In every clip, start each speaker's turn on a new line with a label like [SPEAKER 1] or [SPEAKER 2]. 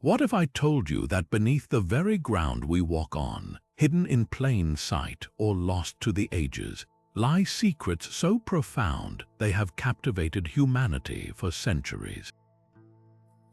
[SPEAKER 1] What if I told you that beneath the very ground we walk on, hidden in plain sight or lost to the ages, lie secrets so profound they have captivated humanity for centuries?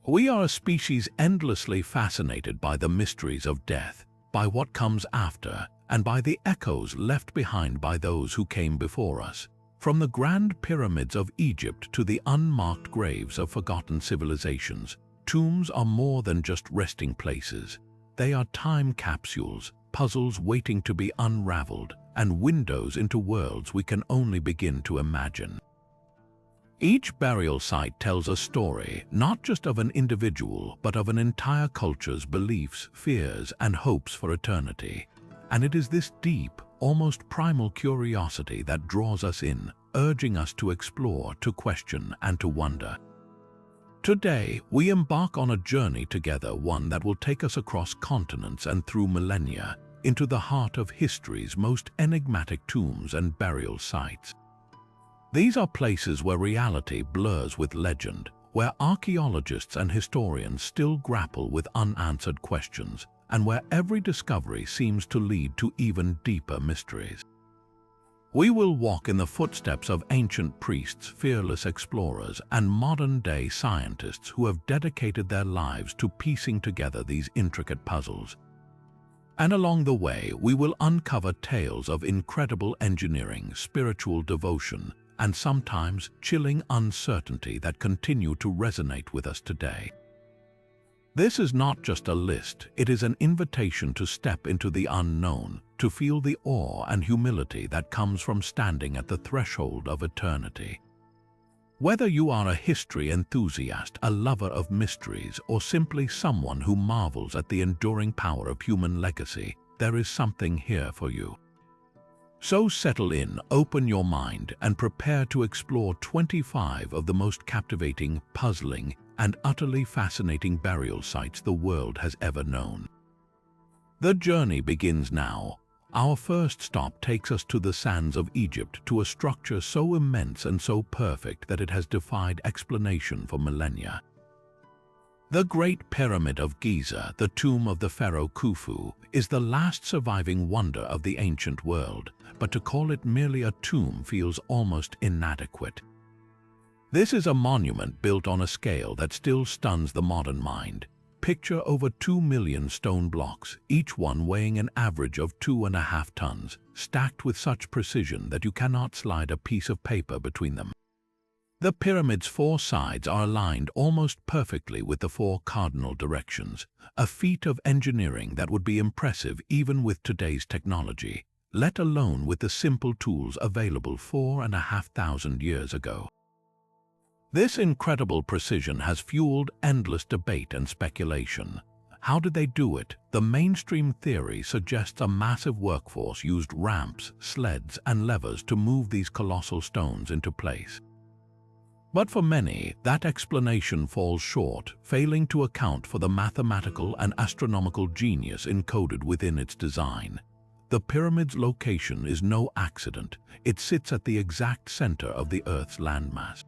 [SPEAKER 1] We are a species endlessly fascinated by the mysteries of death, by what comes after, and by the echoes left behind by those who came before us. From the grand pyramids of Egypt to the unmarked graves of forgotten civilizations, tombs are more than just resting places. They are time capsules, puzzles waiting to be unraveled, and windows into worlds we can only begin to imagine. Each burial site tells a story, not just of an individual, but of an entire culture's beliefs, fears, and hopes for eternity. And it is this deep, almost primal curiosity that draws us in, urging us to explore, to question, and to wonder. Today, we embark on a journey together, one that will take us across continents and through millennia, into the heart of history's most enigmatic tombs and burial sites. These are places where reality blurs with legend, where archaeologists and historians still grapple with unanswered questions, and where every discovery seems to lead to even deeper mysteries. We will walk in the footsteps of ancient priests, fearless explorers, and modern-day scientists who have dedicated their lives to piecing together these intricate puzzles. And along the way, we will uncover tales of incredible engineering, spiritual devotion, and sometimes chilling uncertainty that continue to resonate with us today. This is not just a list, it is an invitation to step into the unknown, to feel the awe and humility that comes from standing at the threshold of eternity. Whether you are a history enthusiast, a lover of mysteries, or simply someone who marvels at the enduring power of human legacy, there is something here for you. So settle in, open your mind, and prepare to explore 25 of the most captivating, puzzling, and utterly fascinating burial sites the world has ever known. The journey begins now. Our first stop takes us to the sands of Egypt, to a structure so immense and so perfect that it has defied explanation for millennia. The Great Pyramid of Giza, the tomb of the pharaoh Khufu, is the last surviving wonder of the ancient world, but to call it merely a tomb feels almost inadequate. This is a monument built on a scale that still stuns the modern mind. Picture over 2 million stone blocks, each one weighing an average of 2.5 tons, stacked with such precision that you cannot slide a piece of paper between them. The pyramid's 4 sides are aligned almost perfectly with the 4 cardinal directions, a feat of engineering that would be impressive even with today's technology, let alone with the simple tools available 4,500 years ago. This incredible precision has fueled endless debate and speculation. How did they do it? The mainstream theory suggests a massive workforce used ramps, sleds, and levers to move these colossal stones into place. But for many, that explanation falls short, failing to account for the mathematical and astronomical genius encoded within its design. The pyramid's location is no accident. It sits at the exact center of the Earth's landmass.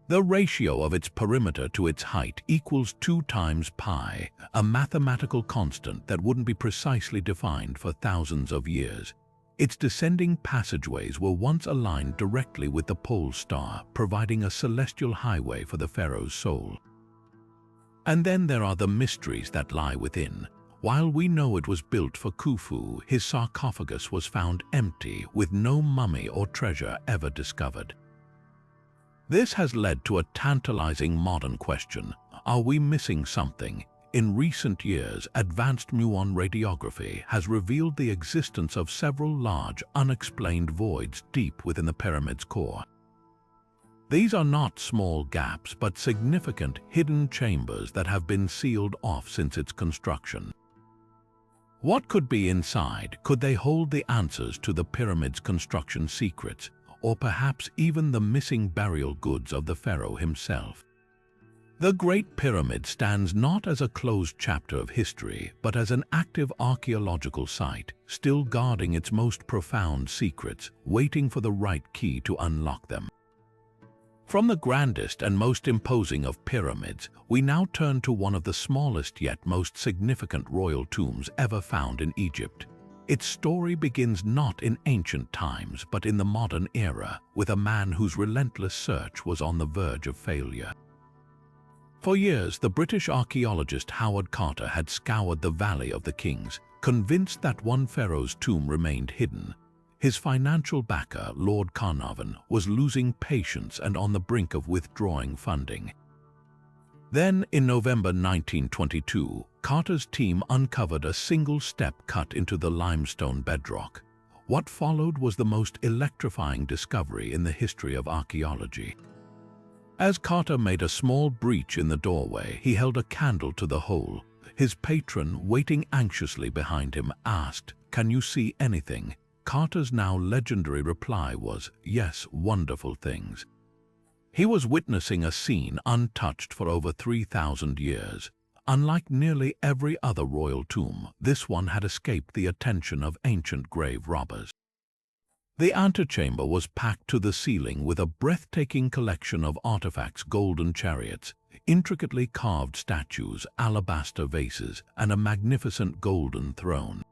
[SPEAKER 1] The ratio of its perimeter to its height equals 2 times pi, a mathematical constant that wouldn't be precisely defined for thousands of years. Its descending passageways were once aligned directly with the pole star, providing a celestial highway for the pharaoh's soul. And then there are the mysteries that lie within. While we know it was built for Khufu, his sarcophagus was found empty, with no mummy or treasure ever discovered. This has led to a tantalizing modern question: are we missing something? In recent years, advanced muon radiography has revealed the existence of several large, unexplained voids deep within the pyramid's core. These are not small gaps, but significant hidden chambers that have been sealed off since its construction. What could be inside? Could they hold the answers to the pyramid's construction secrets, or perhaps even the missing burial goods of the pharaoh himself? The Great Pyramid stands not as a closed chapter of history, but as an active archaeological site, still guarding its most profound secrets, waiting for the right key to unlock them. From the grandest and most imposing of pyramids, we now turn to one of the smallest yet most significant royal tombs ever found in Egypt. Its story begins not in ancient times, but in the modern era, with a man whose relentless search was on the verge of failure. For years, the British archaeologist Howard Carter had scoured the Valley of the Kings, convinced that one pharaoh's tomb remained hidden. His financial backer, Lord Carnarvon, was losing patience and on the brink of withdrawing funding. Then, in November 1922, Carter's team uncovered a single step cut into the limestone bedrock. What followed was the most electrifying discovery in the history of archaeology. As Carter made a small breach in the doorway, he held a candle to the hole. His patron, waiting anxiously behind him, asked, "Can you see anything?" Carter's now legendary reply was, "Yes, wonderful things." He was witnessing a scene untouched for over 3,000 years. Unlike nearly every other royal tomb, this one had escaped the attention of ancient grave robbers. The antechamber was packed to the ceiling with a breathtaking collection of artifacts: golden chariots, intricately carved statues, alabaster vases, and a magnificent golden throne.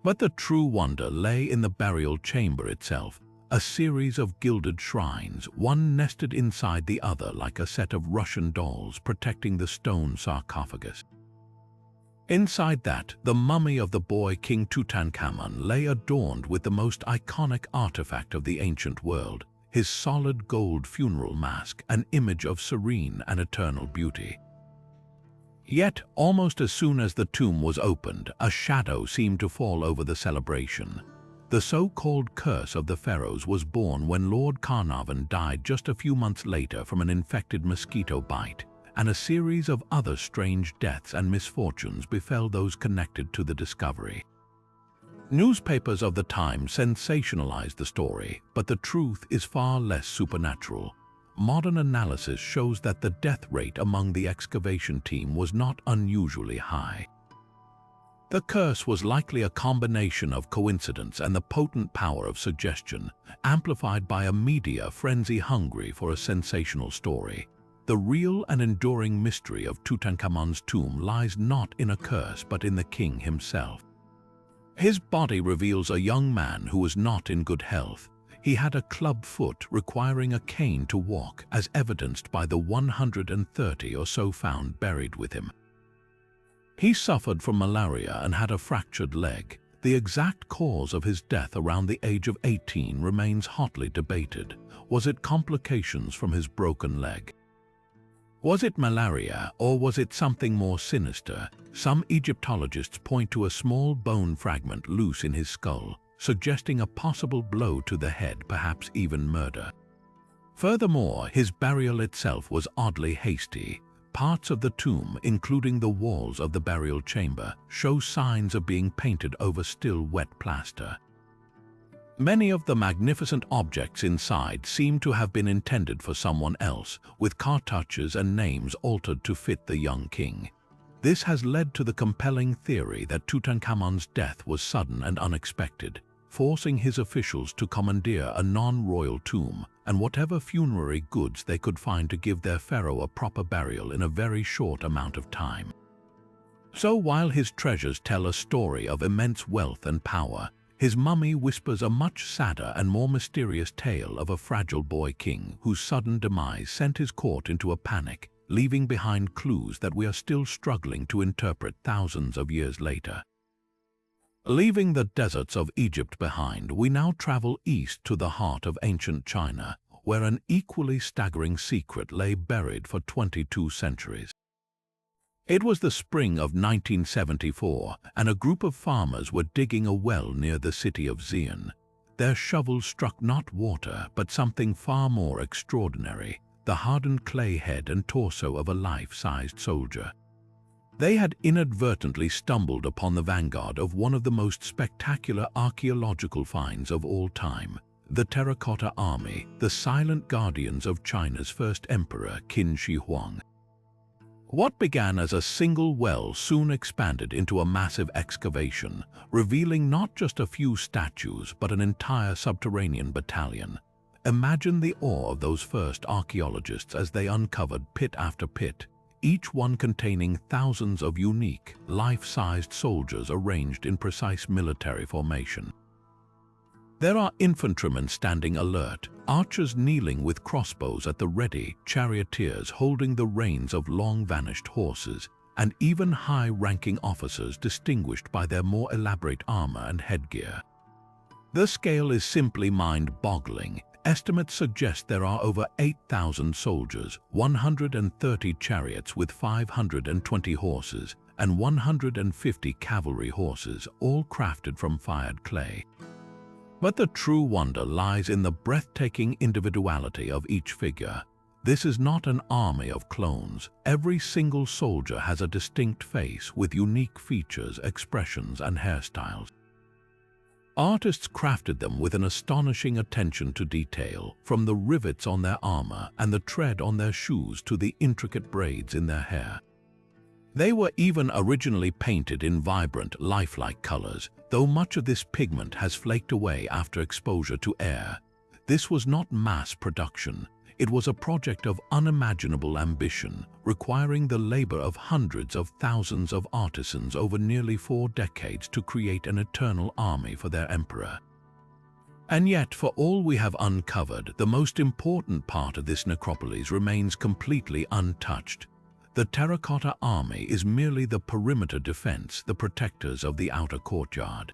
[SPEAKER 1] But the true wonder lay in the burial chamber itself, a series of gilded shrines, one nested inside the other like a set of Russian dolls protecting the stone sarcophagus. Inside that, the mummy of the boy King Tutankhamun lay adorned with the most iconic artifact of the ancient world, his solid gold funeral mask, an image of serene and eternal beauty. Yet, almost as soon as the tomb was opened, a shadow seemed to fall over the celebration. The so-called curse of the pharaohs was born when Lord Carnarvon died just a few months later from an infected mosquito bite, and a series of other strange deaths and misfortunes befell those connected to the discovery. Newspapers of the time sensationalized the story, but the truth is far less supernatural. Modern analysis shows that the death rate among the excavation team was not unusually high. The curse was likely a combination of coincidence and the potent power of suggestion, amplified by a media frenzy hungry for a sensational story. The real and enduring mystery of Tutankhamun's tomb lies not in a curse but in the king himself. His body reveals a young man who was not in good health. He had a club foot, requiring a cane to walk, as evidenced by the 130 or so found buried with him. He suffered from malaria and had a fractured leg. The exact cause of his death around the age of 18 remains hotly debated. Was it complications from his broken leg? Was it malaria, or was it something more sinister? Some Egyptologists point to a small bone fragment loose in his skull, suggesting a possible blow to the head, perhaps even murder. Furthermore, his burial itself was oddly hasty. Parts of the tomb, including the walls of the burial chamber, show signs of being painted over still wet plaster. Many of the magnificent objects inside seem to have been intended for someone else, with cartouches and names altered to fit the young king. This has led to the compelling theory that Tutankhamun's death was sudden and unexpected, forcing his officials to commandeer a non-royal tomb and whatever funerary goods they could find to give their pharaoh a proper burial in a very short amount of time. So while his treasures tell a story of immense wealth and power, his mummy whispers a much sadder and more mysterious tale of a fragile boy king whose sudden demise sent his court into a panic, leaving behind clues that we are still struggling to interpret thousands of years later. Leaving the deserts of Egypt behind, we now travel east to the heart of ancient China, where an equally staggering secret lay buried for 22 centuries. It was the spring of 1974, and a group of farmers were digging a well near the city of Xi'an. Their shovels struck not water, but something far more extraordinary: the hardened clay head and torso of a life-sized soldier. They had inadvertently stumbled upon the vanguard of one of the most spectacular archaeological finds of all time: the Terracotta Army, the silent guardians of China's first emperor, Qin Shi Huang. What began as a single well soon expanded into a massive excavation, revealing not just a few statues but an entire subterranean battalion. Imagine the awe of those first archaeologists as they uncovered pit after pit, each one containing thousands of unique, life-sized soldiers arranged in precise military formation. There are infantrymen standing alert, archers kneeling with crossbows at the ready, charioteers holding the reins of long-vanished horses, and even high-ranking officers distinguished by their more elaborate armor and headgear. The scale is simply mind-boggling. Estimates suggest there are over 8,000 soldiers, 130 chariots with 520 horses, and 150 cavalry horses, all crafted from fired clay. But the true wonder lies in the breathtaking individuality of each figure. This is not an army of clones. Every single soldier has a distinct face with unique features, expressions, and hairstyles. Artists crafted them with an astonishing attention to detail, from the rivets on their armor and the tread on their shoes to the intricate braids in their hair. They were even originally painted in vibrant, lifelike colors, though much of this pigment has flaked away after exposure to air. This was not mass production. It was a project of unimaginable ambition, requiring the labor of hundreds of thousands of artisans over nearly 4 decades to create an eternal army for their emperor. And yet, for all we have uncovered, the most important part of this necropolis remains completely untouched. The Terracotta Army is merely the perimeter defense, the protectors of the outer courtyard.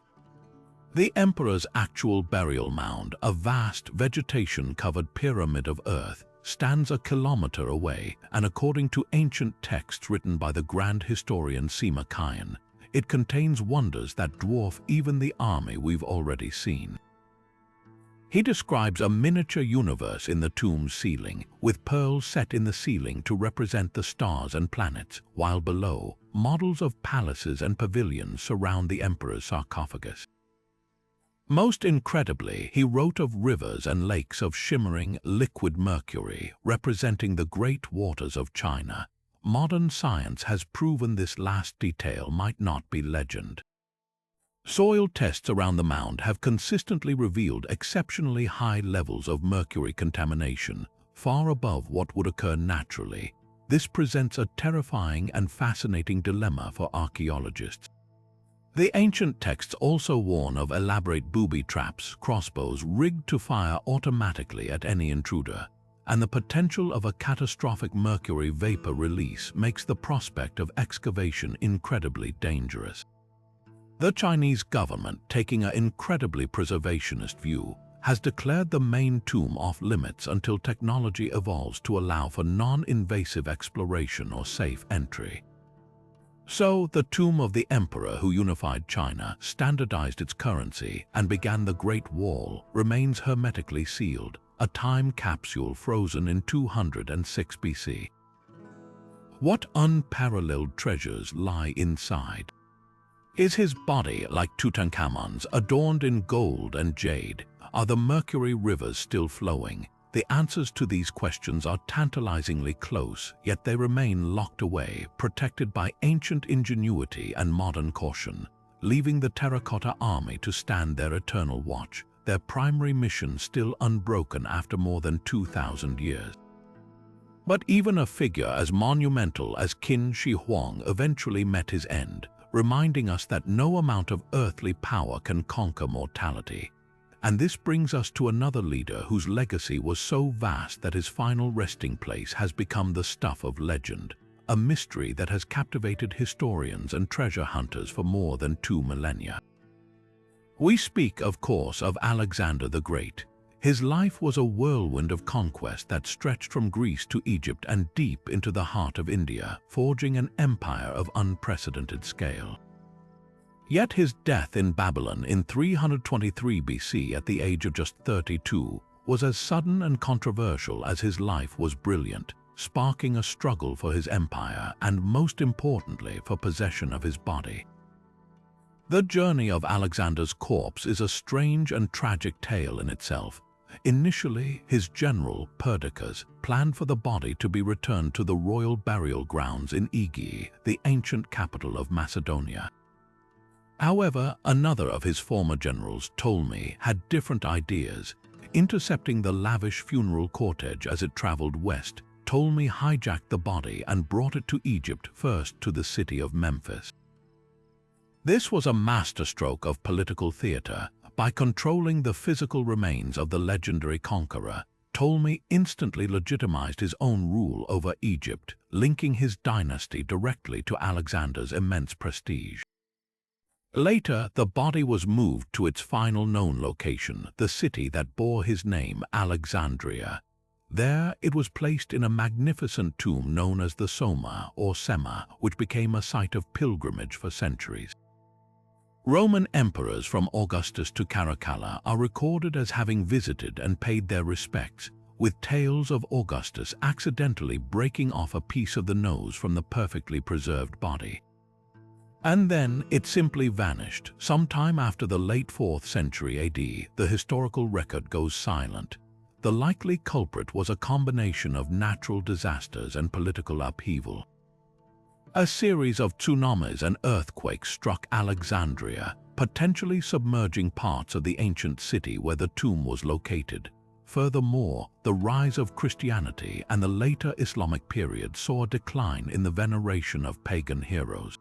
[SPEAKER 1] The emperor's actual burial mound, a vast vegetation-covered pyramid of earth, stands a kilometer away, and according to ancient texts written by the grand historian Sima Qian, it contains wonders that dwarf even the army we've already seen. He describes a miniature universe in the tomb's ceiling, with pearls set in the ceiling to represent the stars and planets, while below, models of palaces and pavilions surround the emperor's sarcophagus. Most incredibly, he wrote of rivers and lakes of shimmering, liquid mercury, representing the great waters of China. Modern science has proven this last detail might not be legend. Soil tests around the mound have consistently revealed exceptionally high levels of mercury contamination, far above what would occur naturally. This presents a terrifying and fascinating dilemma for archaeologists. The ancient texts also warn of elaborate booby traps, crossbows rigged to fire automatically at any intruder, and the potential of a catastrophic mercury vapor release makes the prospect of excavation incredibly dangerous. The Chinese government, taking an incredibly preservationist view, has declared the main tomb off-limits until technology evolves to allow for non-invasive exploration or safe entry. So, the tomb of the emperor who unified China, standardized its currency, and began the Great Wall remains hermetically sealed, a time capsule frozen in 206 BC. What unparalleled treasures lie inside? Is his body, like Tutankhamun's, adorned in gold and jade? Are the mercury rivers still flowing? The answers to these questions are tantalizingly close, yet they remain locked away, protected by ancient ingenuity and modern caution, leaving the Terracotta Army to stand their eternal watch, their primary mission still unbroken after more than 2,000 years. But even a figure as monumental as Qin Shi Huang eventually met his end, reminding us that no amount of earthly power can conquer mortality. And this brings us to another leader whose legacy was so vast that his final resting place has become the stuff of legend, a mystery that has captivated historians and treasure hunters for more than 2 millennia. We speak, of course, of Alexander the Great. His life was a whirlwind of conquest that stretched from Greece to Egypt and deep into the heart of India, forging an empire of unprecedented scale. Yet his death in Babylon in 323 BC at the age of just 32 was as sudden and controversial as his life was brilliant, sparking a struggle for his empire and, most importantly, for possession of his body. The journey of Alexander's corpse is a strange and tragic tale in itself. Initially, his general, Perdiccas, planned for the body to be returned to the royal burial grounds in Aegae, the ancient capital of Macedonia. However, another of his former generals, Ptolemy, had different ideas. intercepting the lavish funeral cortege as it traveled west, Ptolemy hijacked the body and brought it to Egypt, first to the city of Memphis. This was a masterstroke of political theater. By controlling the physical remains of the legendary conqueror, Ptolemy instantly legitimized his own rule over Egypt, linking his dynasty directly to Alexander's immense prestige. Later, the body was moved to its final known location, the city that bore his name, Alexandria. There, it was placed in a magnificent tomb known as the Soma or Sema, which became a site of pilgrimage for centuries. Roman emperors from Augustus to Caracalla are recorded as having visited and paid their respects, with tales of Augustus accidentally breaking off a piece of the nose from the perfectly preserved body. And then it simply vanished. Sometime after the late 4th century AD, the historical record goes silent. The likely culprit was a combination of natural disasters and political upheaval. A series of tsunamis and earthquakes struck Alexandria, potentially submerging parts of the ancient city where the tomb was located. Furthermore, the rise of Christianity and the later Islamic period saw a decline in the veneration of pagan heroes.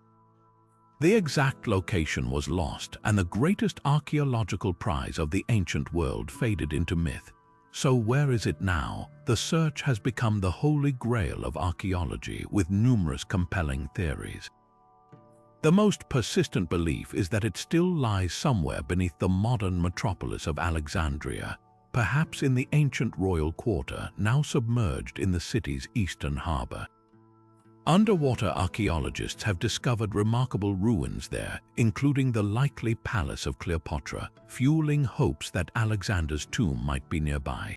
[SPEAKER 1] The exact location was lost, and the greatest archaeological prize of the ancient world faded into myth. So where is it now? The search has become the holy grail of archaeology, with numerous compelling theories. The most persistent belief is that it still lies somewhere beneath the modern metropolis of Alexandria, perhaps in the ancient royal quarter, now submerged in the city's eastern harbor. Underwater archaeologists have discovered remarkable ruins there, including the likely palace of Cleopatra, fueling hopes that Alexander's tomb might be nearby.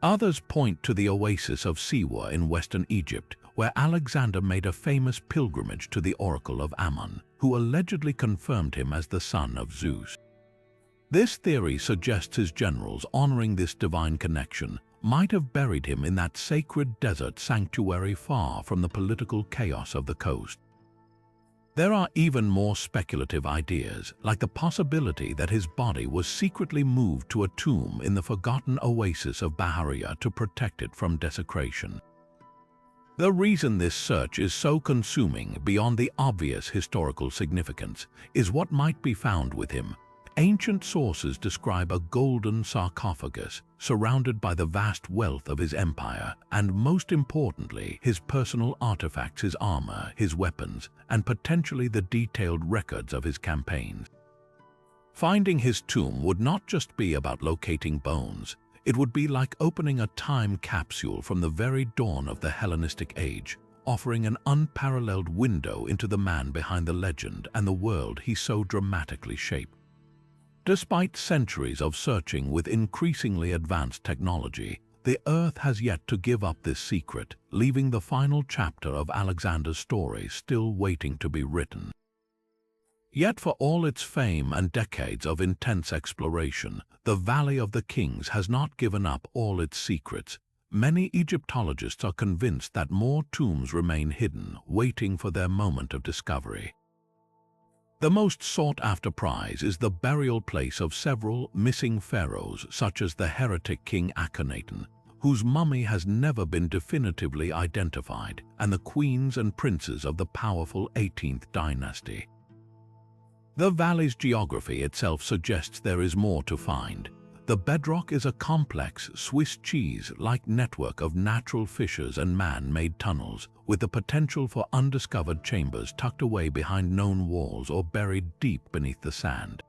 [SPEAKER 1] Others point to the oasis of Siwa in western Egypt, where Alexander made a famous pilgrimage to the oracle of Ammon, who allegedly confirmed him as the son of Zeus. This theory suggests his generals, honoring this divine connection, might have buried him in that sacred desert sanctuary far from the political chaos of the coast. There are even more speculative ideas, like the possibility that his body was secretly moved to a tomb in the forgotten oasis of Bahariya to protect it from desecration. The reason this search is so consuming, beyond the obvious historical significance, is what might be found with him. Ancient sources describe a golden sarcophagus surrounded by the vast wealth of his empire, and most importantly, his personal artifacts, his armor, his weapons, and potentially the detailed records of his campaigns. Finding his tomb would not just be about locating bones. It would be like opening a time capsule from the very dawn of the Hellenistic age, offering an unparalleled window into the man behind the legend and the world he so dramatically shaped. Despite centuries of searching with increasingly advanced technology, the Earth has yet to give up this secret, leaving the final chapter of Alexander's story still waiting to be written. Yet for all its fame and decades of intense exploration, the Valley of the Kings has not given up all its secrets. Many Egyptologists are convinced that more tombs remain hidden, waiting for their moment of discovery. The most sought-after prize is the burial place of several missing pharaohs, such as the heretic King Akhenaten, whose mummy has never been definitively identified, and the queens and princes of the powerful 18th dynasty. The valley's geography itself suggests there is more to find. The bedrock is a complex, Swiss cheese-like network of natural fissures and man-made tunnels, with the potential for undiscovered chambers tucked away behind known walls or buried deep beneath the sand.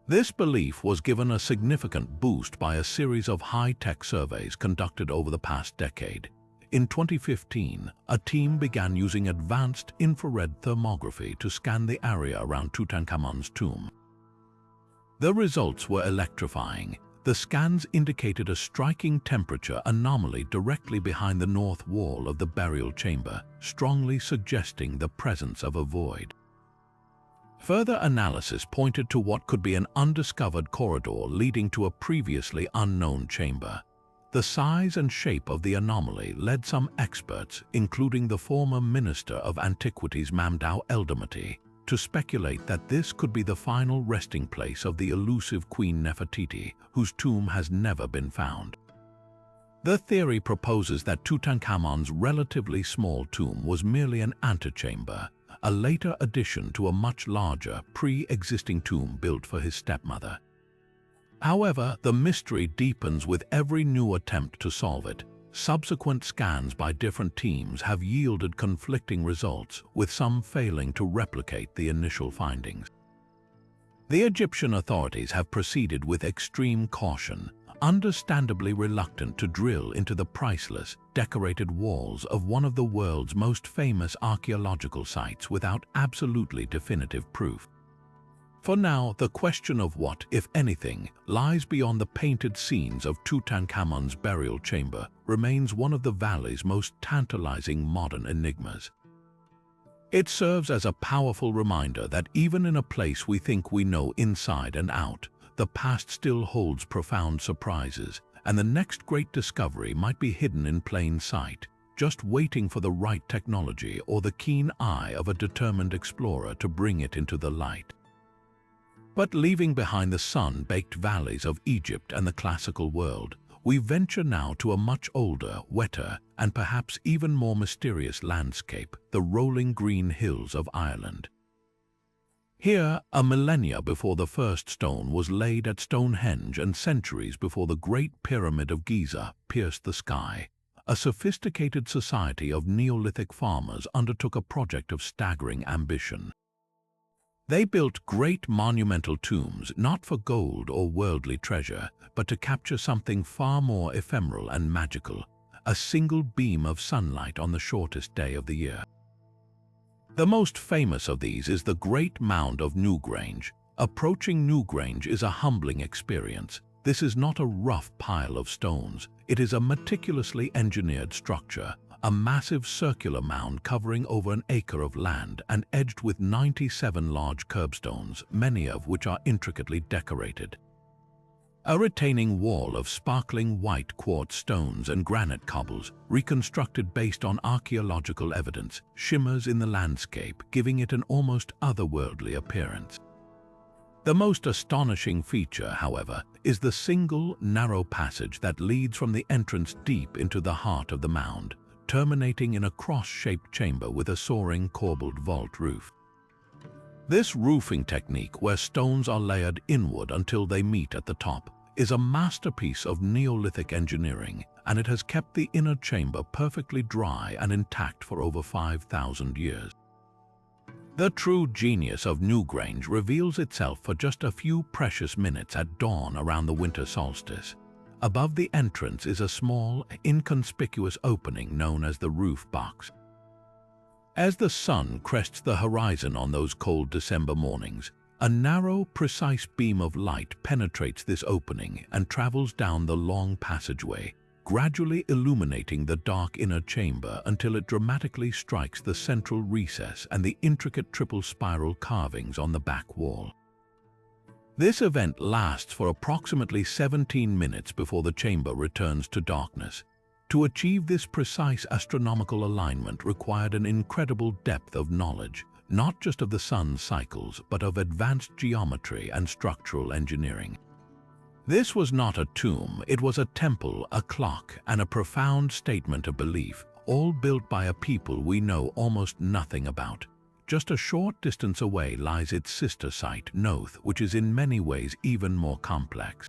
[SPEAKER 1] This belief was given a significant boost by a series of high-tech surveys conducted over the past decade. In 2015, a team began using advanced infrared thermography to scan the area around Tutankhamun's tomb. The results were electrifying. The scans indicated a striking temperature anomaly directly behind the north wall of the burial chamber, strongly suggesting the presence of a void. Further analysis pointed to what could be an undiscovered corridor leading to a previously unknown chamber. The size and shape of the anomaly led some experts, including the former Minister of Antiquities Mamdouh Eldamati, to speculate that this could be the final resting place of the elusive Queen Nefertiti, whose tomb has never been found. The theory proposes that Tutankhamun's relatively small tomb was merely an antechamber, a later addition to a much larger, pre-existing tomb built for his stepmother. However, the mystery deepens with every new attempt to solve it. Subsequent scans by different teams have yielded conflicting results, with some failing to replicate the initial findings. The Egyptian authorities have proceeded with extreme caution, understandably reluctant to drill into the priceless, decorated walls of one of the world's most famous archaeological sites without absolutely definitive proof. For now, the question of what, if anything, lies beyond the painted scenes of Tutankhamun's burial chamber remains one of the valley's most tantalizing modern enigmas. It serves as a powerful reminder that even in a place we think we know inside and out, the past still holds profound surprises, and the next great discovery might be hidden in plain sight, just waiting for the right technology or the keen eye of a determined explorer to bring it into the light. But leaving behind the sun-baked valleys of Egypt and the classical world, we venture now to a much older, wetter, and perhaps even more mysterious landscape, the rolling green hills of Ireland. Here, a millennia before the first stone was laid at Stonehenge and centuries before the Great Pyramid of Giza pierced the sky, a sophisticated society of Neolithic farmers undertook a project of staggering ambition. They built great monumental tombs not for gold or worldly treasure, but to capture something far more ephemeral and magical, a single beam of sunlight on the shortest day of the year. The most famous of these is the Great Mound of Newgrange. Approaching Newgrange is a humbling experience. This is not a rough pile of stones. It is a meticulously engineered structure, a massive circular mound covering over an acre of land and edged with 97 large curbstones, many of which are intricately decorated. A retaining wall of sparkling white quartz stones and granite cobbles, reconstructed based on archaeological evidence, shimmers in the landscape, giving it an almost otherworldly appearance. The most astonishing feature, however, is the single, narrow passage that leads from the entrance deep into the heart of the mound, terminating in a cross-shaped chamber with a soaring corbelled vault roof. This roofing technique, where stones are layered inward until they meet at the top, is a masterpiece of Neolithic engineering, and it has kept the inner chamber perfectly dry and intact for over 5,000 years. The true genius of Newgrange reveals itself for just a few precious minutes at dawn around the winter solstice. Above the entrance is a small, inconspicuous opening known as the roof box. As the sun crests the horizon on those cold December mornings, a narrow, precise beam of light penetrates this opening and travels down the long passageway, gradually illuminating the dark inner chamber until it dramatically strikes the central recess and the intricate triple spiral carvings on the back wall. This event lasts for approximately 17 minutes before the chamber returns to darkness. To achieve this precise astronomical alignment required an incredible depth of knowledge, not just of the sun's cycles, but of advanced geometry and structural engineering. This was not a tomb, it was a temple, a clock, and a profound statement of belief, all built by a people we know almost nothing about. Just a short distance away lies its sister site, Knowth, which is in many ways even more complex.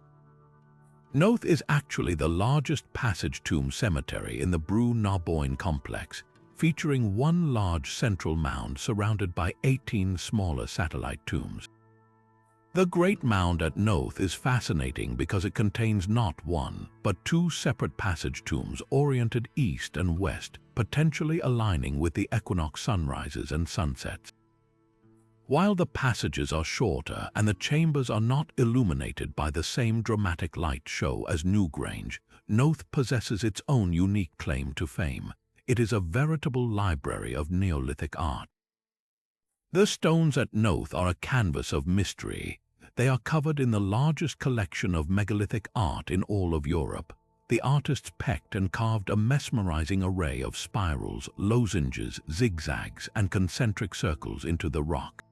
[SPEAKER 1] Knowth is actually the largest passage tomb cemetery in the Brú na Bóinne complex, featuring one large central mound surrounded by 18 smaller satellite tombs. The Great Mound at Knowth is fascinating because it contains not one, but two separate passage tombs oriented east and west, potentially aligning with the equinox sunrises and sunsets. While the passages are shorter and the chambers are not illuminated by the same dramatic light show as Newgrange, Knowth possesses its own unique claim to fame. It is a veritable library of Neolithic art. The stones at Knowth are a canvas of mystery. They are covered in the largest collection of megalithic art in all of Europe. The artists pecked and carved a mesmerizing array of spirals, lozenges, zigzags, and concentric circles into the rock.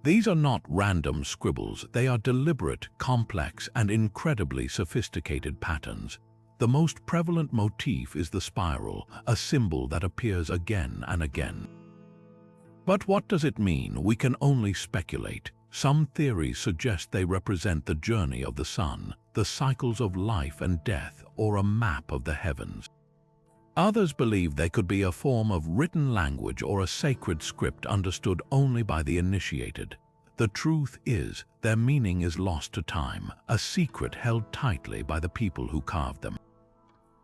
[SPEAKER 1] These are not random scribbles, they are deliberate, complex, and incredibly sophisticated patterns. The most prevalent motif is the spiral, a symbol that appears again and again. But what does it mean? We can only speculate. Some theories suggest they represent the journey of the sun, the cycles of life and death, or a map of the heavens. Others believe they could be a form of written language or a sacred script understood only by the initiated. The truth is, their meaning is lost to time, a secret held tightly by the people who carved them.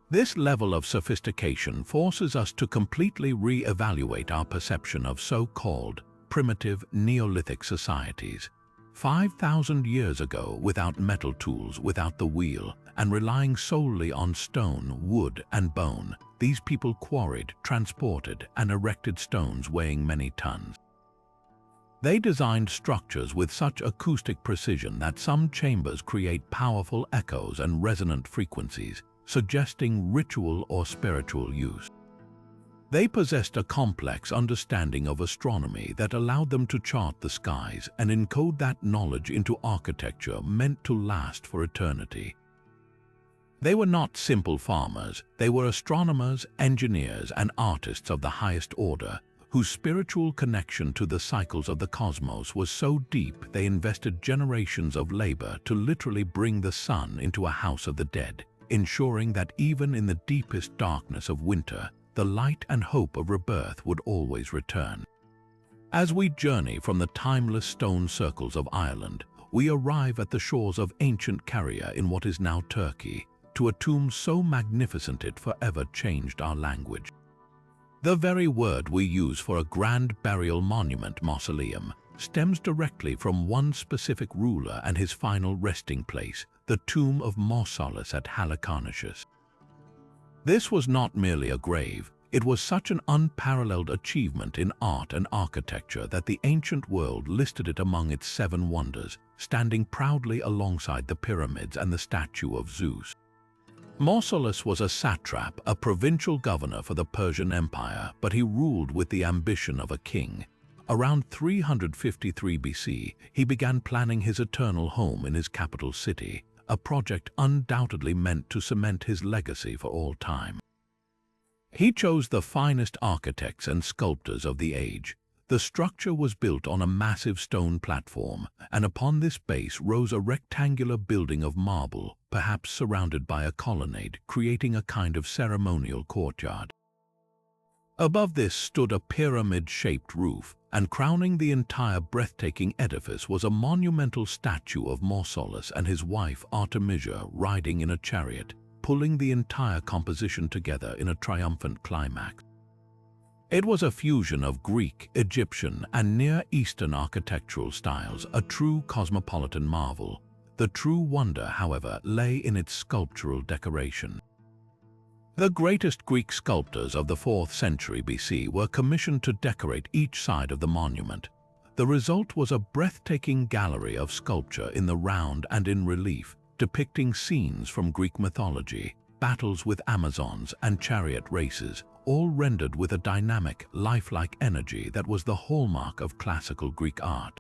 [SPEAKER 1] This level of sophistication forces us to completely re-evaluate our perception of so-called primitive Neolithic societies. 5,000 years ago, without metal tools, without the wheel, and relying solely on stone, wood, and bone, these people quarried, transported, and erected stones weighing many tons. They designed structures with such acoustic precision that some chambers create powerful echoes and resonant frequencies, suggesting ritual or spiritual use. They possessed a complex understanding of astronomy that allowed them to chart the skies and encode that knowledge into architecture meant to last for eternity. They were not simple farmers, they were astronomers, engineers, and artists of the highest order, whose spiritual connection to the cycles of the cosmos was so deep they invested generations of labor to literally bring the sun into a house of the dead, ensuring that even in the deepest darkness of winter, the light and hope of rebirth would always return. As we journey from the timeless stone circles of Ireland, we arrive at the shores of ancient Caria in what is now Turkey, to a tomb so magnificent it forever changed our language. The very word we use for a grand burial monument, mausoleum, stems directly from one specific ruler and his final resting place, the tomb of Mausolus at Halicarnassus. This was not merely a grave, it was such an unparalleled achievement in art and architecture that the ancient world listed it among its 7 wonders, standing proudly alongside the pyramids and the statue of Zeus. Mausolus was a satrap, a provincial governor for the Persian Empire, but he ruled with the ambition of a king. Around 353 BC, he began planning his eternal home in his capital city, a project undoubtedly meant to cement his legacy for all time. He chose the finest architects and sculptors of the age. The structure was built on a massive stone platform, and upon this base rose a rectangular building of marble, perhaps surrounded by a colonnade, creating a kind of ceremonial courtyard. Above this stood a pyramid-shaped roof, and crowning the entire breathtaking edifice was a monumental statue of Mausolus and his wife Artemisia riding in a chariot, pulling the entire composition together in a triumphant climax. It was a fusion of Greek, Egyptian, and Near Eastern architectural styles, a true cosmopolitan marvel. The true wonder, however, lay in its sculptural decoration. The greatest Greek sculptors of the 4th century BC were commissioned to decorate each side of the monument. The result was a breathtaking gallery of sculpture in the round and in relief, depicting scenes from Greek mythology, battles with Amazons, and chariot races, all rendered with a dynamic, lifelike energy that was the hallmark of classical Greek art.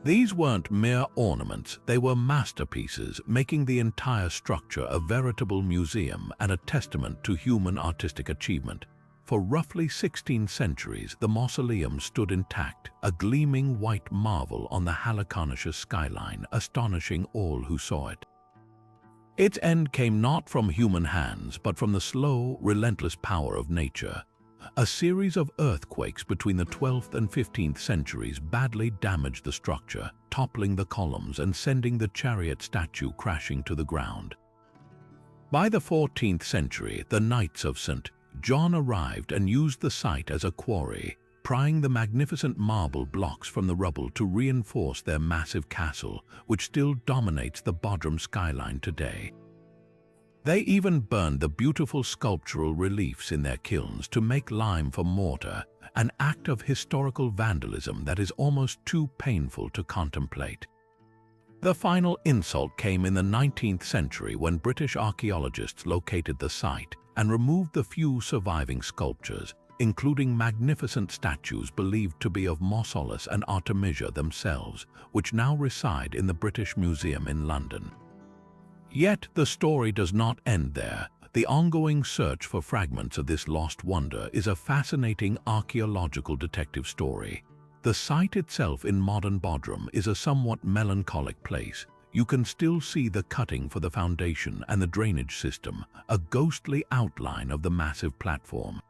[SPEAKER 1] These weren't mere ornaments, they were masterpieces, making the entire structure a veritable museum and a testament to human artistic achievement. For roughly 16 centuries, the mausoleum stood intact, a gleaming white marvel on the Halicarnassus skyline, astonishing all who saw it. Its end came not from human hands, but from the slow, relentless power of nature. A series of earthquakes between the 12th and 15th centuries badly damaged the structure, toppling the columns and sending the chariot statue crashing to the ground. By the 14th century, the Knights of St. John arrived and used the site as a quarry, prying the magnificent marble blocks from the rubble to reinforce their massive castle, which still dominates the Bodrum skyline today. They even burned the beautiful sculptural reliefs in their kilns to make lime for mortar, an act of historical vandalism that is almost too painful to contemplate. The final insult came in the 19th century when British archaeologists located the site and removed the few surviving sculptures, including magnificent statues believed to be of Mausolus and Artemisia themselves, which now reside in the British Museum in London. Yet the story does not end there. The ongoing search for fragments of this lost wonder is a fascinating archaeological detective story. The site itself in modern Bodrum is a somewhat melancholic place. You can still see the cutting for the foundation and the drainage system, a ghostly outline of the massive platform.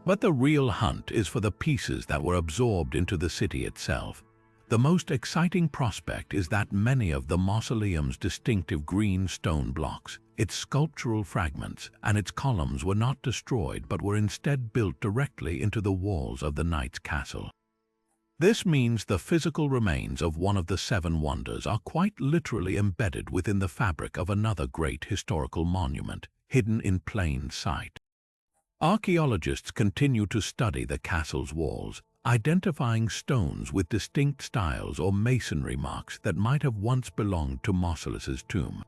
[SPEAKER 1] But the real hunt is for the pieces that were absorbed into the city itself. The most exciting prospect is that many of the mausoleum's distinctive green stone blocks, its sculptural fragments, and its columns were not destroyed but were instead built directly into the walls of the knight's castle. This means the physical remains of one of the seven wonders are quite literally embedded within the fabric of another great historical monument, hidden in plain sight. Archaeologists continue to study the castle's walls, identifying stones with distinct styles or masonry marks that might have once belonged to Mausolus's tomb.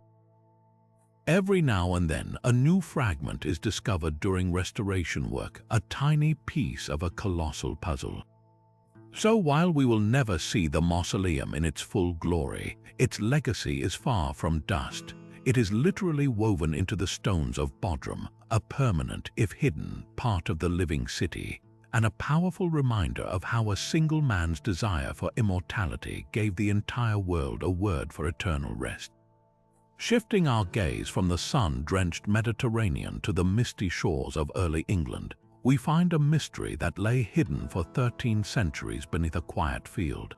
[SPEAKER 1] Every now and then, a new fragment is discovered during restoration work, a tiny piece of a colossal puzzle. So while we will never see the mausoleum in its full glory, its legacy is far from dust. It is literally woven into the stones of Bodrum, a permanent, if hidden, part of the living city, and a powerful reminder of how a single man's desire for immortality gave the entire world a word for eternal rest. Shifting our gaze from the sun-drenched Mediterranean to the misty shores of early England, we find a mystery that lay hidden for 13 centuries beneath a quiet field.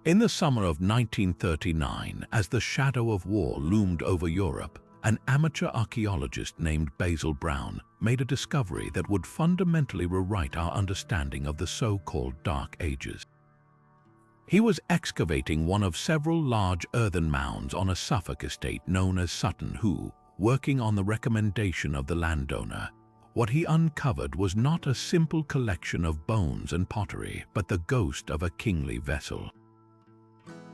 [SPEAKER 1] In the summer of 1939, as the shadow of war loomed over Europe, an amateur archaeologist named Basil Brown made a discovery that would fundamentally rewrite our understanding of the so-called Dark Ages. He was excavating one of several large earthen mounds on a Suffolk estate known as Sutton Hoo, working on the recommendation of the landowner. What he uncovered was not a simple collection of bones and pottery, but the ghost of a kingly vessel.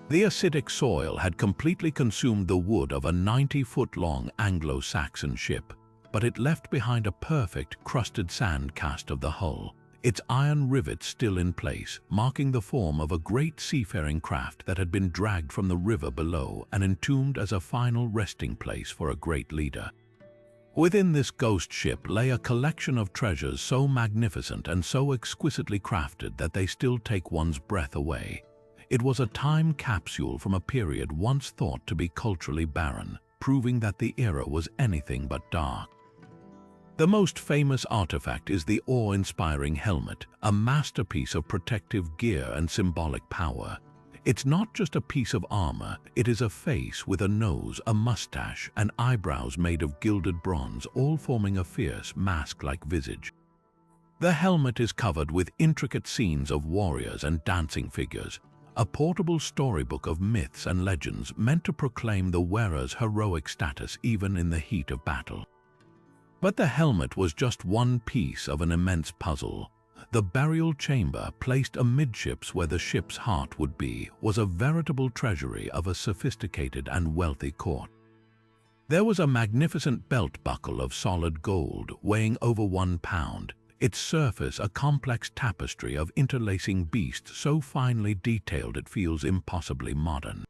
[SPEAKER 1] The acidic soil had completely consumed the wood of a 90-foot-long Anglo-Saxon ship, but it left behind a perfect crusted sand cast of the hull, its iron rivets still in place, marking the form of a great seafaring craft that had been dragged from the river below and entombed as a final resting place for a great leader. Within this ghost ship lay a collection of treasures so magnificent and so exquisitely crafted that they still take one's breath away. It was a time capsule from a period once thought to be culturally barren, proving that the era was anything but dark. The most famous artifact is the awe-inspiring helmet, a masterpiece of protective gear and symbolic power. It's not just a piece of armor, it is a face with a nose, a mustache, and eyebrows made of gilded bronze, all forming a fierce, mask-like visage. The helmet is covered with intricate scenes of warriors and dancing figures, a portable storybook of myths and legends meant to proclaim the wearer's heroic status even in the heat of battle. But the helmet was just one piece of an immense puzzle. The burial chamber, placed amidships where the ship's heart would be, was a veritable treasury of a sophisticated and wealthy court. There was a magnificent belt buckle of solid gold, weighing over 1 pound, its surface a complex tapestry of interlacing beasts so finely detailed it feels impossibly modern.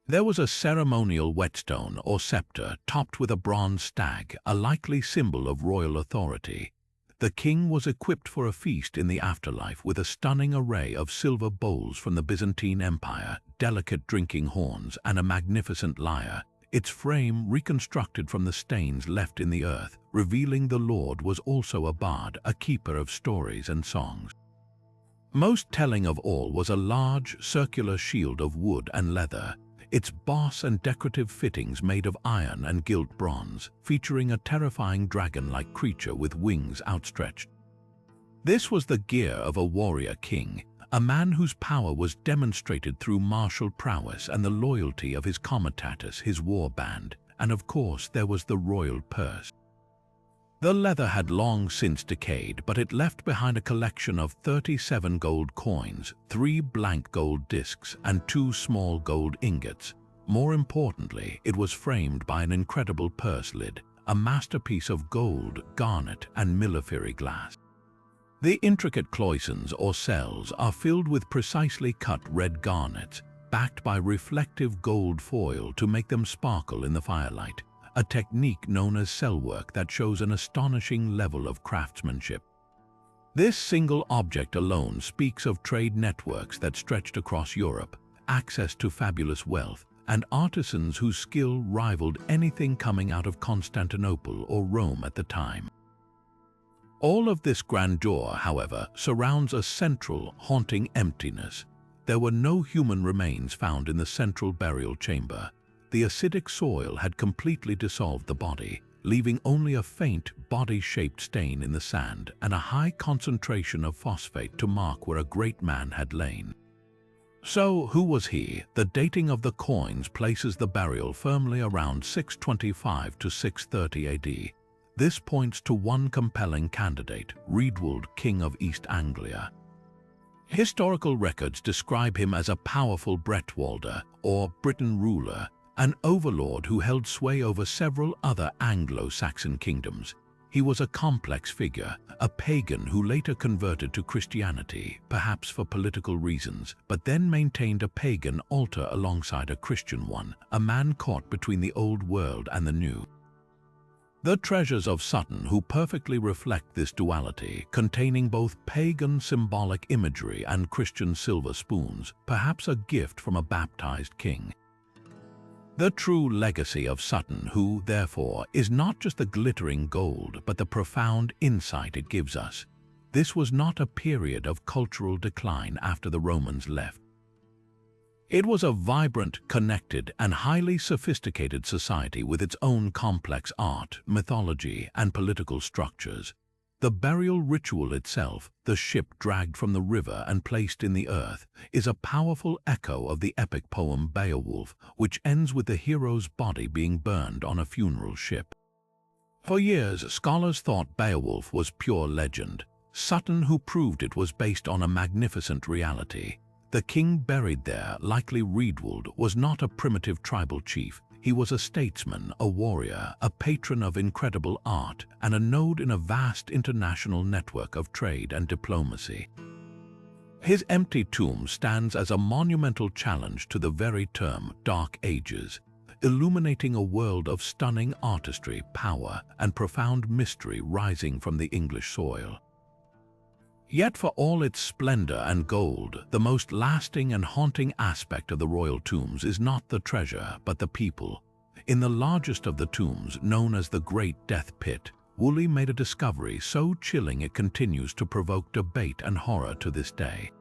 [SPEAKER 1] There was a ceremonial whetstone or scepter topped with a bronze stag, a likely symbol of royal authority. The king was equipped for a feast in the afterlife with a stunning array of silver bowls from the Byzantine Empire, delicate drinking horns, and a magnificent lyre, its frame reconstructed from the stains left in the earth, revealing the lord was also a bard, a keeper of stories and songs. Most telling of all was a large, circular shield of wood and leather, its boss and decorative fittings made of iron and gilt bronze, featuring a terrifying dragon-like creature with wings outstretched. This was the gear of a warrior king, a man whose power was demonstrated through martial prowess and the loyalty of his comitatus, his war band, and of course there was the royal purse. The leather had long since decayed, but it left behind a collection of 37 gold coins, 3 blank gold discs, and 2 small gold ingots. More importantly, it was framed by an incredible purse lid, a masterpiece of gold, garnet, and millefiori glass. The intricate cloisons or cells are filled with precisely cut red garnets, backed by reflective gold foil to make them sparkle in the firelight, a technique known as cellwork that shows an astonishing level of craftsmanship. This single object alone speaks of trade networks that stretched across Europe, access to fabulous wealth, and artisans whose skill rivaled anything coming out of Constantinople or Rome at the time. All of this grandeur, however, surrounds a central, haunting emptiness. There were no human remains found in the central burial chamber. The acidic soil had completely dissolved the body, leaving only a faint, body-shaped stain in the sand and a high concentration of phosphate to mark where a great man had lain. So, who was he? The dating of the coins places the burial firmly around 625 to 630 AD. This points to one compelling candidate, Riedwald, King of East Anglia. Historical records describe him as a powerful Bretwalder, or Briton ruler, an overlord who held sway over several other Anglo-Saxon kingdoms. He was a complex figure, a pagan who later converted to Christianity, perhaps for political reasons, but then maintained a pagan altar alongside a Christian one, a man caught between the old world and the new. The treasures of Sutton Hoo perfectly reflect this duality, containing both pagan symbolic imagery and Christian silver spoons, perhaps a gift from a baptized king. The true legacy of Sutton Hoo, therefore, is not just the glittering gold, but the profound insight it gives us. This was not a period of cultural decline after the Romans left. It was a vibrant, connected, and highly sophisticated society with its own complex art, mythology, and political structures. The burial ritual itself, the ship dragged from the river and placed in the earth, is a powerful echo of the epic poem Beowulf, which ends with the hero's body being burned on a funeral ship. For years, scholars thought Beowulf was pure legend. Sutton Hoo proved it was based on a magnificent reality. The king buried there, likely Riedwald, was not a primitive tribal chief. He was a statesman, a warrior, a patron of incredible art, and a node in a vast international network of trade and diplomacy. His empty tomb stands as a monumental challenge to the very term Dark Ages, illuminating a world of stunning artistry, power, and profound mystery rising from the English soil. Yet for all its splendor and gold, the most lasting and haunting aspect of the royal tombs is not the treasure, but the people. In the largest of the tombs, known as the Great Death Pit, Woolley made a discovery so chilling it continues to provoke debate and horror to this day.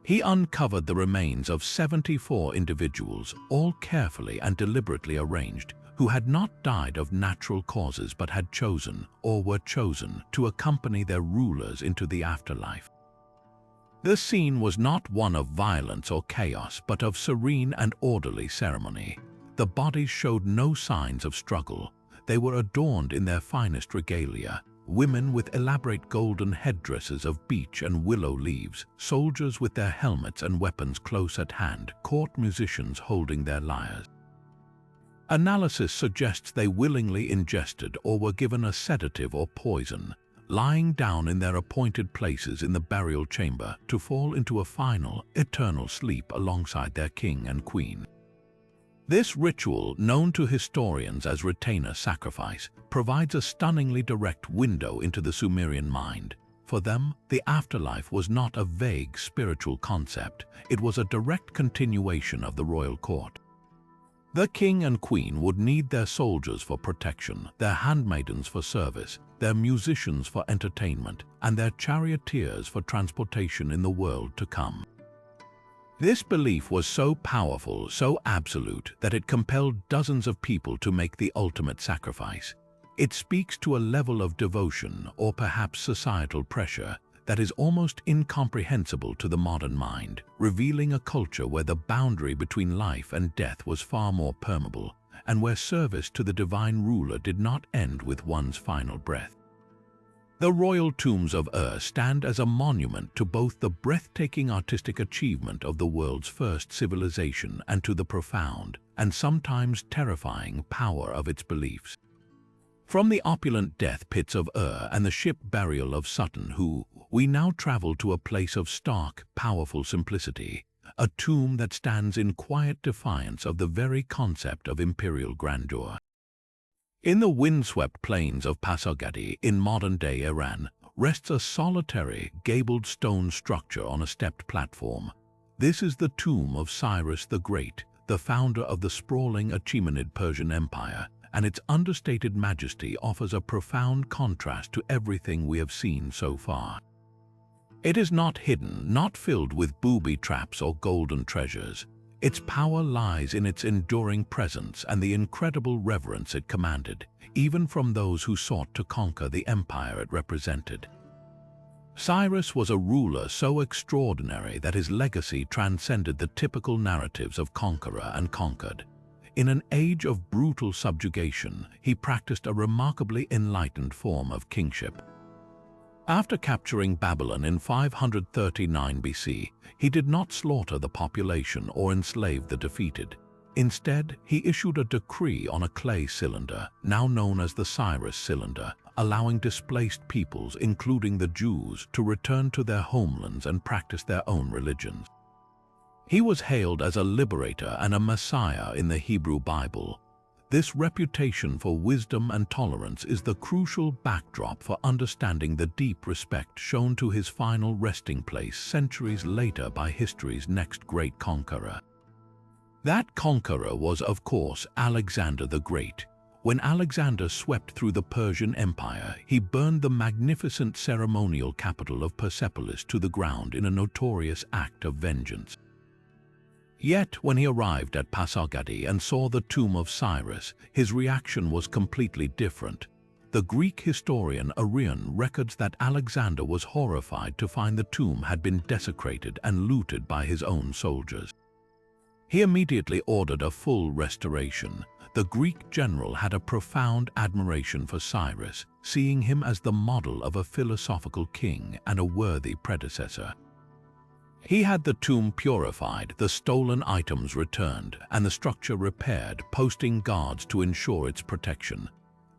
[SPEAKER 1] He uncovered the remains of 74 individuals, all carefully and deliberately arranged, who had not died of natural causes but had chosen, or were chosen, to accompany their rulers into the afterlife. The scene was not one of violence or chaos, but of serene and orderly ceremony. The bodies showed no signs of struggle. They were adorned in their finest regalia, women with elaborate golden headdresses of beech and willow leaves, soldiers with their helmets and weapons close at hand, court musicians holding their lyres. Analysis suggests they willingly ingested or were given a sedative or poison, lying down in their appointed places in the burial chamber to fall into a final, eternal sleep alongside their king and queen. This ritual, known to historians as retainer sacrifice, provides a stunningly direct window into the Sumerian mind. For them, the afterlife was not a vague spiritual concept, it was a direct continuation of the royal court. The king and queen would need their soldiers for protection, their handmaidens for service, their musicians for entertainment, and their charioteers for transportation in the world to come. This belief was so powerful, so absolute, that it compelled dozens of people to make the ultimate sacrifice. It speaks to a level of devotion, or perhaps societal pressure, that is almost incomprehensible to the modern mind, revealing a culture where the boundary between life and death was far more permeable, and where service to the divine ruler did not end with one's final breath. The royal tombs of Ur stand as a monument to both the breathtaking artistic achievement of the world's first civilization and to the profound, and sometimes terrifying, power of its beliefs. From the opulent death pits of and the ship burial of Sutton Hoo, we now travel to a place of stark, powerful simplicity, a tomb that stands in quiet defiance of the very concept of imperial grandeur. In the windswept plains of Pasargadae in modern-day Iran rests a solitary, gabled stone structure on a stepped platform. This is the tomb of Cyrus the Great, the founder of the sprawling Achaemenid Persian Empire, and its understated majesty offers a profound contrast to everything we have seen so far. It is not hidden, not filled with booby traps or golden treasures. Its power lies in its enduring presence and the incredible reverence it commanded, even from those who sought to conquer the empire it represented. Cyrus was a ruler so extraordinary that his legacy transcended the typical narratives of conqueror and conquered. In an age of brutal subjugation, he practiced a remarkably enlightened form of kingship. After capturing Babylon in 539 BC, he did not slaughter the population or enslave the defeated. Instead, he issued a decree on a clay cylinder, now known as the Cyrus cylinder, allowing displaced peoples, including the Jews, to return to their homelands and practice their own religions. He was hailed as a liberator and a messiah in the Hebrew Bible. This reputation for wisdom and tolerance is the crucial backdrop for understanding the deep respect shown to his final resting place centuries later by history's next great conqueror. That conqueror was, of course, Alexander the Great. When Alexander swept through the Persian Empire, he burned the magnificent ceremonial capital of Persepolis to the ground in a notorious act of vengeance. Yet, when he arrived at Pasargadae and saw the tomb of Cyrus, his reaction was completely different. The Greek historian Arrian records that Alexander was horrified to find the tomb had been desecrated and looted by his own soldiers. He immediately ordered a full restoration. The Greek general had a profound admiration for Cyrus, seeing him as the model of a philosophical king and a worthy predecessor. He had the tomb purified, the stolen items returned, and the structure repaired, posting guards to ensure its protection.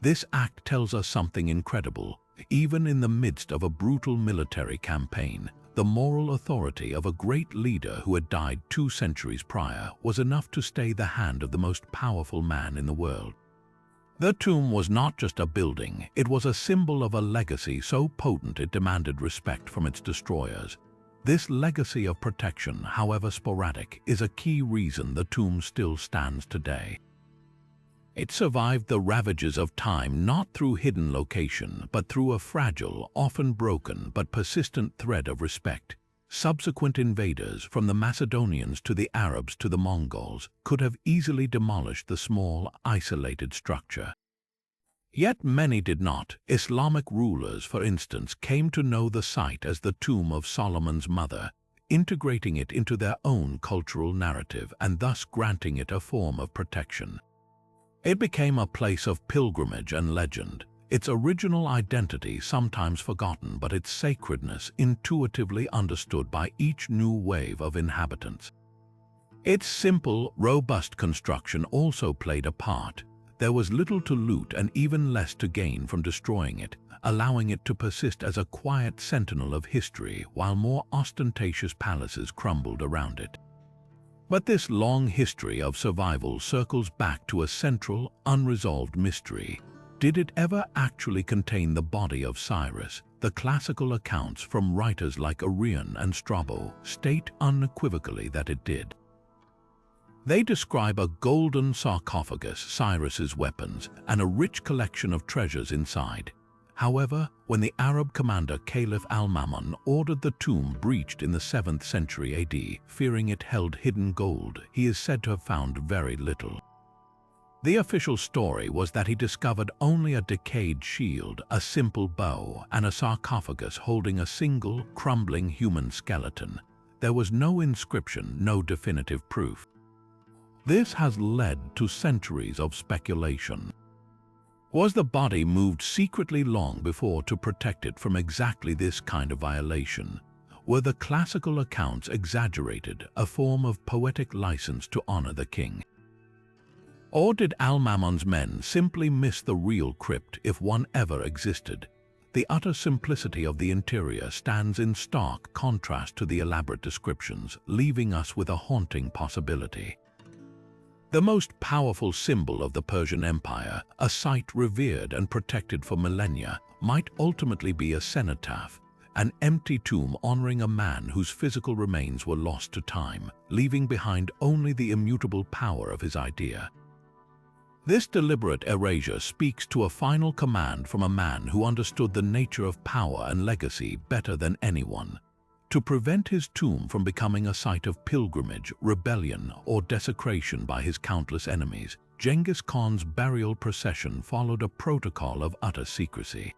[SPEAKER 1] This act tells us something incredible. Even in the midst of a brutal military campaign, the moral authority of a great leader who had died 2 centuries prior was enough to stay the hand of the most powerful man in the world. The tomb was not just a building, it was a symbol of a legacy so potent it demanded respect from its destroyers. This legacy of protection, however sporadic, is a key reason the tomb still stands today. It survived the ravages of time not through hidden location, but through a fragile, often broken, but persistent thread of respect. Subsequent invaders, from the Macedonians to the Arabs to the Mongols, could have easily demolished the small, isolated structure. Yet many did not. Islamic rulers, for instance, came to know the site as the tomb of Solomon's mother, integrating it into their own cultural narrative and thus granting it a form of protection. It became a place of pilgrimage and legend, its original identity sometimes forgotten but its sacredness intuitively understood by each new wave of inhabitants. Its simple, robust construction also played a part. There was little to loot and even less to gain from destroying it, allowing it to persist as a quiet sentinel of history while more ostentatious palaces crumbled around it. But this long history of survival circles back to a central, unresolved mystery. Did it ever actually contain the body of Cyrus? The classical accounts from writers like Arrian and Strabo state unequivocally that it did. They describe a golden sarcophagus, Cyrus's weapons, and a rich collection of treasures inside. However, when the Arab commander Caliph al-Ma'mun ordered the tomb breached in the 7th century AD, fearing it held hidden gold, he is said to have found very little. The official story was that he discovered only a decayed shield, a simple bow, and a sarcophagus holding a single, crumbling human skeleton. There was no inscription, no definitive proof. This has led to centuries of speculation. Was the body moved secretly long before to protect it from exactly this kind of violation? Were the classical accounts exaggerated, a form of poetic license to honor the king? Or did Al-Mamun's men simply miss the real crypt if one ever existed? The utter simplicity of the interior stands in stark contrast to the elaborate descriptions, leaving us with a haunting possibility. The most powerful symbol of the Persian Empire, a site revered and protected for millennia, might ultimately be a cenotaph, an empty tomb honoring a man whose physical remains were lost to time, leaving behind only the immutable power of his idea. This deliberate erasure speaks to a final command from a man who understood the nature of power and legacy better than anyone. To prevent his tomb from becoming a site of pilgrimage, rebellion, or desecration by his countless enemies, Genghis Khan's burial procession followed a protocol of utter secrecy.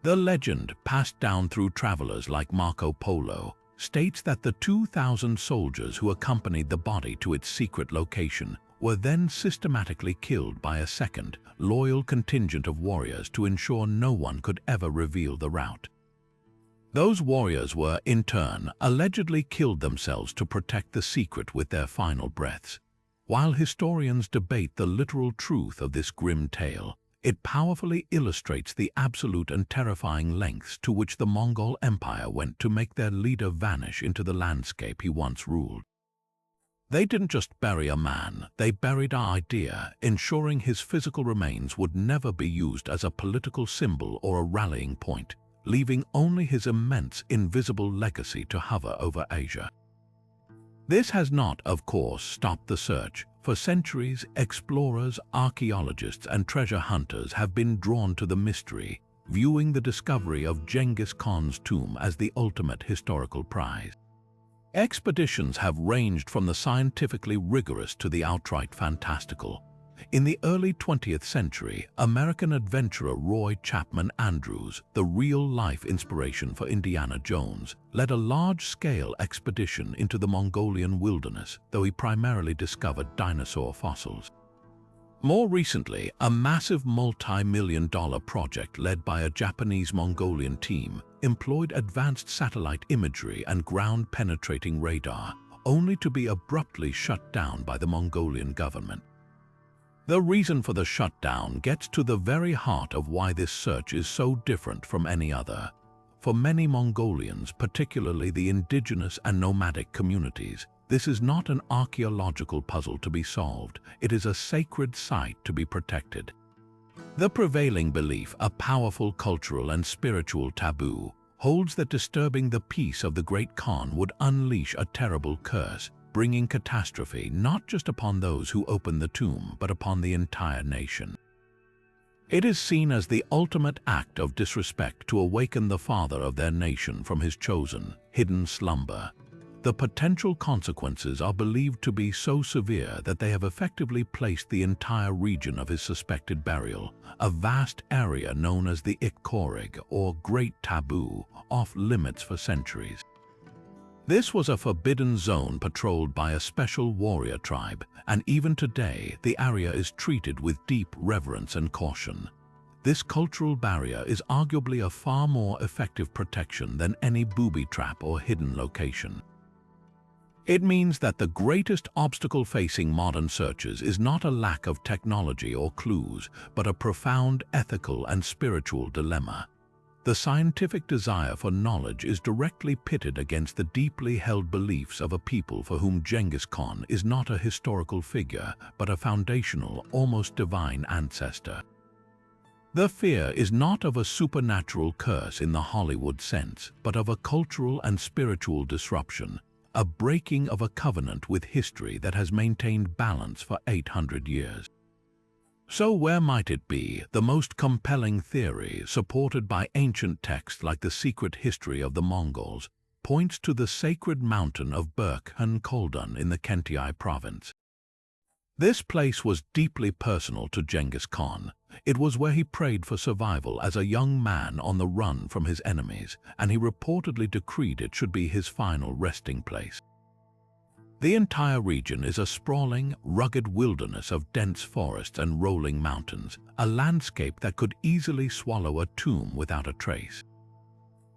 [SPEAKER 1] The legend, passed down through travelers like Marco Polo, states that the 2,000 soldiers who accompanied the body to its secret location were then systematically killed by a second, loyal contingent of warriors to ensure no one could ever reveal the route. Those warriors were, in turn, allegedly killed themselves to protect the secret with their final breaths. While historians debate the literal truth of this grim tale, it powerfully illustrates the absolute and terrifying lengths to which the Mongol Empire went to make their leader vanish into the landscape he once ruled. They didn't just bury a man, they buried our idea, ensuring his physical remains would never be used as a political symbol or a rallying point, leaving only his immense, invisible legacy to hover over Asia. This has not, of course, stopped the search. For centuries, explorers, archaeologists, and treasure hunters have been drawn to the mystery, viewing the discovery of Genghis Khan's tomb as the ultimate historical prize. Expeditions have ranged from the scientifically rigorous to the outright fantastical. In the early 20th century, American adventurer Roy Chapman Andrews, the real-life inspiration for Indiana Jones, led a large-scale expedition into the Mongolian wilderness, though he primarily discovered dinosaur fossils. More recently, a massive multi-million-dollar project led by a Japanese-Mongolian team employed advanced satellite imagery and ground-penetrating radar, only to be abruptly shut down by the Mongolian government. The reason for the shutdown gets to the very heart of why this search is so different from any other. For many Mongolians, particularly the indigenous and nomadic communities, this is not an archaeological puzzle to be solved, it is a sacred site to be protected. The prevailing belief, a powerful cultural and spiritual taboo, holds that disturbing the peace of the Great Khan would unleash a terrible curse, bringing catastrophe not just upon those who open the tomb, but upon the entire nation. It is seen as the ultimate act of disrespect to awaken the father of their nation from his chosen, hidden slumber. The potential consequences are believed to be so severe that they have effectively placed the entire region of his suspected burial, a vast area known as the Ikkorig, or Great Taboo, off limits for centuries. This was a forbidden zone patrolled by a special warrior tribe, and even today the area is treated with deep reverence and caution. This cultural barrier is arguably a far more effective protection than any booby trap or hidden location. It means that the greatest obstacle facing modern searchers is not a lack of technology or clues, but a profound ethical and spiritual dilemma. The scientific desire for knowledge is directly pitted against the deeply held beliefs of a people for whom Genghis Khan is not a historical figure, but a foundational, almost divine ancestor. The fear is not of a supernatural curse in the Hollywood sense, but of a cultural and spiritual disruption, a breaking of a covenant with history that has maintained balance for 800 years. So where might it be? The most compelling theory, supported by ancient texts like the Secret History of the Mongols, points to the sacred mountain of Burkhan Koldun in the Khentai province. This place was deeply personal to Genghis Khan. It was where he prayed for survival as a young man on the run from his enemies, and he reportedly decreed it should be his final resting place. The entire region is a sprawling, rugged wilderness of dense forests and rolling mountains, a landscape that could easily swallow a tomb without a trace.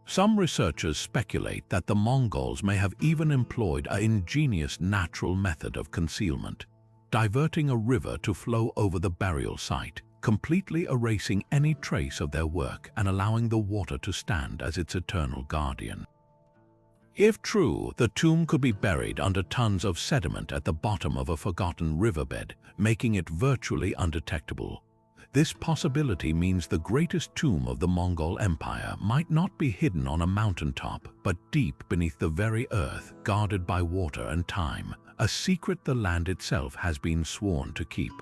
[SPEAKER 1] Some researchers speculate that the Mongols may have even employed an ingenious natural method of concealment. diverting a river to flow over the burial site, completely erasing any trace of their work and allowing the water to stand as its eternal guardian. If true, the tomb could be buried under tons of sediment at the bottom of a forgotten riverbed, making it virtually undetectable. This possibility means the greatest tomb of the Mongol Empire might not be hidden on a mountaintop, but deep beneath the very earth, guarded by water and time, a secret the land itself has been sworn to keep.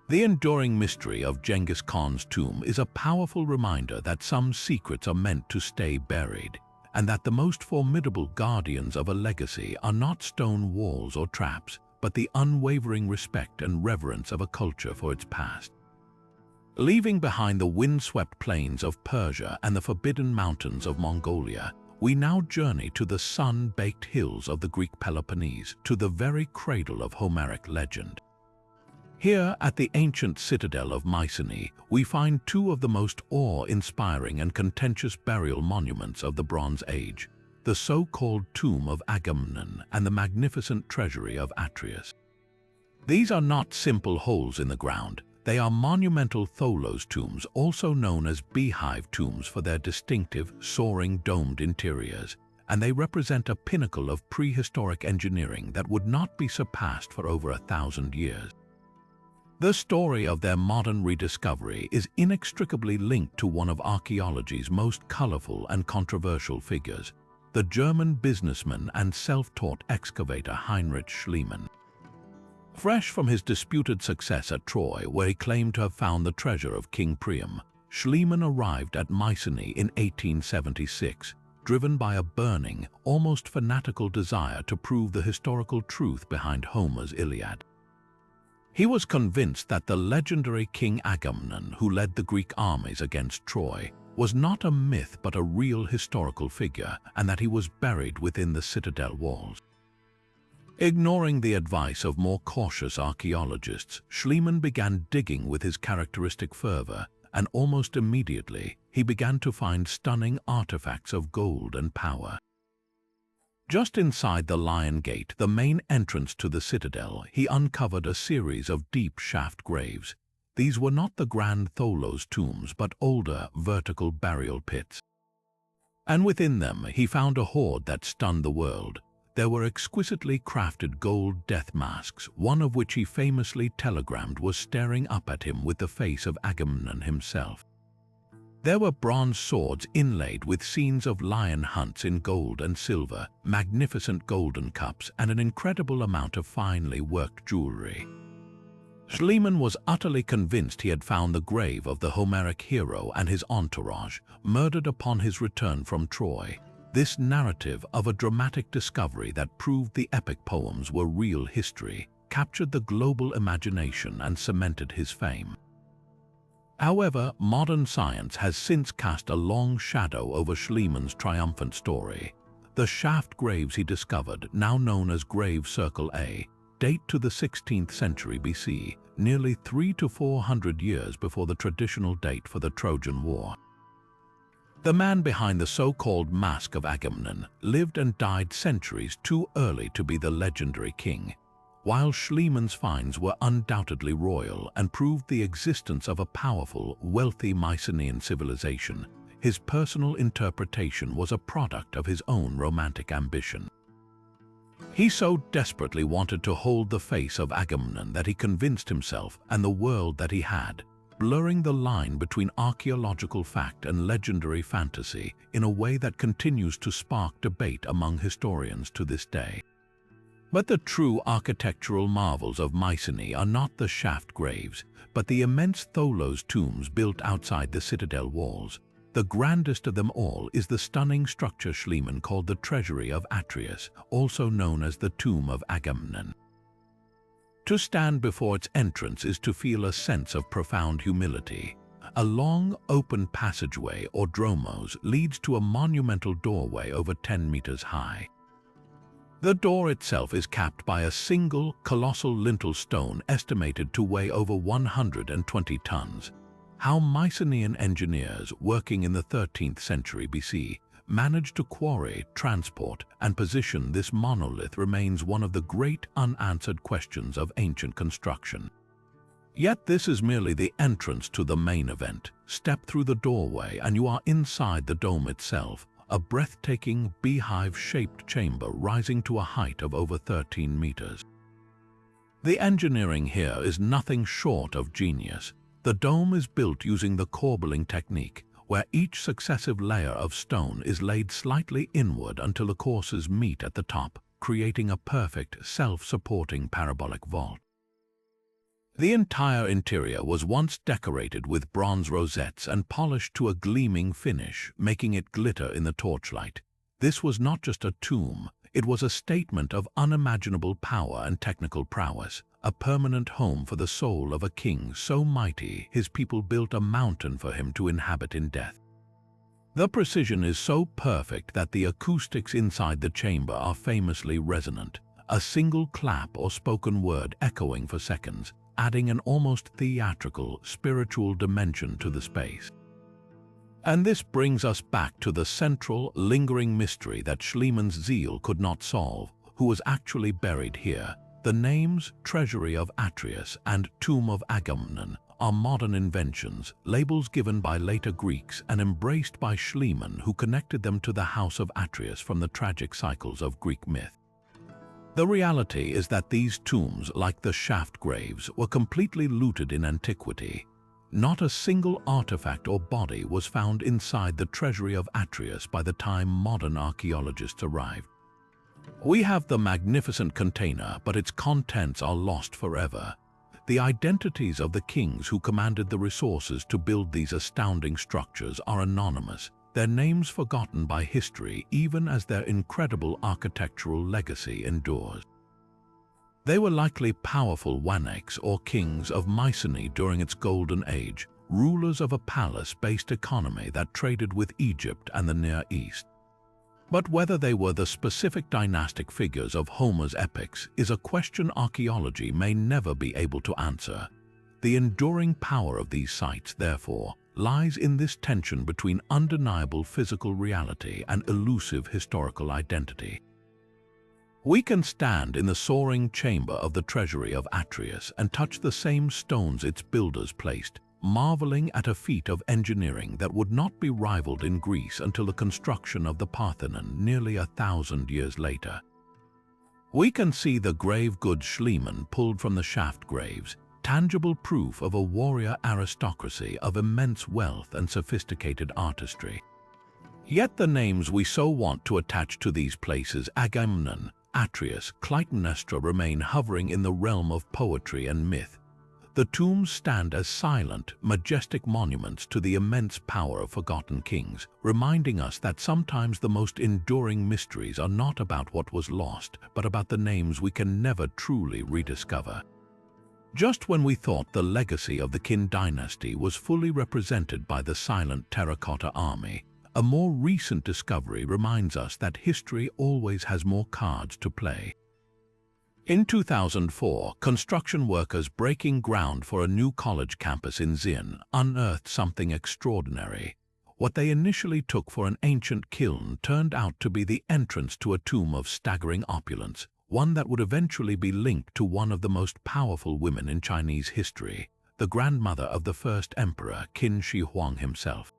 [SPEAKER 1] The enduring mystery of Genghis Khan's tomb is a powerful reminder that some secrets are meant to stay buried, and that the most formidable guardians of a legacy are not stone walls or traps, but the unwavering respect and reverence of a culture for its past. Leaving behind the windswept plains of Persia and the forbidden mountains of Mongolia, we now journey to the sun-baked hills of the Greek Peloponnese, to the very cradle of Homeric legend. Here, at the ancient citadel of Mycenae, we find two of the most awe-inspiring and contentious burial monuments of the Bronze Age, the so-called Tomb of Agamemnon and the magnificent treasury of Atreus. These are not simple holes in the ground. They are monumental tholos tombs, also known as beehive tombs for their distinctive, soaring domed interiors, and they represent a pinnacle of prehistoric engineering that would not be surpassed for over 1,000 years. The story of their modern rediscovery is inextricably linked to one of archaeology's most colorful and controversial figures, the German businessman and self-taught excavator Heinrich Schliemann. Fresh from his disputed success at Troy, where he claimed to have found the treasure of King Priam, Schliemann arrived at Mycenae in 1876, driven by a burning, almost fanatical desire to prove the historical truth behind Homer's Iliad. He was convinced that the legendary King Agamemnon, who led the Greek armies against Troy, was not a myth but a real historical figure, and that he was buried within the citadel walls. Ignoring the advice of more cautious archaeologists, Schliemann began digging with his characteristic fervor, and almost immediately he began to find stunning artifacts of gold and power. Just inside the Lion Gate, the main entrance to the citadel, he uncovered a series of deep shaft graves. These were not the grand tholos tombs, but older, vertical burial pits. And within them, he found a hoard that stunned the world. There were exquisitely crafted gold death masks, one of which he famously telegrammed was staring up at him with the face of Agamemnon himself. There were bronze swords inlaid with scenes of lion hunts in gold and silver, magnificent golden cups, and an incredible amount of finely worked jewelry. Schliemann was utterly convinced he had found the grave of the Homeric hero and his entourage, murdered upon his return from Troy. This narrative of a dramatic discovery that proved the epic poems were real history captured the global imagination and cemented his fame. However, modern science has since cast a long shadow over Schliemann's triumphant story. The shaft graves he discovered, now known as Grave Circle A, date to the 16th century BC, nearly 300 to 400 years before the traditional date for the Trojan War. The man behind the so-called Mask of Agamemnon lived and died centuries too early to be the legendary king. While Schliemann's finds were undoubtedly royal and proved the existence of a powerful, wealthy Mycenaean civilization, his personal interpretation was a product of his own romantic ambition. He so desperately wanted to hold the face of Agamemnon that he convinced himself and the world that he had, blurring the line between archaeological fact and legendary fantasy in a way that continues to spark debate among historians to this day. But the true architectural marvels of Mycenae are not the shaft graves, but the immense tholos tombs built outside the citadel walls. The grandest of them all is the stunning structure Schliemann called the Treasury of Atreus, also known as the Tomb of Agamemnon. To stand before its entrance is to feel a sense of profound humility. A long, open passageway, or dromos, leads to a monumental doorway over 10 meters high. The door itself is capped by a single, colossal lintel stone estimated to weigh over 120 tons. How Mycenaean engineers, working in the 13th century BC, managed to quarry, transport, and position this monolith remains one of the great unanswered questions of ancient construction. Yet this is merely the entrance to the main event. Step through the doorway and you are inside the dome itself, a breathtaking beehive-shaped chamber rising to a height of over 13 meters. The engineering here is nothing short of genius. The dome is built using the corbelling technique, where each successive layer of stone is laid slightly inward until the courses meet at the top, creating a perfect, self-supporting parabolic vault. The entire interior was once decorated with bronze rosettes and polished to a gleaming finish, making it glitter in the torchlight. This was not just a tomb, it was a statement of unimaginable power and technical prowess, a permanent home for the soul of a king so mighty his people built a mountain for him to inhabit in death. The precision is so perfect that the acoustics inside the chamber are famously resonant, a single clap or spoken word echoing for seconds, adding an almost theatrical, spiritual dimension to the space. And this brings us back to the central, lingering mystery that Schliemann's zeal could not solve, who was actually buried here. The names Treasury of Atreus and Tomb of Agamemnon are modern inventions, labels given by later Greeks and embraced by Schliemann, who connected them to the house of Atreus from the tragic cycles of Greek myth. The reality is that these tombs, like the shaft graves, were completely looted in antiquity. Not a single artifact or body was found inside the treasury of Atreus by the time modern archaeologists arrived. We have the magnificent container, but its contents are lost forever. The identities of the kings who commanded the resources to build these astounding structures are anonymous, their names forgotten by history even as their incredible architectural legacy endures. They were likely powerful wanaks or kings of Mycenae during its golden age, rulers of a palace-based economy that traded with Egypt and the Near East. But whether they were the specific dynastic figures of Homer's epics is a question archaeology may never be able to answer. The enduring power of these sites, therefore, lies in this tension between undeniable physical reality and elusive historical identity. We can stand in the soaring chamber of the treasury of Atreus and touch the same stones its builders placed, marveling at a feat of engineering that would not be rivaled in Greece until the construction of the Parthenon nearly 1,000 years later. We can see the grave goods Schliemann pulled from the shaft graves, tangible proof of a warrior aristocracy of immense wealth and sophisticated artistry. Yet the names we so want to attach to these places, Agamemnon, Atreus, Clytemnestra, remain hovering in the realm of poetry and myth. The tombs stand as silent, majestic monuments to the immense power of forgotten kings, reminding us that sometimes the most enduring mysteries are not about what was lost, but about the names we can never truly rediscover. Just when we thought the legacy of the Qin dynasty was fully represented by the silent Terracotta Army, a more recent discovery reminds us that history always has more cards to play. In 2004, construction workers breaking ground for a new college campus in Xi'an unearthed something extraordinary. What they initially took for an ancient kiln turned out to be the entrance to a tomb of staggering opulence, one that would eventually be linked to one of the most powerful women in Chinese history, the grandmother of the first emperor, Qin Shi Huang himself.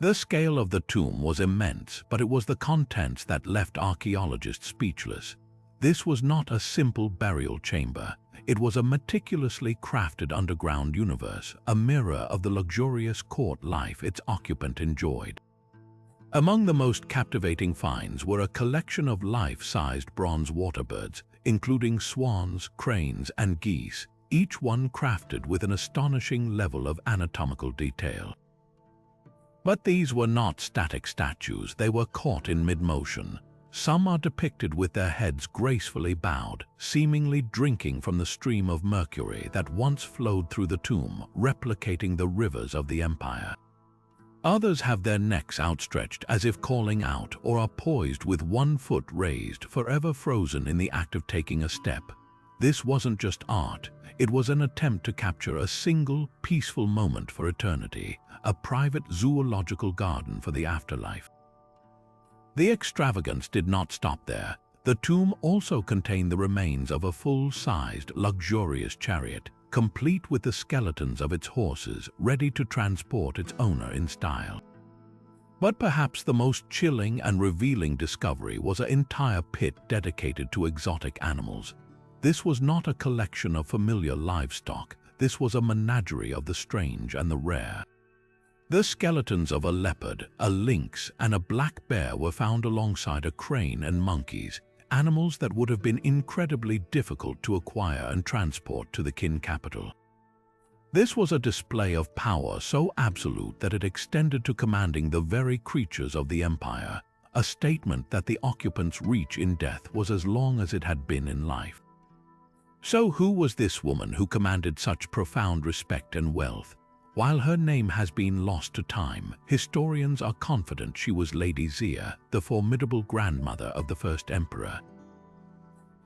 [SPEAKER 1] The scale of the tomb was immense, but it was the contents that left archaeologists speechless. This was not a simple burial chamber. It was a meticulously crafted underground universe, a mirror of the luxurious court life its occupant enjoyed. Among the most captivating finds were a collection of life-sized bronze waterbirds, including swans, cranes, and geese, each one crafted with an astonishing level of anatomical detail. But these were not static statues, they were caught in mid-motion. Some are depicted with their heads gracefully bowed, seemingly drinking from the stream of mercury that once flowed through the tomb, replicating the rivers of the empire. Others have their necks outstretched as if calling out, or are poised with one foot raised, forever frozen in the act of taking a step. This wasn't just art, it was an attempt to capture a single, peaceful moment for eternity, a private zoological garden for the afterlife. The extravagance did not stop there. The tomb also contained the remains of a full-sized, luxurious chariot, complete with the skeletons of its horses, ready to transport its owner in style. But perhaps the most chilling and revealing discovery was an entire pit dedicated to exotic animals. This was not a collection of familiar livestock. This was a menagerie of the strange and the rare. The skeletons of a leopard, a lynx, and a black bear were found alongside a crane and monkeys, animals that would have been incredibly difficult to acquire and transport to the Qin capital. This was a display of power so absolute that it extended to commanding the very creatures of the empire, a statement that the occupant's reach in death was as long as it had been in life. So who was this woman who commanded such profound respect and wealth? While her name has been lost to time, historians are confident she was Lady Xia, the formidable grandmother of the first emperor.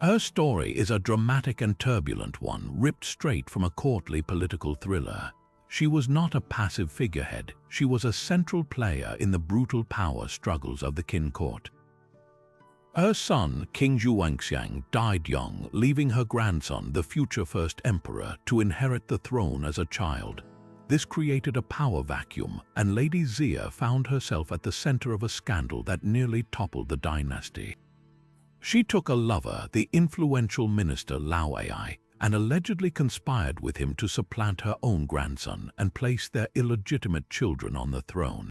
[SPEAKER 1] Her story is a dramatic and turbulent one, ripped straight from a courtly political thriller. She was not a passive figurehead, she was a central player in the brutal power struggles of the Qin court. Her son, King Xuanxiang, died young, leaving her grandson, the future first emperor, to inherit the throne as a child. This created a power vacuum, and Lady Xia found herself at the center of a scandal that nearly toppled the dynasty. She took a lover, the influential minister Lao Ai, and allegedly conspired with him to supplant her own grandson and place their illegitimate children on the throne.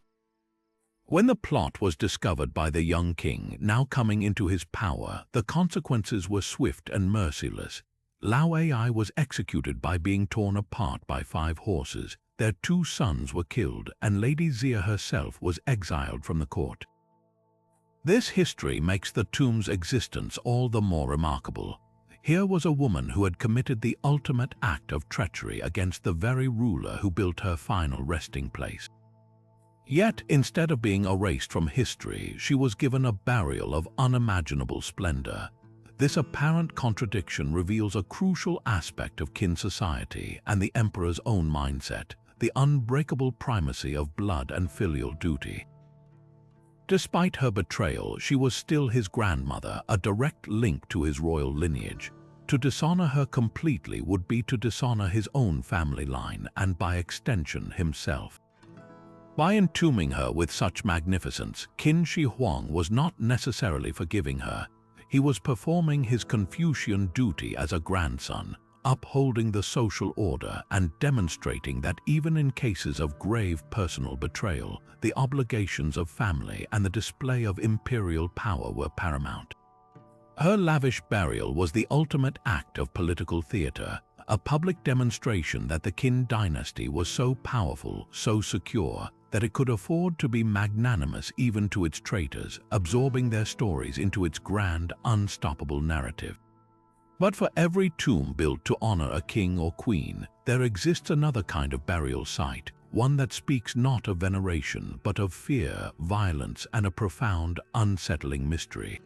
[SPEAKER 1] When the plot was discovered by the young king, now coming into his power, the consequences were swift and merciless. Lao Ai was executed by being torn apart by 5 horses. Their 2 sons were killed, and Lady Xia herself was exiled from the court. This history makes the tomb's existence all the more remarkable. Here was a woman who had committed the ultimate act of treachery against the very ruler who built her final resting place. Yet, instead of being erased from history, she was given a burial of unimaginable splendor. This apparent contradiction reveals a crucial aspect of Qin society and the emperor's own mindset, the unbreakable primacy of blood and filial duty. Despite her betrayal, she was still his grandmother, a direct link to his royal lineage. To dishonor her completely would be to dishonor his own family line and, by extension, himself. By entombing her with such magnificence, Qin Shi Huang was not necessarily forgiving her. He was performing his Confucian duty as a grandson, upholding the social order and demonstrating that even in cases of grave personal betrayal, the obligations of family and the display of imperial power were paramount. Her lavish burial was the ultimate act of political theater, a public demonstration that the Qin dynasty was so powerful, so secure, that it could afford to be magnanimous even to its traitors, absorbing their stories into its grand, unstoppable narrative. But for every tomb built to honor a king or queen, there exists another kind of burial site, one that speaks not of veneration, but of fear, violence, and a profound, unsettling mystery.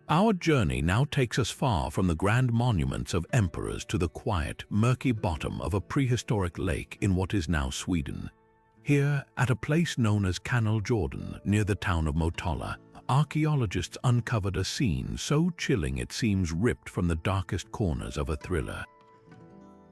[SPEAKER 1] Our journey now takes us far from the grand monuments of emperors to the quiet, murky bottom of a prehistoric lake in what is now Sweden. Here, at a place known as Canal Jordan, near the town of Motala, archaeologists uncovered a scene so chilling it seems ripped from the darkest corners of a thriller.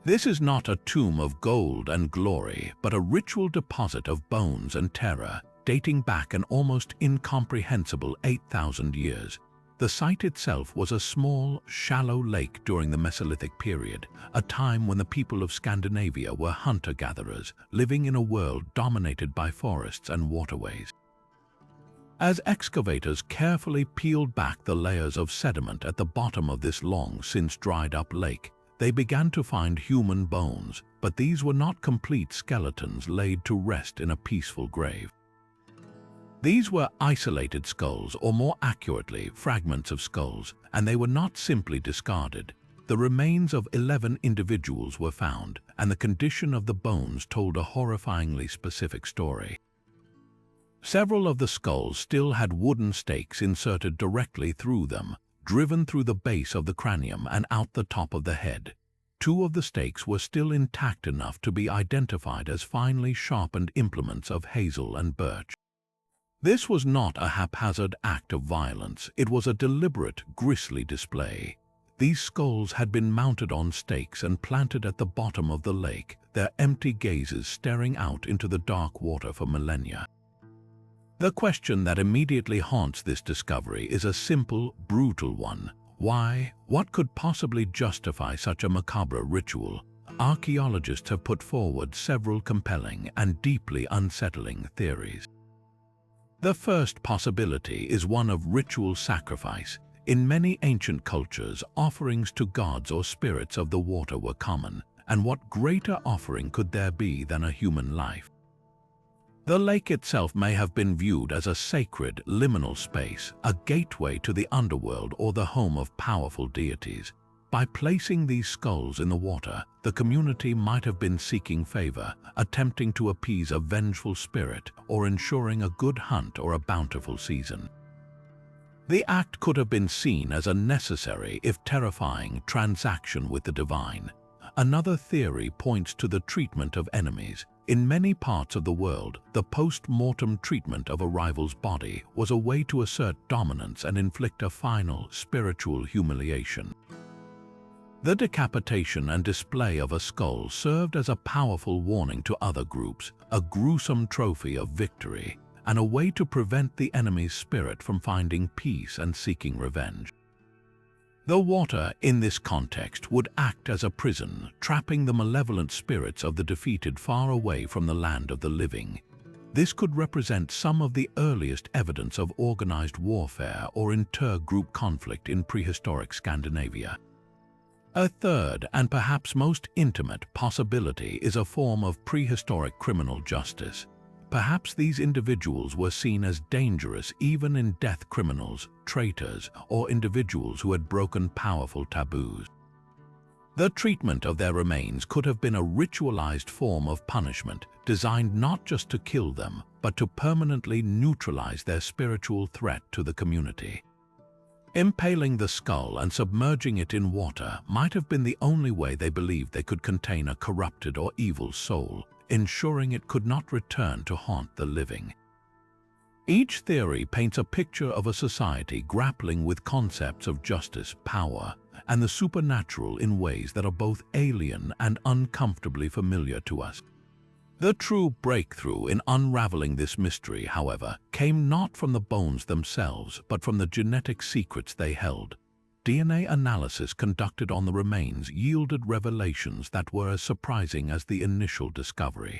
[SPEAKER 1] This is not a tomb of gold and glory, but a ritual deposit of bones and terror, dating back an almost incomprehensible 8,000 years. The site itself was a small, shallow lake during the Mesolithic period, a time when the people of Scandinavia were hunter-gatherers, living in a world dominated by forests and waterways. As excavators carefully peeled back the layers of sediment at the bottom of this long-since dried-up lake, they began to find human bones, but these were not complete skeletons laid to rest in a peaceful grave. These were isolated skulls, or more accurately, fragments of skulls, and they were not simply discarded. The remains of 11 individuals were found, and the condition of the bones told a horrifyingly specific story. Several of the skulls still had wooden stakes inserted directly through them, driven through the base of the cranium and out the top of the head. 2 of the stakes were still intact enough to be identified as finely sharpened implements of hazel and birch. This was not a haphazard act of violence, it was a deliberate, grisly display. These skulls had been mounted on stakes and planted at the bottom of the lake, their empty gazes staring out into the dark water for millennia. The question that immediately haunts this discovery is a simple, brutal one. Why? What could possibly justify such a macabre ritual? Archaeologists have put forward several compelling and deeply unsettling theories. The first possibility is one of ritual sacrifice. In many ancient cultures, offerings to gods or spirits of the water were common, and what greater offering could there be than a human life? The lake itself may have been viewed as a sacred, liminal space, a gateway to the underworld or the home of powerful deities. By placing these skulls in the water, the community might have been seeking favor, attempting to appease a vengeful spirit, or ensuring a good hunt or a bountiful season. The act could have been seen as a necessary, if terrifying, transaction with the divine. Another theory points to the treatment of enemies. In many parts of the world, the post-mortem treatment of a rival's body was a way to assert dominance and inflict a final, spiritual humiliation. The decapitation and display of a skull served as a powerful warning to other groups, a gruesome trophy of victory, and a way to prevent the enemy's spirit from finding peace and seeking revenge. The water, in this context, would act as a prison, trapping the malevolent spirits of the defeated far away from the land of the living. This could represent some of the earliest evidence of organized warfare or inter-group conflict in prehistoric Scandinavia. A third, and perhaps most intimate, possibility is a form of prehistoric criminal justice. Perhaps these individuals were seen as dangerous even in death: criminals, traitors, or individuals who had broken powerful taboos. The treatment of their remains could have been a ritualized form of punishment, designed not just to kill them, but to permanently neutralize their spiritual threat to the community. Impaling the skull and submerging it in water might have been the only way they believed they could contain a corrupted or evil soul, ensuring it could not return to haunt the living. Each theory paints a picture of a society grappling with concepts of justice, power, and the supernatural in ways that are both alien and uncomfortably familiar to us. The true breakthrough in unraveling this mystery, however, came not from the bones themselves, but from the genetic secrets they held. DNA analysis conducted on the remains yielded revelations that were as surprising as the initial discovery.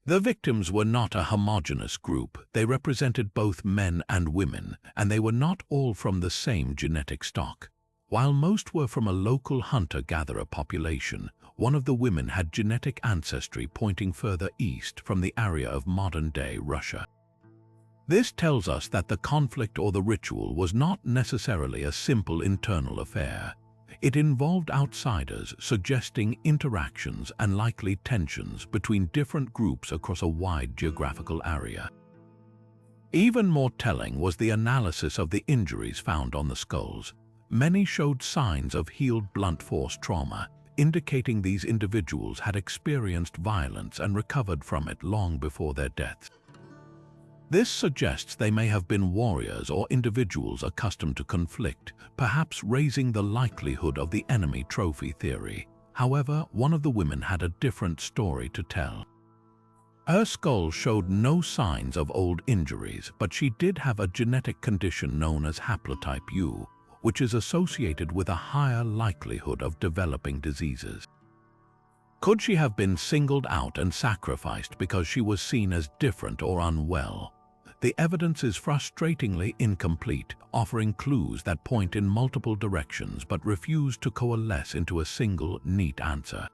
[SPEAKER 1] The victims were not a homogeneous group. They represented both men and women, and they were not all from the same genetic stock. While most were from a local hunter-gatherer population, one of the women had genetic ancestry pointing further east from the area of modern-day Russia. This tells us that the conflict or the ritual was not necessarily a simple internal affair. It involved outsiders, suggesting interactions and likely tensions between different groups across a wide geographical area. Even more telling was the analysis of the injuries found on the skulls. Many showed signs of healed blunt force trauma, indicating these individuals had experienced violence and recovered from it long before their deaths. This suggests they may have been warriors or individuals accustomed to conflict, perhaps raising the likelihood of the enemy trophy theory. However, one of the women had a different story to tell. Her skull showed no signs of old injuries, but she did have a genetic condition known as haplotype U, which is associated with a higher likelihood of developing diseases. Could she have been singled out and sacrificed because she was seen as different or unwell? The evidence is frustratingly incomplete, offering clues that point in multiple directions but refuse to coalesce into a single, neat answer.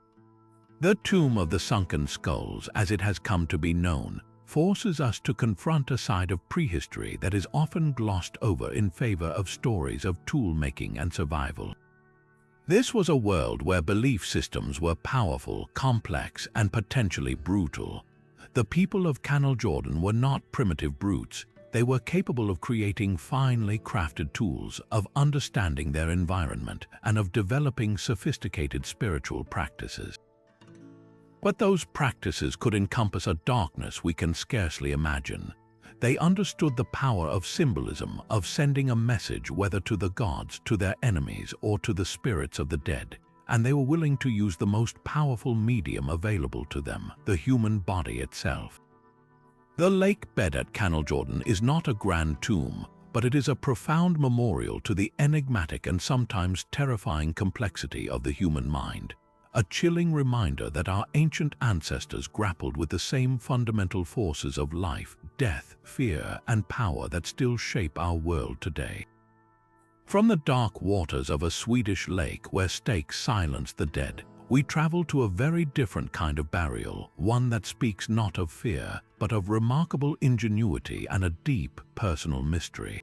[SPEAKER 1] The Tomb of the Sunken Skulls, as it has come to be known, forces us to confront a side of prehistory that is often glossed over in favor of stories of tool-making and survival. This was a world where belief systems were powerful, complex, and potentially brutal. The people of Canal Jordan were not primitive brutes. They were capable of creating finely crafted tools, of understanding their environment, and of developing sophisticated spiritual practices. But those practices could encompass a darkness we can scarcely imagine. They understood the power of symbolism, of sending a message whether to the gods, to their enemies, or to the spirits of the dead, and they were willing to use the most powerful medium available to them, the human body itself. The lake bed at Canal Jordan is not a grand tomb, but it is a profound memorial to the enigmatic and sometimes terrifying complexity of the human mind, a chilling reminder that our ancient ancestors grappled with the same fundamental forces of life, death, fear, and power that still shape our world today. From the dark waters of a Swedish lake where stakes silence the dead, we travel to a very different kind of burial, one that speaks not of fear, but of remarkable ingenuity and a deep personal mystery.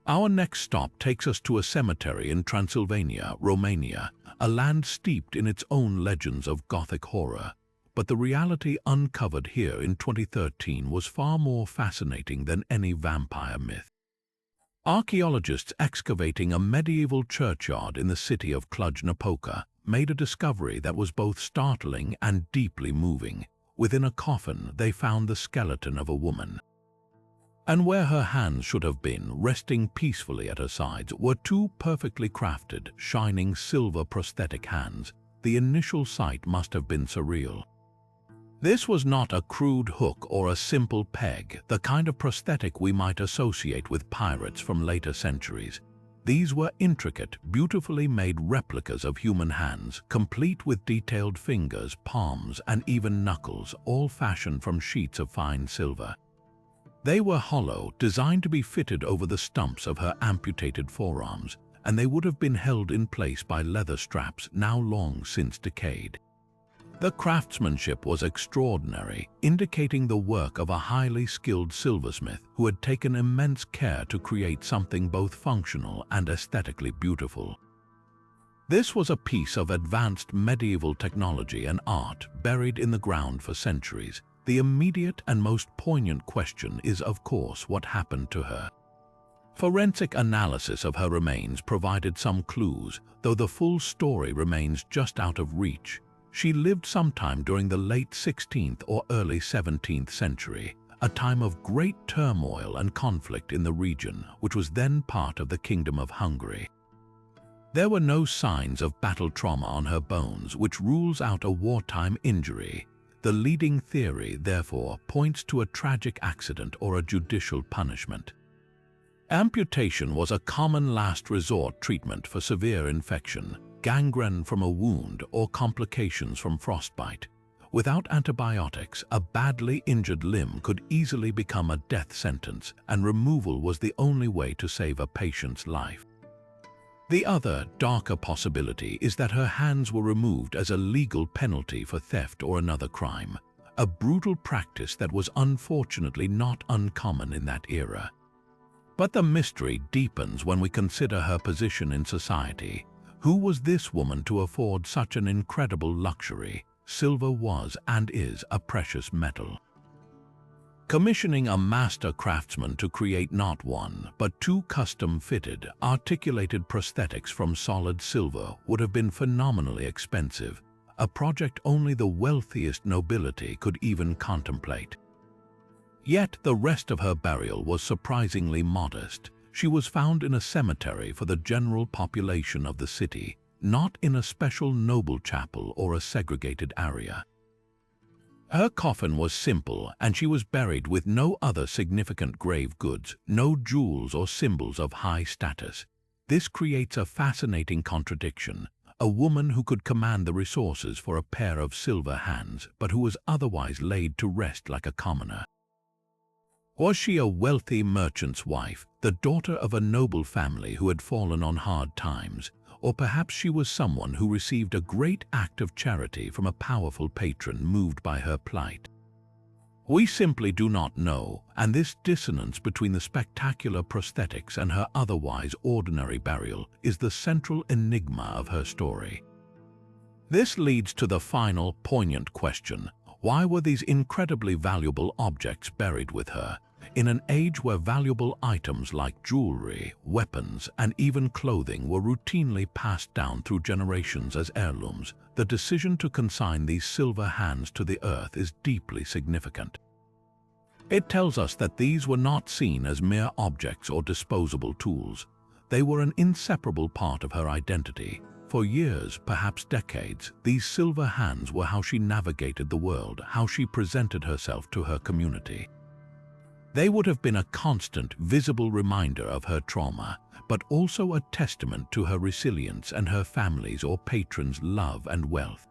[SPEAKER 1] Our next stop takes us to a cemetery in Transylvania, Romania, a land steeped in its own legends of Gothic horror. But the reality uncovered here in 2013 was far more fascinating than any vampire myth. Archaeologists excavating a medieval churchyard in the city of Cluj-Napoca made a discovery that was both startling and deeply moving. Within a coffin, they found the skeleton of a woman. And where her hands should have been, resting peacefully at her sides, were two perfectly crafted, shining silver prosthetic hands. The initial sight must have been surreal. This was not a crude hook or a simple peg, the kind of prosthetic we might associate with pirates from later centuries. These were intricate, beautifully made replicas of human hands, complete with detailed fingers, palms, and even knuckles, all fashioned from sheets of fine silver. They were hollow, designed to be fitted over the stumps of her amputated forearms, and they would have been held in place by leather straps now long since decayed. The craftsmanship was extraordinary, indicating the work of a highly skilled silversmith who had taken immense care to create something both functional and aesthetically beautiful. This was a piece of advanced medieval technology and art buried in the ground for centuries. The immediate and most poignant question is, of course, what happened to her. Forensic analysis of her remains provided some clues, though the full story remains just out of reach. She lived sometime during the late 16th or early 17th century, a time of great turmoil and conflict in the region, which was then part of the Kingdom of Hungary. There were no signs of battle trauma on her bones, which rules out a wartime injury. The leading theory, therefore, points to a tragic accident or a judicial punishment. Amputation was a common last resort treatment for severe infection, gangrene from a wound, or complications from frostbite. Without antibiotics, a badly injured limb could easily become a death sentence, and removal was the only way to save a patient's life. The other, darker possibility is that her hands were removed as a legal penalty for theft or another crime, a brutal practice that was unfortunately not uncommon in that era. But the mystery deepens when we consider her position in society. Who was this woman to afford such an incredible luxury? Silver was and is a precious metal. Commissioning a master craftsman to create not one, but two custom-fitted, articulated prosthetics from solid silver would have been phenomenally expensive, a project only the wealthiest nobility could even contemplate. Yet the rest of her burial was surprisingly modest. She was found in a cemetery for the general population of the city, not in a special noble chapel or a segregated area. Her coffin was simple, and she was buried with no other significant grave goods, no jewels or symbols of high status. This creates a fascinating contradiction. A woman who could command the resources for a pair of silver hands, but who was otherwise laid to rest like a commoner. Was she a wealthy merchant's wife, the daughter of a noble family who had fallen on hard times, or perhaps she was someone who received a great act of charity from a powerful patron moved by her plight? We simply do not know, and this dissonance between the spectacular prosthetics and her otherwise ordinary burial is the central enigma of her story. This leads to the final, poignant question: why were these incredibly valuable objects buried with her? In an age where valuable items like jewelry, weapons, and even clothing were routinely passed down through generations as heirlooms, the decision to consign these silver hands to the earth is deeply significant. It tells us that these were not seen as mere objects or disposable tools. They were an inseparable part of her identity. For years, perhaps decades, these silver hands were how she navigated the world, how she presented herself to her community. They would have been a constant, visible reminder of her trauma, but also a testament to her resilience and her family's or patrons' love and wealth.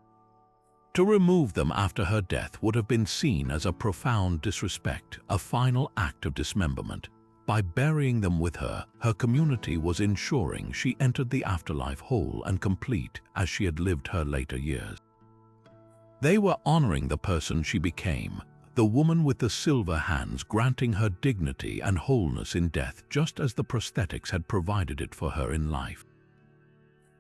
[SPEAKER 1] To remove them after her death would have been seen as a profound disrespect, a final act of dismemberment. By burying them with her, her community was ensuring she entered the afterlife whole and complete as she had lived her later years. They were honoring the person she became, the woman with the silver hands, granting her dignity and wholeness in death just as the prosthetics had provided it for her in life.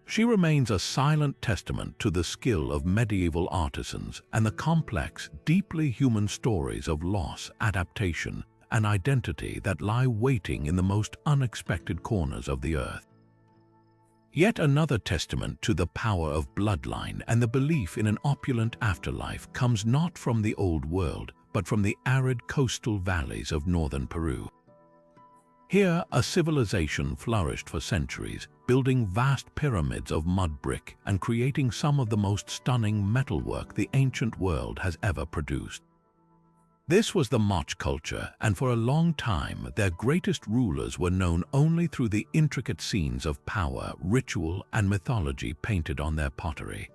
[SPEAKER 1] She remains a silent testament to the skill of medieval artisans and the complex, deeply human stories of loss, adaptation, and identity that lie waiting in the most unexpected corners of the earth. Yet another testament to the power of bloodline and the belief in an opulent afterlife comes not from the old world, but from the arid coastal valleys of northern Peru. Here, a civilization flourished for centuries, building vast pyramids of mud brick and creating some of the most stunning metalwork the ancient world has ever produced. This was the Moche culture, and for a long time their greatest rulers were known only through the intricate scenes of power, ritual, and mythology painted on their pottery.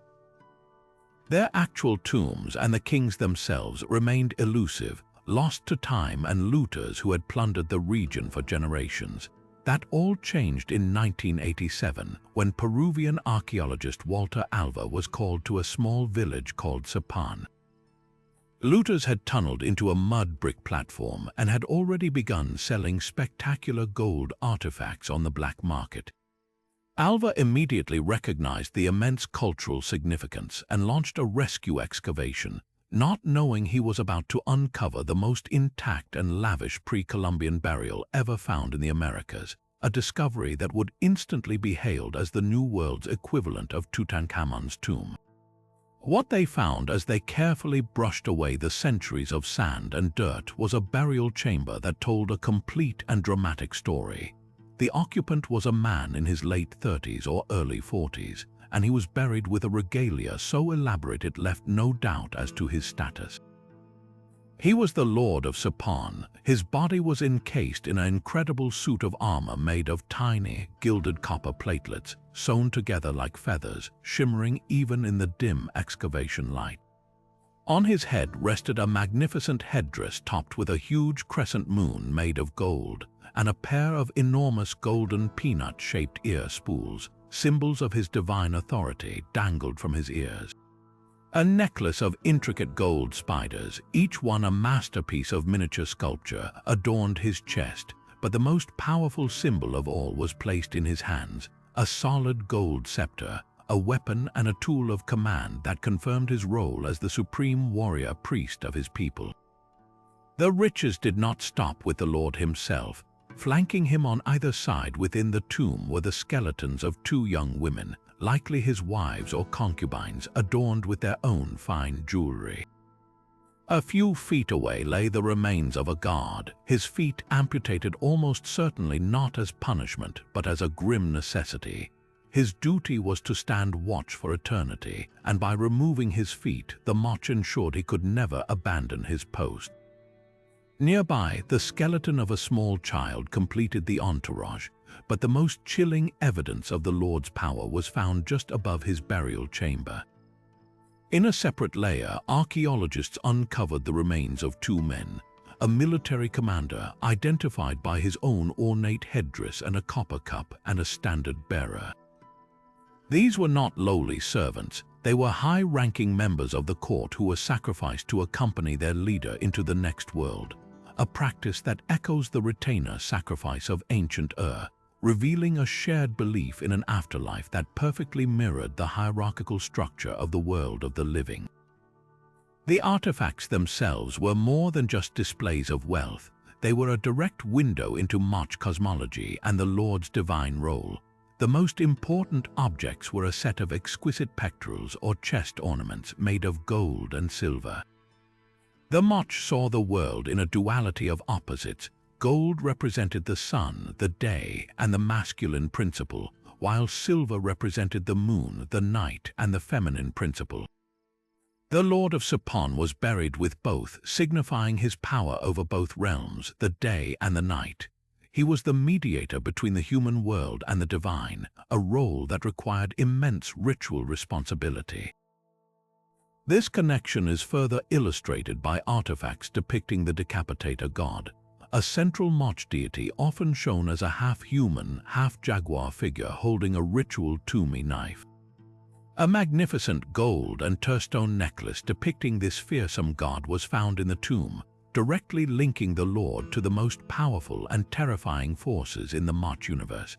[SPEAKER 1] Their actual tombs and the kings themselves remained elusive, lost to time and looters who had plundered the region for generations. That all changed in 1987 when Peruvian archaeologist Walter Alva was called to a small village called Sutton. Looters had tunneled into a mud brick platform and had already begun selling spectacular gold artifacts on the black market. Alva immediately recognized the immense cultural significance and launched a rescue excavation, not knowing he was about to uncover the most intact and lavish pre-Columbian burial ever found in the Americas, a discovery that would instantly be hailed as the New World's equivalent of Tutankhamun's tomb. What they found as they carefully brushed away the centuries of sand and dirt was a burial chamber that told a complete and dramatic story. The occupant was a man in his late 30s or early 40s, and he was buried with a regalia so elaborate it left no doubt as to his status. He was the Lord of Sutton. His body was encased in an incredible suit of armor made of tiny, gilded copper platelets, sewn together like feathers, shimmering even in the dim excavation light. On his head rested a magnificent headdress topped with a huge crescent moon made of gold, and a pair of enormous golden peanut-shaped ear spools, symbols of his divine authority, dangled from his ears. A necklace of intricate gold spiders, each one a masterpiece of miniature sculpture, adorned his chest, but the most powerful symbol of all was placed in his hands, a solid gold scepter, a weapon and a tool of command that confirmed his role as the supreme warrior priest of his people. The riches did not stop with the Lord himself. Flanking him on either side within the tomb were the skeletons of two young women, likely his wives or concubines, adorned with their own fine jewelry. A few feet away lay the remains of a guard, his feet amputated almost certainly not as punishment but as a grim necessity. His duty was to stand watch for eternity, and by removing his feet, the Moche ensured he could never abandon his post. Nearby, the skeleton of a small child completed the entourage, but the most chilling evidence of the Lord's power was found just above his burial chamber. In a separate layer, archaeologists uncovered the remains of two men, a military commander identified by his own ornate headdress and a copper cup and a standard bearer. These were not lowly servants. They were high-ranking members of the court who were sacrificed to accompany their leader into the next world, a practice that echoes the retainer sacrifice of ancient revealing a shared belief in an afterlife that perfectly mirrored the hierarchical structure of the world of the living. The artifacts themselves were more than just displays of wealth. They were a direct window into Moche cosmology and the Lord's divine role. The most important objects were a set of exquisite pectorals or chest ornaments made of gold and silver. The Moch saw the world in a duality of opposites. Gold represented the sun, the day, and the masculine principle, while silver represented the moon, the night, and the feminine principle. The Lord of Sutton was buried with both, signifying his power over both realms, the day and the night. He was the mediator between the human world and the divine, a role that required immense ritual responsibility. This connection is further illustrated by artifacts depicting the decapitator god, a central Moch deity often shown as a half-human, half-jaguar figure holding a ritual toomey knife. A magnificent gold and terstone necklace depicting this fearsome god was found in the tomb, directly linking the Lord to the most powerful and terrifying forces in the Moch universe.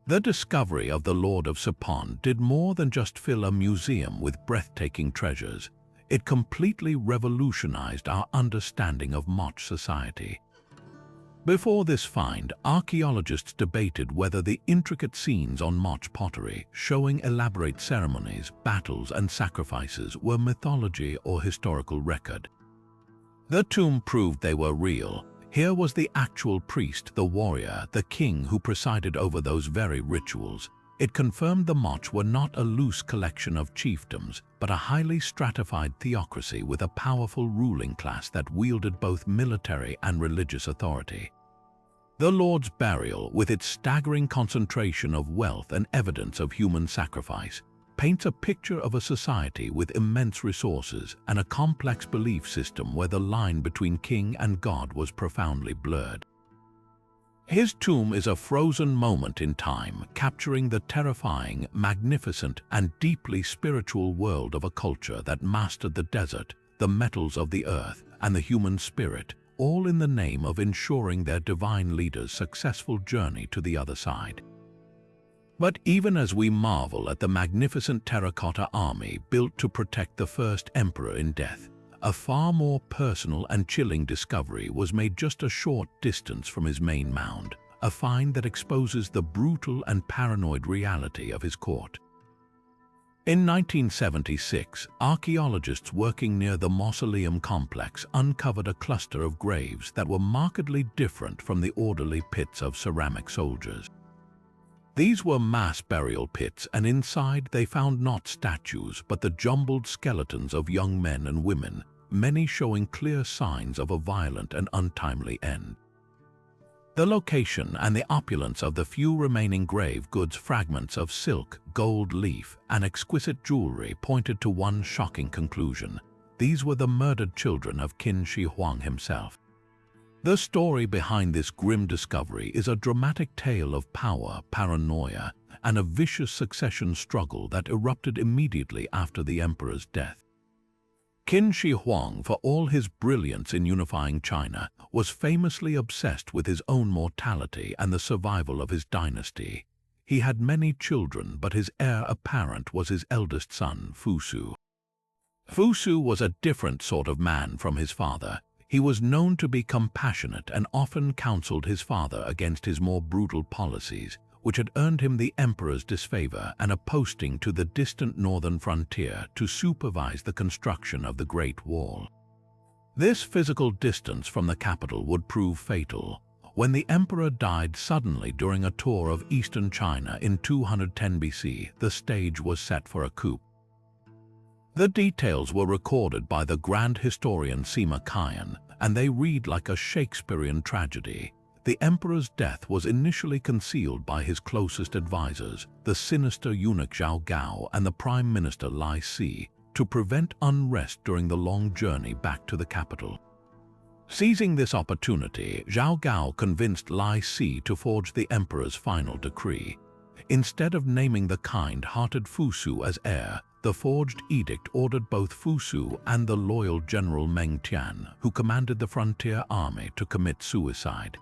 [SPEAKER 1] The discovery of the Lord of Sutton did more than just fill a museum with breathtaking treasures. It completely revolutionized our understanding of Moch society. Before this find, archaeologists debated whether the intricate scenes on Moch pottery, showing elaborate ceremonies, battles, and sacrifices, were mythology or historical record. The tomb proved they were real. Here was the actual priest, the warrior, the king who presided over those very rituals. It confirmed the Moch were not a loose collection of chiefdoms, but a highly stratified theocracy with a powerful ruling class that wielded both military and religious authority. The Lord's burial, with its staggering concentration of wealth and evidence of human sacrifice, paints a picture of a society with immense resources and a complex belief system where the line between king and god was profoundly blurred. His tomb is a frozen moment in time, capturing the terrifying, magnificent, and deeply spiritual world of a culture that mastered the desert, the metals of the earth, and the human spirit, all in the name of ensuring their divine leader's successful journey to the other side. But even as we marvel at the magnificent Terracotta Army built to protect the first emperor in death, a far more personal and chilling discovery was made just a short distance from his main mound, a find that exposes the brutal and paranoid reality of his court. In 1976, archaeologists working near the mausoleum complex uncovered a cluster of graves that were markedly different from the orderly pits of ceramic soldiers. These were mass burial pits, and inside they found not statues but the jumbled skeletons of young men and women, many showing clear signs of a violent and untimely end. The location and the opulence of the few remaining grave goods, fragments of silk, gold leaf, and exquisite jewelry pointed to one shocking conclusion. These were the murdered children of Qin Shi Huang himself. The story behind this grim discovery is a dramatic tale of power, paranoia, and a vicious succession struggle that erupted immediately after the emperor's death. Qin Shi Huang, for all his brilliance in unifying China, was famously obsessed with his own mortality and the survival of his dynasty. He had many children, but his heir apparent was his eldest son, Fusu. Fusu was a different sort of man from his father. He was known to be compassionate and often counseled his father against his more brutal policies, which had earned him the emperor's disfavor and a posting to the distant northern frontier to supervise the construction of the Great Wall. This physical distance from the capital would prove fatal. When the emperor died suddenly during a tour of eastern China in 210 BC, the stage was set for a coup. The details were recorded by the grand historian Sima Qian, and they read like a Shakespearean tragedy. The emperor's death was initially concealed by his closest advisors, the sinister eunuch Zhao Gao and the prime minister Lai Si, to prevent unrest during the long journey back to the capital. Seizing this opportunity, Zhao Gao convinced Lai Si to forge the emperor's final decree. Instead of naming the kind-hearted Fusu as heir, the forged edict ordered both Fusu and the loyal general Meng Tian, who commanded the frontier army, to commit suicide.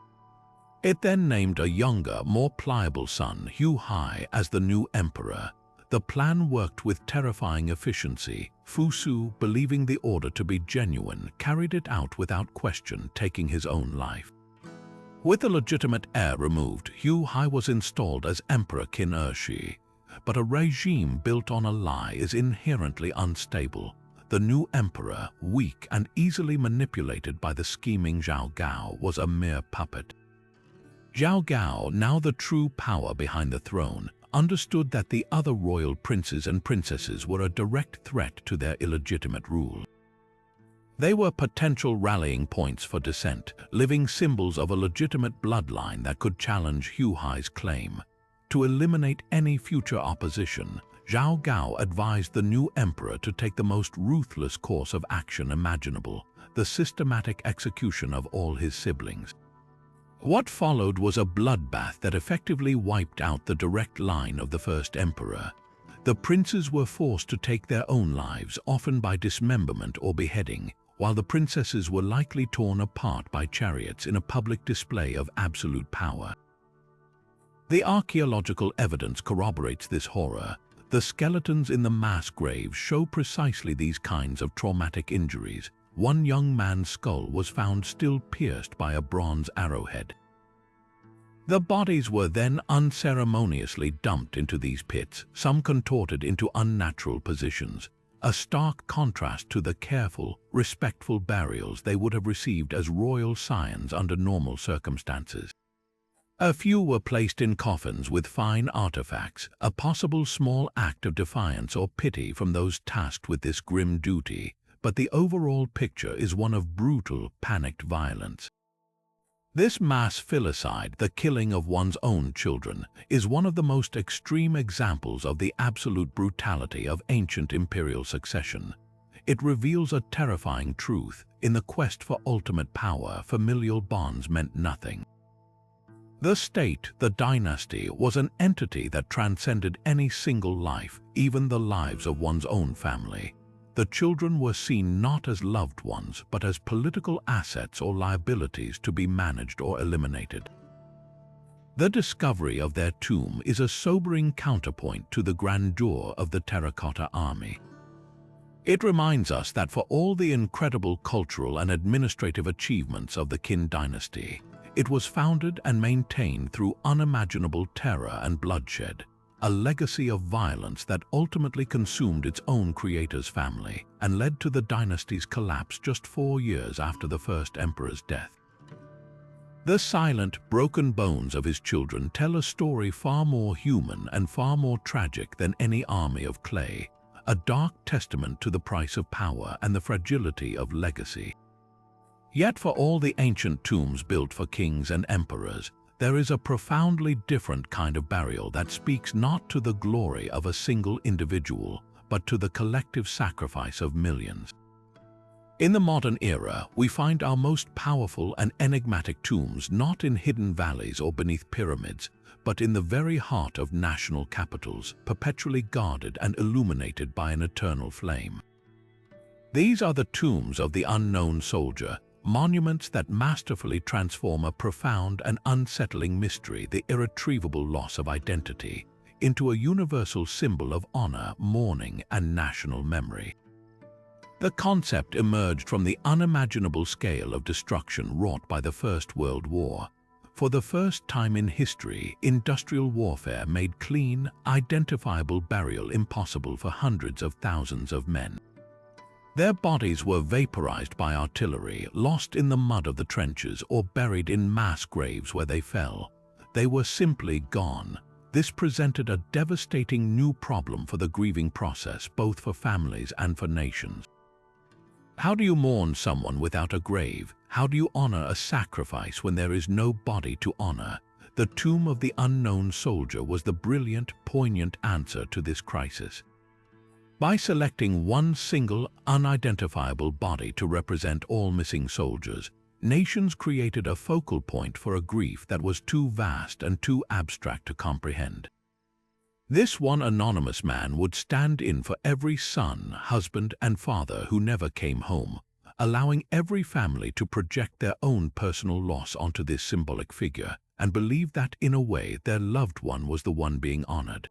[SPEAKER 1] It then named a younger, more pliable son, Hu Hai, as the new emperor. The plan worked with terrifying efficiency. Fusu, believing the order to be genuine, carried it out without question, taking his own life. With the legitimate heir removed, Hu Hai was installed as Emperor Qin Shi. But a regime built on a lie is inherently unstable. the new emperor, weak and easily manipulated by the scheming Zhao Gao, was a mere puppet. Zhao Gao, now the true power behind the throne, understood that the other royal princes and princesses were a direct threat to their illegitimate rule. They were potential rallying points for dissent, living symbols of a legitimate bloodline that could challenge Hu Hai's claim. To eliminate any future opposition, Zhao Gao advised the new emperor to take the most ruthless course of action imaginable, the systematic execution of all his siblings. What followed was a bloodbath that effectively wiped out the direct line of the first emperor. The princes were forced to take their own lives, often by dismemberment or beheading, while the princesses were likely torn apart by chariots in a public display of absolute power. The archaeological evidence corroborates this horror. The skeletons in the mass graves show precisely these kinds of traumatic injuries. One young man's skull was found still pierced by a bronze arrowhead. The bodies were then unceremoniously dumped into these pits, some contorted into unnatural positions, a stark contrast to the careful, respectful burials they would have received as royal scions under normal circumstances. A few were placed in coffins with fine artifacts, a possible small act of defiance or pity from those tasked with this grim duty, but the overall picture is one of brutal, panicked violence. This mass filicide, the killing of one's own children, is one of the most extreme examples of the absolute brutality of ancient imperial succession. It reveals a terrifying truth: in the quest for ultimate power, familial bonds meant nothing. The state, the dynasty, was an entity that transcended any single life, even the lives of one's own family. The children were seen not as loved ones, but as political assets or liabilities to be managed or eliminated. The discovery of their tomb is a sobering counterpoint to the grandeur of the Terracotta Army. It reminds us that for all the incredible cultural and administrative achievements of the Qin dynasty, it was founded and maintained through unimaginable terror and bloodshed, a legacy of violence that ultimately consumed its own creator's family and led to the dynasty's collapse just 4 years after the first emperor's death. The silent, broken bones of his children tell a story far more human and far more tragic than any army of clay, a dark testament to the price of power and the fragility of legacy. Yet for all the ancient tombs built for kings and emperors, there is a profoundly different kind of burial that speaks not to the glory of a single individual, but to the collective sacrifice of millions. In the modern era, we find our most powerful and enigmatic tombs not in hidden valleys or beneath pyramids, but in the very heart of national capitals, perpetually guarded and illuminated by an eternal flame. These are the tombs of the unknown soldier, monuments that masterfully transform a profound and unsettling mystery, the irretrievable loss of identity, into a universal symbol of honor, mourning, and national memory. The concept emerged from the unimaginable scale of destruction wrought by the First World War. For the first time in history, industrial warfare made clean, identifiable burial impossible for hundreds of thousands of men. Their bodies were vaporized by artillery, lost in the mud of the trenches, or buried in mass graves where they fell. They were simply gone. This presented a devastating new problem for the grieving process, both for families and for nations. How do you mourn someone without a grave? How do you honor a sacrifice when there is no body to honor? The tomb of the unknown soldier was the brilliant, poignant answer to this crisis. By selecting one single, unidentifiable body to represent all missing soldiers, nations created a focal point for a grief that was too vast and too abstract to comprehend. This one anonymous man would stand in for every son, husband, and father who never came home, allowing every family to project their own personal loss onto this symbolic figure and believe that, in a way, their loved one was the one being honored.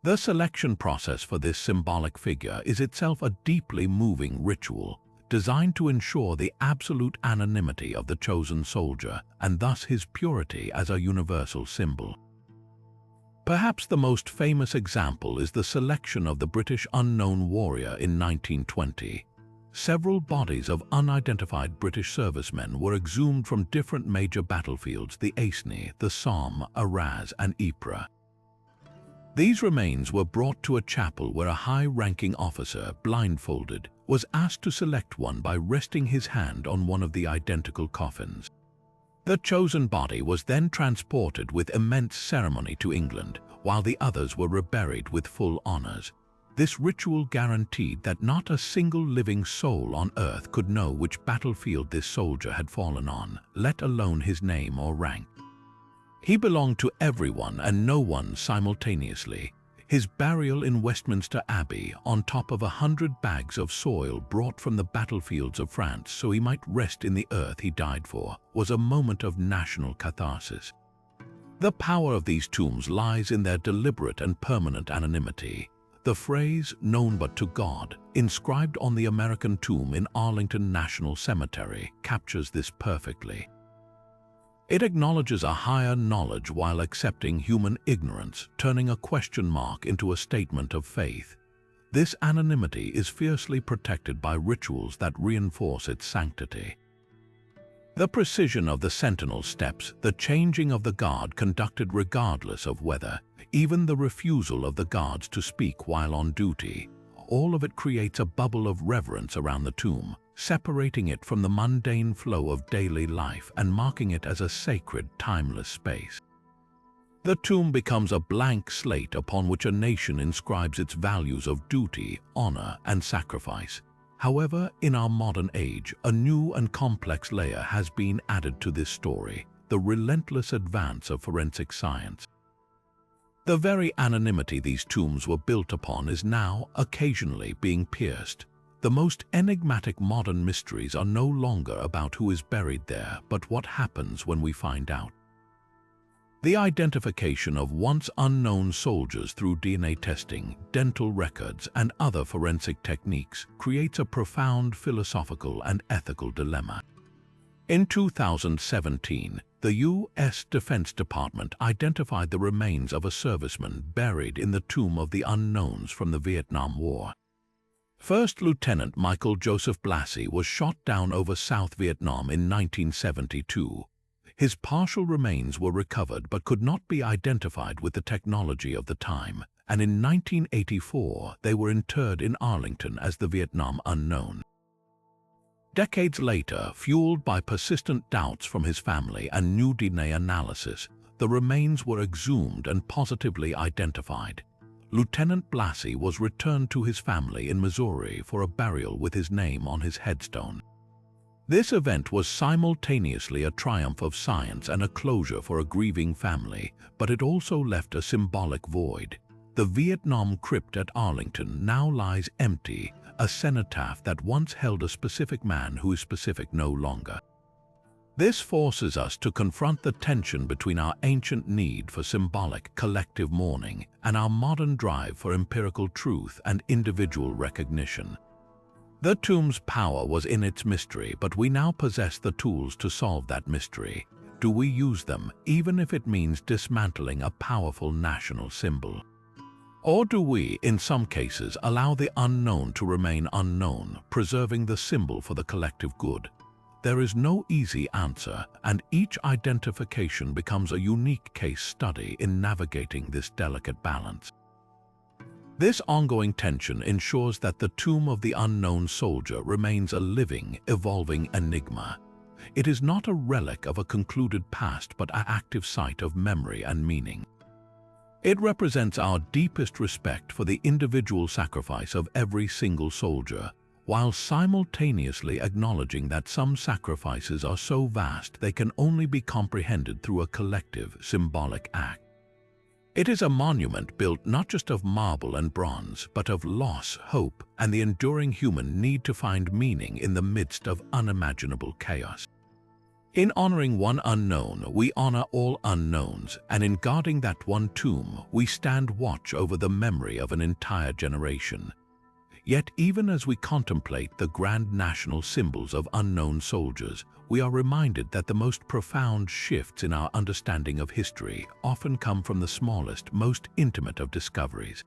[SPEAKER 1] The selection process for this symbolic figure is itself a deeply moving ritual, designed to ensure the absolute anonymity of the chosen soldier and thus his purity as a universal symbol. Perhaps the most famous example is the selection of the British unknown warrior in 1920. Several bodies of unidentified British servicemen were exhumed from different major battlefields, the Aisne, the Somme, Arras, and Ypres. These remains were brought to a chapel where a high-ranking officer, blindfolded, was asked to select one by resting his hand on one of the identical coffins. The chosen body was then transported with immense ceremony to England, while the others were reburied with full honors. This ritual guaranteed that not a single living soul on earth could know which battlefield this soldier had fallen on, let alone his name or rank. He belonged to everyone and no one simultaneously. His burial in Westminster Abbey, on top of 100 bags of soil brought from the battlefields of France so he might rest in the earth he died for, was a moment of national catharsis. The power of these tombs lies in their deliberate and permanent anonymity. The phrase, "known but to God," inscribed on the American tomb in Arlington National Cemetery, captures this perfectly. It acknowledges a higher knowledge while accepting human ignorance, turning a question mark into a statement of faith. This anonymity is fiercely protected by rituals that reinforce its sanctity. The precision of the sentinel steps, the changing of the guard conducted regardless of weather, even the refusal of the guards to speak while on duty, all of it creates a bubble of reverence around the tomb, separating it from the mundane flow of daily life and marking it as a sacred, timeless space. The tomb becomes a blank slate upon which a nation inscribes its values of duty, honor, and sacrifice. However, in our modern age, a new and complex layer has been added to this story, the relentless advance of forensic science. The very anonymity these tombs were built upon is now, occasionally, being pierced. The most enigmatic modern mysteries are no longer about who is buried there, but what happens when we find out. The identification of once unknown soldiers through DNA testing, dental records, and other forensic techniques creates a profound philosophical and ethical dilemma. In 2017, the U.S. Defense Department identified the remains of a serviceman buried in the Tomb of the Unknowns from the Vietnam War. First Lieutenant Michael Joseph Blassie was shot down over South Vietnam in 1972. His partial remains were recovered but could not be identified with the technology of the time, and in 1984 they were interred in Arlington as the Vietnam Unknown. Decades later, fueled by persistent doubts from his family and new DNA analysis, the remains were exhumed and positively identified. Lieutenant Blassie was returned to his family in Missouri for a burial with his name on his headstone. This event was simultaneously a triumph of science and a closure for a grieving family, but it also left a symbolic void. The Vietnam crypt at Arlington now lies empty, a cenotaph that once held a specific man who is specific no longer. This forces us to confront the tension between our ancient need for symbolic, collective mourning and our modern drive for empirical truth and individual recognition. The tomb's power was in its mystery, but we now possess the tools to solve that mystery. Do we use them, even if it means dismantling a powerful national symbol? Or do we, in some cases, allow the unknown to remain unknown, preserving the symbol for the collective good? There is no easy answer, and each identification becomes a unique case study in navigating this delicate balance. This ongoing tension ensures that the tomb of the unknown soldier remains a living, evolving enigma. It is not a relic of a concluded past, but an active site of memory and meaning. It represents our deepest respect for the individual sacrifice of every single soldier, while simultaneously acknowledging that some sacrifices are so vast they can only be comprehended through a collective, symbolic act. It is a monument built not just of marble and bronze, but of loss, hope, and the enduring human need to find meaning in the midst of unimaginable chaos. In honoring one unknown, we honor all unknowns, and in guarding that one tomb, we stand watch over the memory of an entire generation. Yet even as we contemplate the grand national symbols of unknown soldiers, we are reminded that the most profound shifts in our understanding of history often come from the smallest, most intimate of discoveries.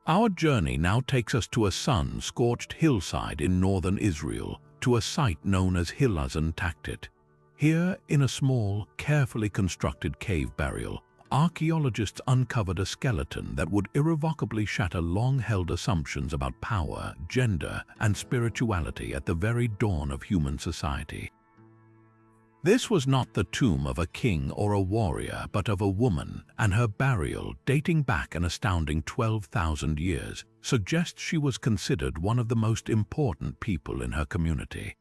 [SPEAKER 1] Our journey now takes us to a sun-scorched hillside in northern Israel, to a site known as Hilazon Taktit. Here, in a small, carefully constructed cave burial, archaeologists uncovered a skeleton that would irrevocably shatter long-held assumptions about power, gender, and spirituality at the very dawn of human society. This was not the tomb of a king or a warrior, but of a woman, and her burial, dating back an astounding 12,000 years, suggests she was considered one of the most important people in her community.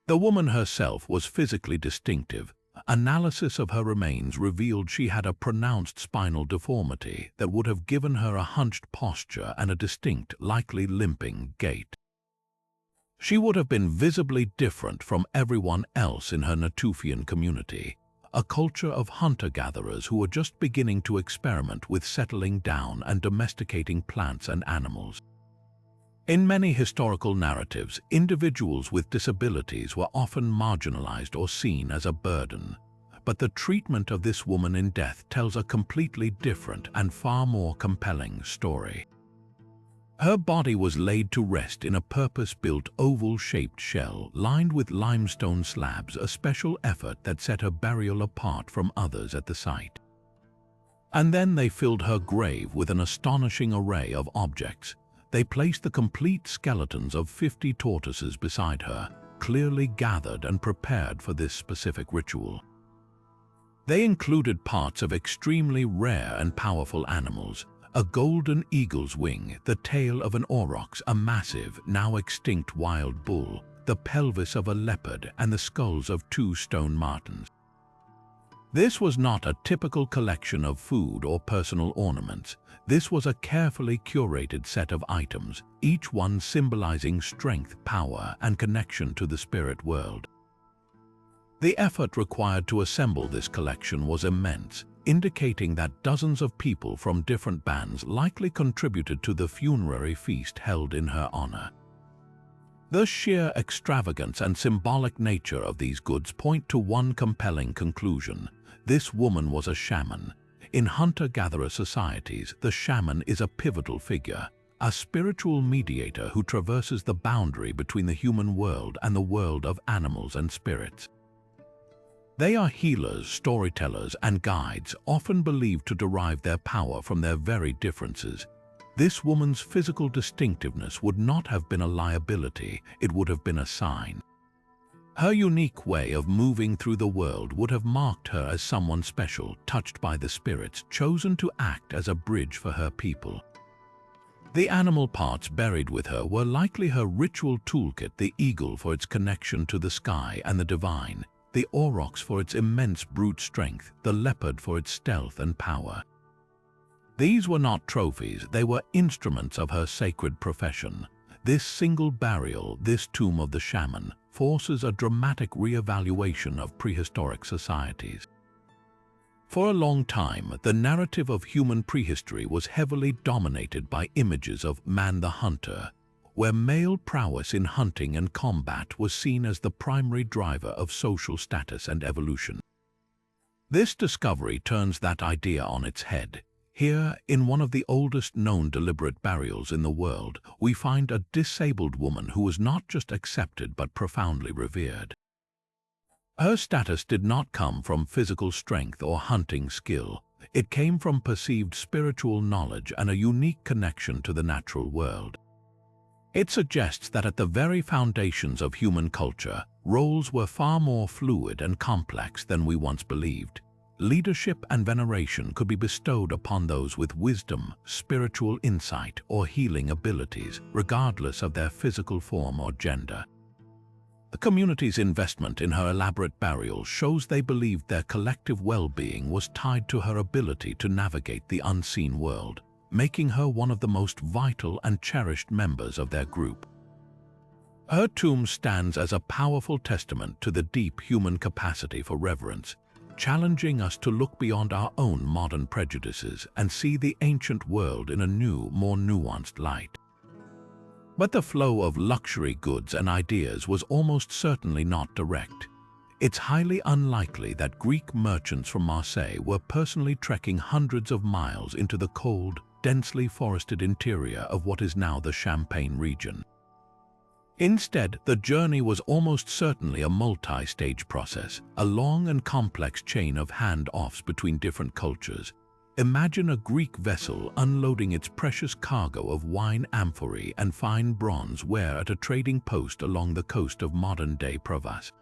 [SPEAKER 1] The woman herself was physically distinctive. Analysis of her remains revealed she had a pronounced spinal deformity that would have given her a hunched posture and a distinct, likely limping gait. She would have been visibly different from everyone else in her Natufian community, a culture of hunter-gatherers who were just beginning to experiment with settling down and domesticating plants and animals. In many historical narratives, individuals with disabilities were often marginalized or seen as a burden, but the treatment of this woman in death tells a completely different and far more compelling story. Her body was laid to rest in a purpose-built oval-shaped shell lined with limestone slabs, a special effort that set her burial apart from others at the site. And then they filled her grave with an astonishing array of objects. They placed the complete skeletons of 50 tortoises beside her, clearly gathered and prepared for this specific ritual. They included parts of extremely rare and powerful animals: a golden eagle's wing, the tail of an aurochs, a massive, now extinct wild bull, the pelvis of a leopard, and the skulls of 2 stone martens. This was not a typical collection of food or personal ornaments. This was a carefully curated set of items, each one symbolizing strength, power, and connection to the spirit world. The effort required to assemble this collection was immense, indicating that dozens of people from different bands likely contributed to the funerary feast held in her honor. The sheer extravagance and symbolic nature of these goods point to one compelling conclusion: this woman was a shaman. In hunter-gatherer societies, the shaman is a pivotal figure, a spiritual mediator who traverses the boundary between the human world and the world of animals and spirits. They are healers, storytellers, and guides, often believed to derive their power from their very differences. This woman's physical distinctiveness would not have been a liability, it would have been a sign. Her unique way of moving through the world would have marked her as someone special, touched by the spirits, chosen to act as a bridge for her people. The animal parts buried with her were likely her ritual toolkit: the eagle for its connection to the sky and the divine, the aurochs for its immense brute strength, the leopard for its stealth and power. These were not trophies, they were instruments of her sacred profession. This single burial, this tomb of the shaman, forces a dramatic re-evaluation of prehistoric societies. For a long time, the narrative of human prehistory was heavily dominated by images of man the hunter, where male prowess in hunting and combat was seen as the primary driver of social status and evolution. This discovery turns that idea on its head. Here, in one of the oldest known deliberate burials in the world, we find a disabled woman who was not just accepted but profoundly revered. Her status did not come from physical strength or hunting skill. It came from perceived spiritual knowledge and a unique connection to the natural world. It suggests that at the very foundations of human culture, roles were far more fluid and complex than we once believed. Leadership and veneration could be bestowed upon those with wisdom, spiritual insight, or healing abilities, regardless of their physical form or gender. The community's investment in her elaborate burial shows they believed their collective well-being was tied to her ability to navigate the unseen world, making her one of the most vital and cherished members of their group. Her tomb stands as a powerful testament to the deep human capacity for reverence, challenging us to look beyond our own modern prejudices and see the ancient world in a new, more nuanced light. But the flow of luxury goods and ideas was almost certainly not direct. It's highly unlikely that Greek merchants from Marseille were personally trekking hundreds of miles into the cold, densely forested interior of what is now the Champagne region. Instead, the journey was almost certainly a multi-stage process, a long and complex chain of handoffs between different cultures. Imagine a Greek vessel unloading its precious cargo of wine amphorae and fine bronze ware at a trading post along the coast of modern-day Provence.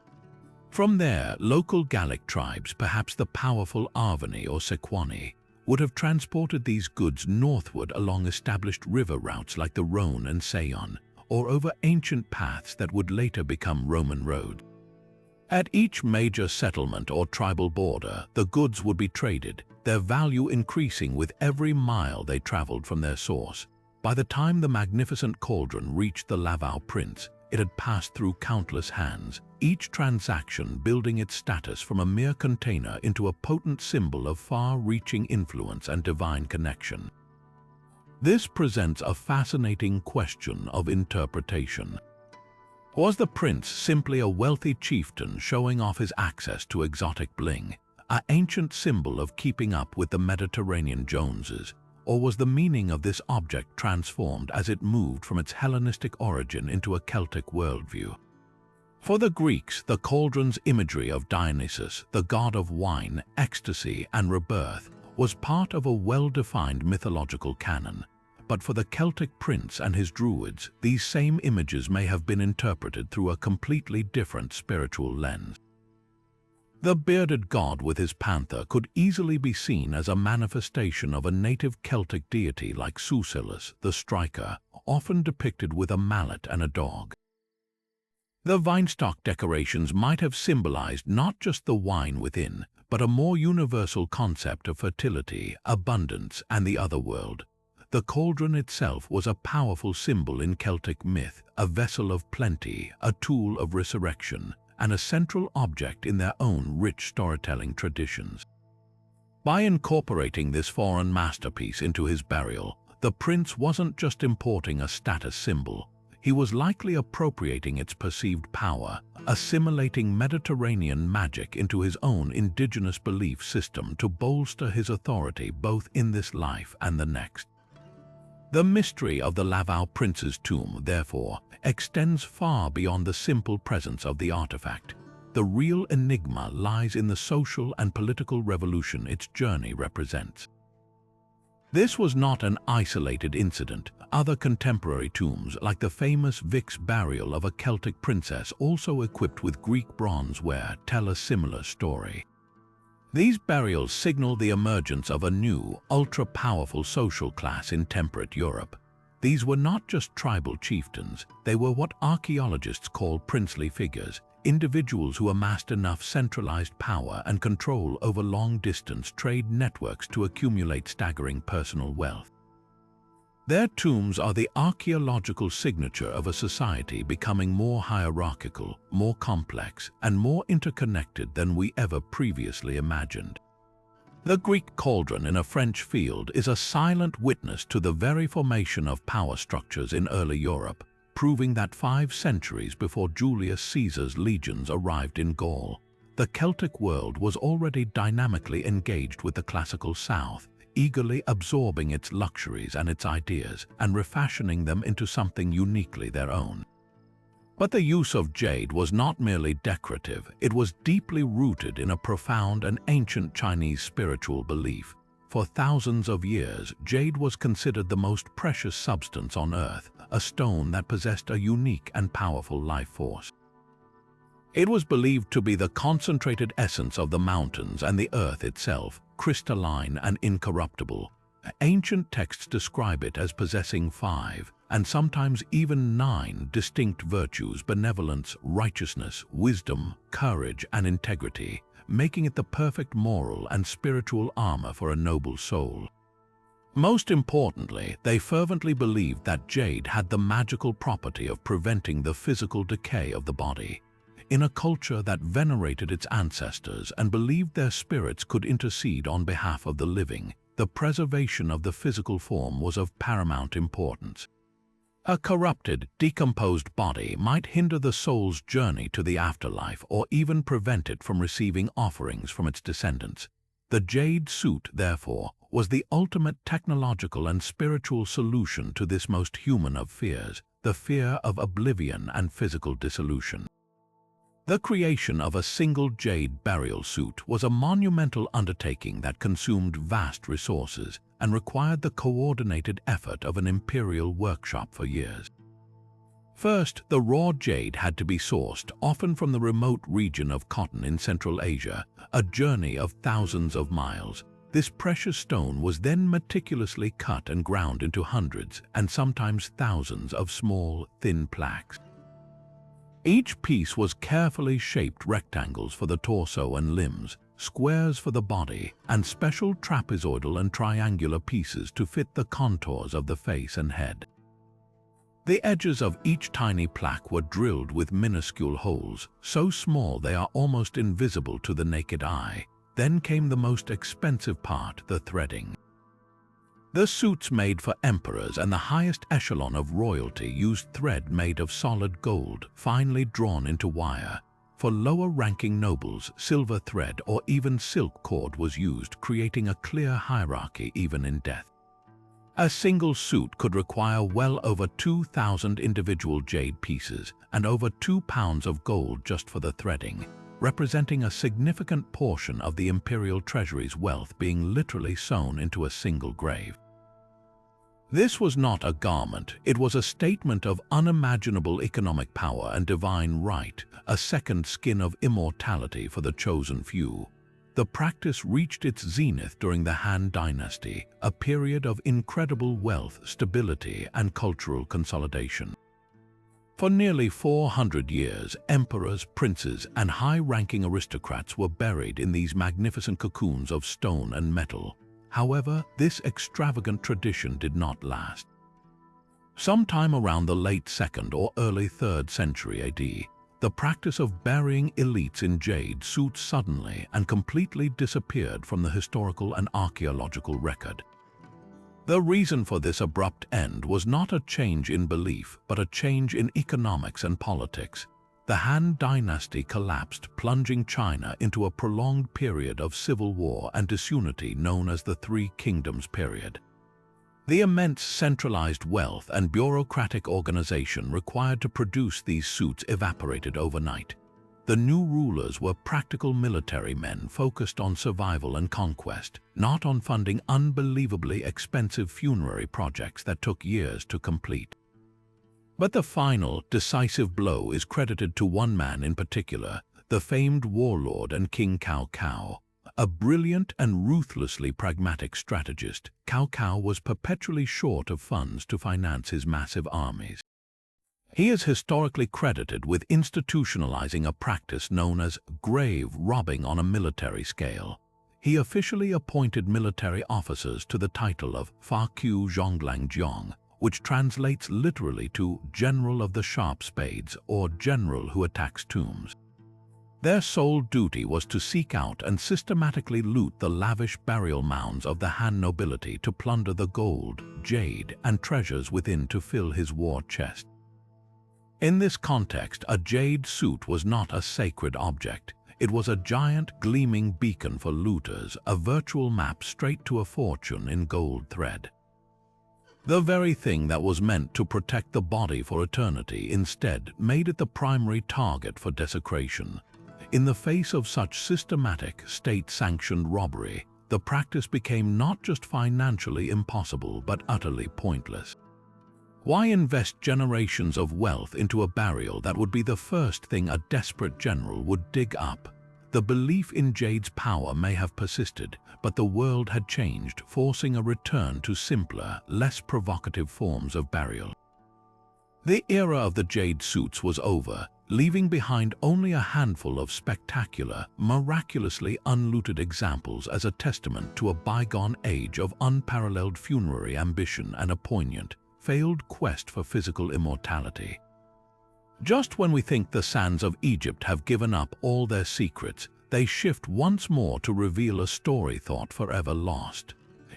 [SPEAKER 1] From there, local Gallic tribes, perhaps the powerful Arvani or Sequani, would have transported these goods northward along established river routes like the Rhône and Saône, or over ancient paths that would later become Roman roads. At each major settlement or tribal border, the goods would be traded, their value increasing with every mile they traveled from their source. By the time the magnificent cauldron reached the Laval prince, it had passed through countless hands, each transaction building its status from a mere container into a potent symbol of far-reaching influence and divine connection. This presents a fascinating question of interpretation. Was the prince simply a wealthy chieftain showing off his access to exotic bling, an ancient symbol of keeping up with the Mediterranean Joneses, or was the meaning of this object transformed as it moved from its Hellenistic origin into a Celtic worldview? For the Greeks, the cauldron's imagery of Dionysus, the god of wine, ecstasy, and rebirth, was part of a well-defined mythological canon. But for the Celtic prince and his druids, these same images may have been interpreted through a completely different spiritual lens. The bearded god with his panther could easily be seen as a manifestation of a native Celtic deity like Susillus, the striker, often depicted with a mallet and a dog. The vinestock decorations might have symbolized not just the wine within, but a more universal concept of fertility, abundance, and the otherworld. The cauldron itself was a powerful symbol in Celtic myth, a vessel of plenty, a tool of resurrection, and a central object in their own rich storytelling traditions. By incorporating this foreign masterpiece into his burial, the prince wasn't just importing a status symbol. He was likely appropriating its perceived power, assimilating Mediterranean magic into his own indigenous belief system to bolster his authority both in this life and the next. The mystery of the Laval prince's tomb, therefore, extends far beyond the simple presence of the artifact. The real enigma lies in the social and political revolution its journey represents. This was not an isolated incident. Other contemporary tombs, like the famous Vic's burial of a Celtic princess also equipped with Greek bronze ware, tell a similar story. These burials signal the emergence of a new, ultra-powerful social class in temperate Europe. These were not just tribal chieftains, they were what archaeologists call princely figures, individuals who amassed enough centralized power and control over long-distance trade networks to accumulate staggering personal wealth. Their tombs are the archaeological signature of a society becoming more hierarchical, more complex, and more interconnected than we ever previously imagined. The Greek cauldron in a French field is a silent witness to the very formation of power structures in early Europe, proving that 5 centuries before Julius Caesar's legions arrived in Gaul, the Celtic world was already dynamically engaged with the classical South, eagerly absorbing its luxuries and its ideas and refashioning them into something uniquely their own. But the use of jade was not merely decorative, it was deeply rooted in a profound and ancient Chinese spiritual belief. For thousands of years, jade was considered the most precious substance on Earth, a stone that possessed a unique and powerful life force. It was believed to be the concentrated essence of the mountains and the Earth itself, crystalline and incorruptible. Ancient texts describe it as possessing 5, and sometimes even 9 distinct virtues: benevolence, righteousness, wisdom, courage, and integrity, making it the perfect moral and spiritual armor for a noble soul. Most importantly, they fervently believed that jade had the magical property of preventing the physical decay of the body. In a culture that venerated its ancestors and believed their spirits could intercede on behalf of the living, the preservation of the physical form was of paramount importance. A corrupted, decomposed body might hinder the soul's journey to the afterlife or even prevent it from receiving offerings from its descendants. The jade suit, therefore, was the ultimate technological and spiritual solution to this most human of fears, the fear of oblivion and physical dissolution. The creation of a single jade burial suit was a monumental undertaking that consumed vast resources and required the coordinated effort of an imperial workshop for years. First, the raw jade had to be sourced, often from the remote region of Cotton in Central Asia, a journey of thousands of miles. This precious stone was then meticulously cut and ground into hundreds and sometimes thousands of small, thin plaques. Each piece was carefully shaped rectangles for the torso and limbs, squares for the body, and special trapezoidal and triangular pieces to fit the contours of the face and head. The edges of each tiny plaque were drilled with minuscule holes, so small they are almost invisible to the naked eye. Then came the most expensive part, the threading. The suits made for emperors and the highest echelon of royalty used thread made of solid gold, finely drawn into wire. For lower-ranking nobles, silver thread or even silk cord was used, creating a clear hierarchy even in death. A single suit could require well over 2,000 individual jade pieces and over 2 pounds of gold just for the threading, representing a significant portion of the imperial treasury's wealth being literally sewn into a single grave. This was not a garment, it was a statement of unimaginable economic power and divine right, a second skin of immortality for the chosen few. The practice reached its zenith during the Han Dynasty, a period of incredible wealth, stability, and cultural consolidation. For nearly 400 years, emperors, princes, and high-ranking aristocrats were buried in these magnificent cocoons of stone and metal. However, this extravagant tradition did not last. Sometime around the late 2nd or early 3rd century AD, the practice of burying elites in jade suits suddenly and completely disappeared from the historical and archaeological record. The reason for this abrupt end was not a change in belief, but a change in economics and politics. The Han Dynasty collapsed, plunging China into a prolonged period of civil war and disunity known as the Three Kingdoms period. The immense centralized wealth and bureaucratic organization required to produce these suits evaporated overnight. The new rulers were practical military men focused on survival and conquest, not on funding unbelievably expensive funerary projects that took years to complete. But the final, decisive blow is credited to one man in particular, the famed warlord and King Cao Cao. A brilliant and ruthlessly pragmatic strategist, Cao Cao was perpetually short of funds to finance his massive armies. He is historically credited with institutionalizing a practice known as grave robbing on a military scale. He officially appointed military officers to the title of Fa Qiu Zhonglang Jiang, which translates literally to General of the Sharp Spades or General who attacks tombs. Their sole duty was to seek out and systematically loot the lavish burial mounds of the Han nobility to plunder the gold, jade, and treasures within to fill his war chest. In this context, a jade suit was not a sacred object. It was a giant gleaming beacon for looters, a virtual map straight to a fortune in gold thread. The very thing that was meant to protect the body for eternity instead made it the primary target for desecration. In the face of such systematic, state-sanctioned robbery, the practice became not just financially impossible but utterly pointless. Why invest generations of wealth into a burial that would be the first thing a desperate general would dig up? The belief in jade's power may have persisted, but the world had changed, forcing a return to simpler, less provocative forms of burial. The era of the jade suits was over, leaving behind only a handful of spectacular, miraculously unlooted examples as a testament to a bygone age of unparalleled funerary ambition and a poignant, failed quest for physical immortality. Just when we think the sands of Egypt have given up all their secrets, they shift once more to reveal a story thought forever lost.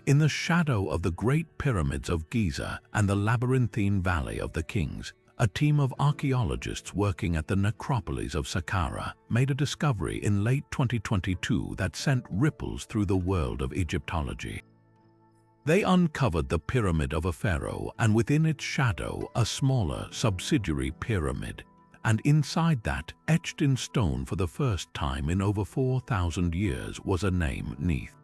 [SPEAKER 1] In the shadow of the Great Pyramids of Giza and the labyrinthine Valley of the Kings, a team of archaeologists working at the necropolis of Saqqara made a discovery in late 2022 that sent ripples through the world of Egyptology. They uncovered the pyramid of a pharaoh, and within its shadow a smaller subsidiary pyramid, and inside that, etched in stone for the first time in over 4,000 years, was a name: Knowth.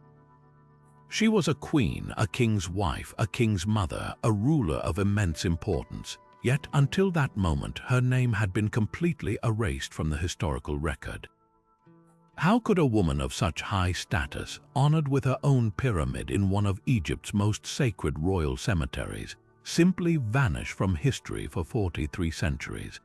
[SPEAKER 1] She was a queen, a king's wife, a king's mother, a ruler of immense importance. Yet until that moment, her name had been completely erased from the historical record. How could a woman of such high status, honored with her own pyramid in one of Egypt's most sacred royal cemeteries, simply vanish from history for 43 centuries?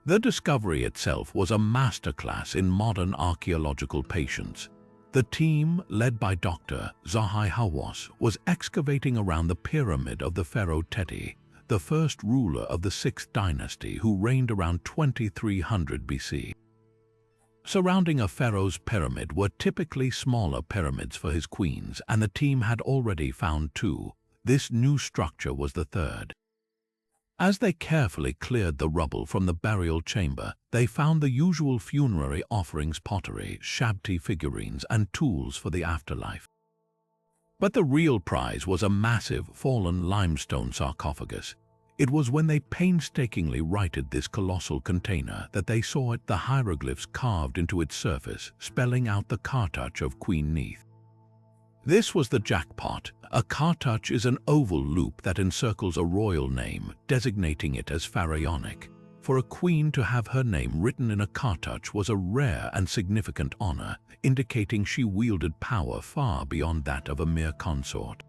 [SPEAKER 1] The discovery itself was a masterclass in modern archaeological patience. The team, led by Dr. Zahi Hawass, was excavating around the pyramid of the pharaoh Teti, the first ruler of the 6th dynasty who reigned around 2300 BC. Surrounding a pharaoh's pyramid were typically smaller pyramids for his queens, and the team had already found 2. This new structure was the 3rd. As they carefully cleared the rubble from the burial chamber, they found the usual funerary offerings, pottery, shabti figurines, and tools for the afterlife. But the real prize was a massive, fallen limestone sarcophagus. It was when they painstakingly righted this colossal container that they saw the hieroglyphs carved into its surface, spelling out the Kartouch of Queen Knowth. This was the jackpot. A Kartouch is an oval loop that encircles a royal name, designating it as pharaonic. For a queen to have her name written in a Kartouch was a rare and significant honor, indicating she wielded power far beyond that of a mere consort.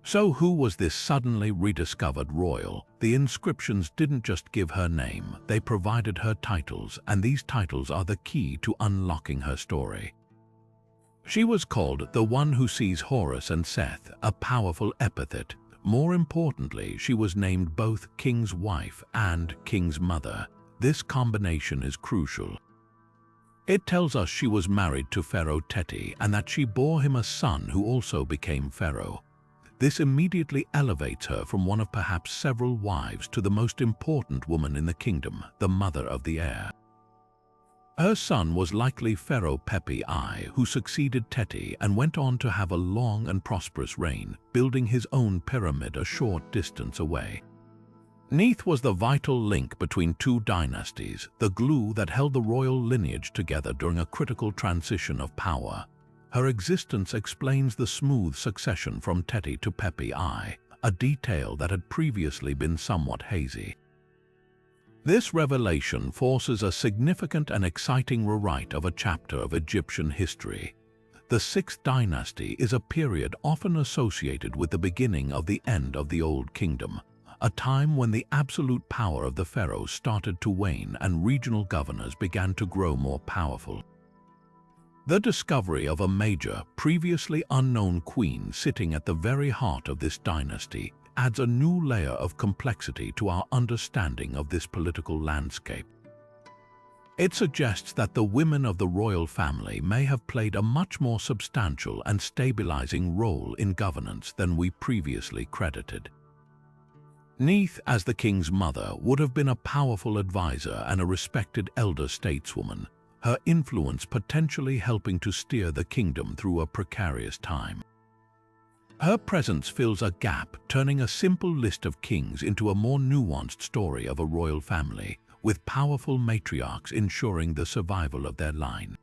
[SPEAKER 1] So who was this suddenly rediscovered royal? The inscriptions didn't just give her name, they provided her titles, and these titles are the key to unlocking her story. She was called the one who sees Horus and Seth, a powerful epithet. More importantly, she was named both king's wife and king's mother. This combination is crucial. It tells us she was married to Pharaoh Teti and that she bore him a son who also became pharaoh. This immediately elevates her from one of perhaps several wives to the most important woman in the kingdom, the mother of the heir. Her son was likely Pharaoh Pepi I, who succeeded Teti and went on to have a long and prosperous reign, building his own pyramid a short distance away. Knowth was the vital link between 2 dynasties, the glue that held the royal lineage together during a critical transition of power. Her existence explains the smooth succession from Teti to Pepi I, a detail that had previously been somewhat hazy. This revelation forces a significant and exciting rewrite of a chapter of Egyptian history. The 6th dynasty is a period often associated with the beginning of the end of the Old Kingdom, a time when the absolute power of the pharaohs started to wane and regional governors began to grow more powerful. The discovery of a major, previously unknown queen sitting at the very heart of this dynasty adds a new layer of complexity to our understanding of this political landscape. It suggests that the women of the royal family may have played a much more substantial and stabilizing role in governance than we previously credited. Knowth, as the king's mother, would have been a powerful advisor and a respected elder stateswoman, her influence potentially helping to steer the kingdom through a precarious time. Her presence fills a gap, turning a simple list of kings into a more nuanced story of a royal family, with powerful matriarchs ensuring the survival of their line.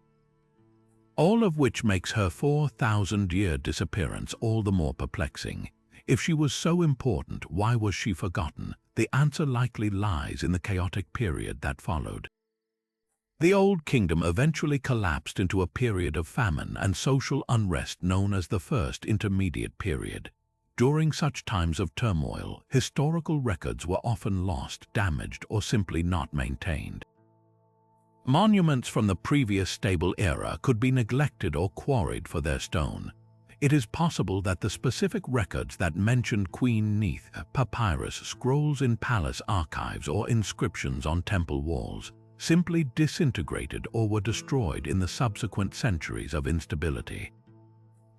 [SPEAKER 1] All of which makes her 4,000-year disappearance all the more perplexing. If she was so important, why was she forgotten? The answer likely lies in the chaotic period that followed. The Old Kingdom eventually collapsed into a period of famine and social unrest known as the First Intermediate Period. During such times of turmoil, historical records were often lost, damaged, or simply not maintained. Monuments from the previous stable era could be neglected or quarried for their stone. It is possible that the specific records that mentioned Queen Knowth, papyrus, scrolls in palace archives, or inscriptions on temple walls, simply disintegrated or were destroyed in the subsequent centuries of instability.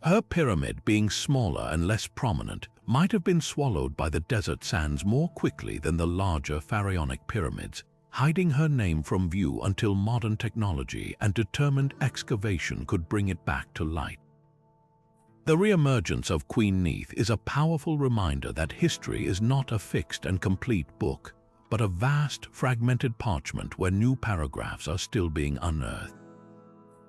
[SPEAKER 1] Her pyramid, being smaller and less prominent, might have been swallowed by the desert sands more quickly than the larger pharaonic pyramids, hiding her name from view until modern technology and determined excavation could bring it back to light. The re-emergence of Queen Knowth is a powerful reminder that history is not a fixed and complete book, but a vast, fragmented parchment where new paragraphs are still being unearthed.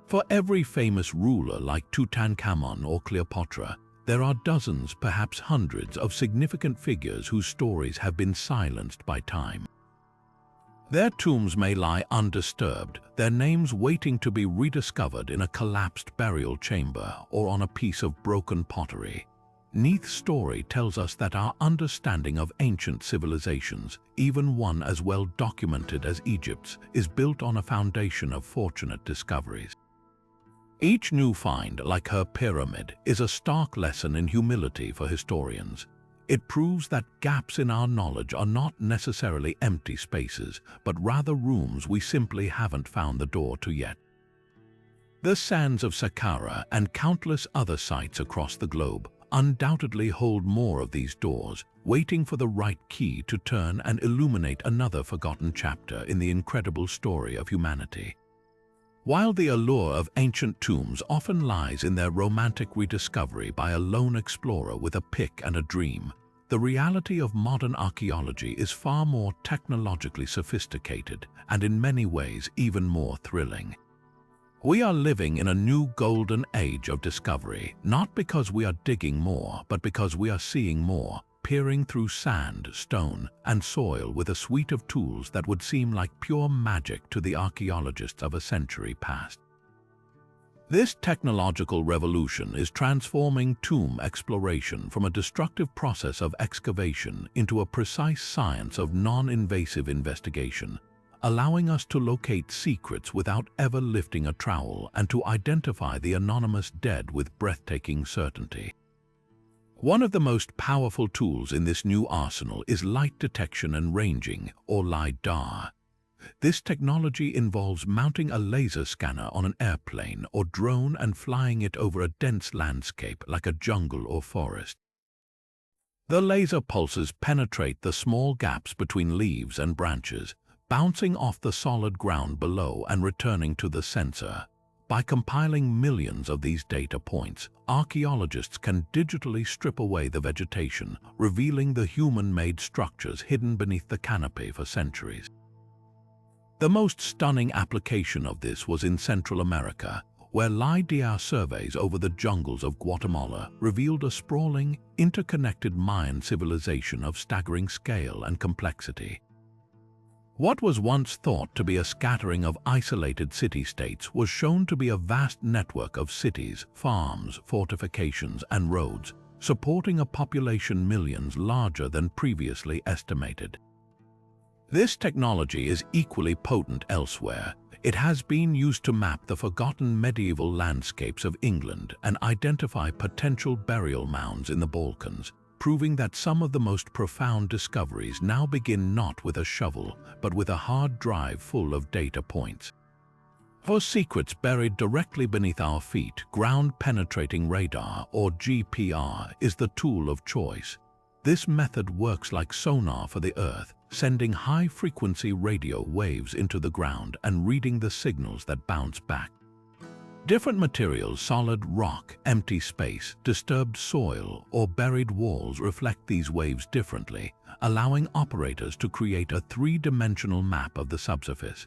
[SPEAKER 1] For every famous ruler like Tutankhamun or Cleopatra, there are dozens, perhaps hundreds, of significant figures whose stories have been silenced by time. Their tombs may lie undisturbed, their names waiting to be rediscovered in a collapsed burial chamber or on a piece of broken pottery. Knowth's story tells us that our understanding of ancient civilizations, even one as well documented as Egypt's, is built on a foundation of fortunate discoveries. Each new find, like her pyramid, is a stark lesson in humility for historians. It proves that gaps in our knowledge are not necessarily empty spaces, but rather rooms we simply haven't found the door to yet. The sands of Saqqara and countless other sites across the globe undoubtedly hold more of these doors, waiting for the right key to turn and illuminate another forgotten chapter in the incredible story of humanity. While the allure of ancient tombs often lies in their romantic rediscovery by a lone explorer with a pick and a dream, the reality of modern archaeology is far more technologically sophisticated and in many ways even more thrilling. We are living in a new golden age of discovery, not because we are digging more, but because we are seeing more, peering through sand, stone, and soil with a suite of tools that would seem like pure magic to the archaeologists of a century past. This technological revolution is transforming tomb exploration from a destructive process of excavation into a precise science of non-invasive investigation, allowing us to locate secrets without ever lifting a trowel and to identify the anonymous dead with breathtaking certainty. One of the most powerful tools in this new arsenal is light detection and ranging, or LiDAR. This technology involves mounting a laser scanner on an airplane or drone and flying it over a dense landscape like a jungle or forest. The laser pulses penetrate the small gaps between leaves and branches, bouncing off the solid ground below and returning to the sensor. By compiling millions of these data points, archaeologists can digitally strip away the vegetation, revealing the human-made structures hidden beneath the canopy for centuries. The most stunning application of this was in Central America, where LiDAR surveys over the jungles of Guatemala revealed a sprawling, interconnected Mayan civilization of staggering scale and complexity. What was once thought to be a scattering of isolated city-states was shown to be a vast network of cities, farms, fortifications, and roads, supporting a population millions larger than previously estimated. This technology is equally potent elsewhere. It has been used to map the forgotten medieval landscapes of England and identify potential burial mounds in the Balkans, proving that some of the most profound discoveries now begin not with a shovel, but with a hard drive full of data points. For secrets buried directly beneath our feet, ground-penetrating radar, or GPR, is the tool of choice. This method works like sonar for the Earth, sending high-frequency radio waves into the ground and reading the signals that bounce back. Different materials, solid rock, empty space, disturbed soil, or buried walls reflect these waves differently, allowing operators to create a three-dimensional map of the subsurface.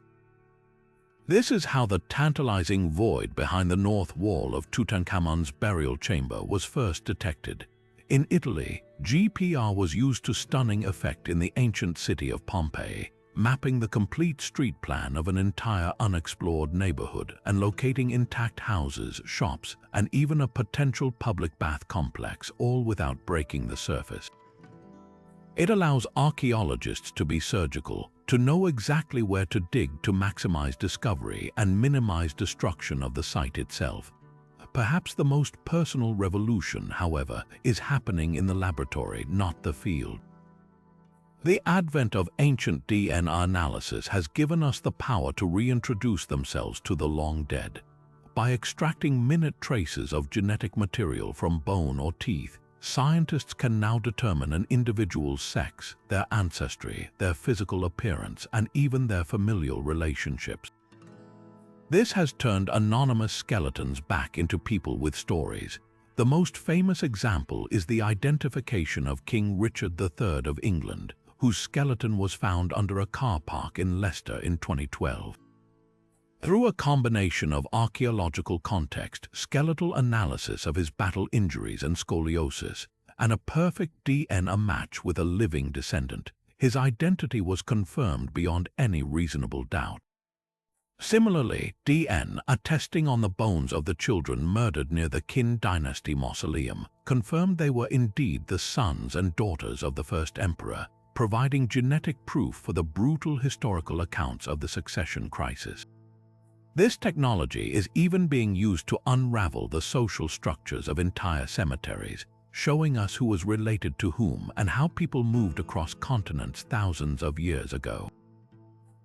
[SPEAKER 1] This is how the tantalizing void behind the north wall of Tutankhamun's burial chamber was first detected. In Italy, GPR was used to stunning effect in the ancient city of Pompeii, mapping the complete street plan of an entire unexplored neighborhood and locating intact houses, shops, and even a potential public bath complex, all without breaking the surface. It allows archaeologists to be surgical, to know exactly where to dig to maximize discovery and minimize destruction of the site itself. Perhaps the most personal revolution, however, is happening in the laboratory, not the field. The advent of ancient DNA analysis has given us the power to reintroduce themselves to the long dead. By extracting minute traces of genetic material from bone or teeth, scientists can now determine an individual's sex, their ancestry, their physical appearance, and even their familial relationships. This has turned anonymous skeletons back into people with stories. The most famous example is the identification of King Richard III of England, whose skeleton was found under a car park in Leicester in 2012. Through a combination of archaeological context, skeletal analysis of his battle injuries and scoliosis, and a perfect DNA match with a living descendant, his identity was confirmed beyond any reasonable doubt. Similarly, DNA attesting on the bones of the children murdered near the Qin dynasty mausoleum confirmed they were indeed the sons and daughters of the first emperor, providing genetic proof for the brutal historical accounts of the succession crisis. This technology is even being used to unravel the social structures of entire cemeteries, showing us who was related to whom and how people moved across continents thousands of years ago.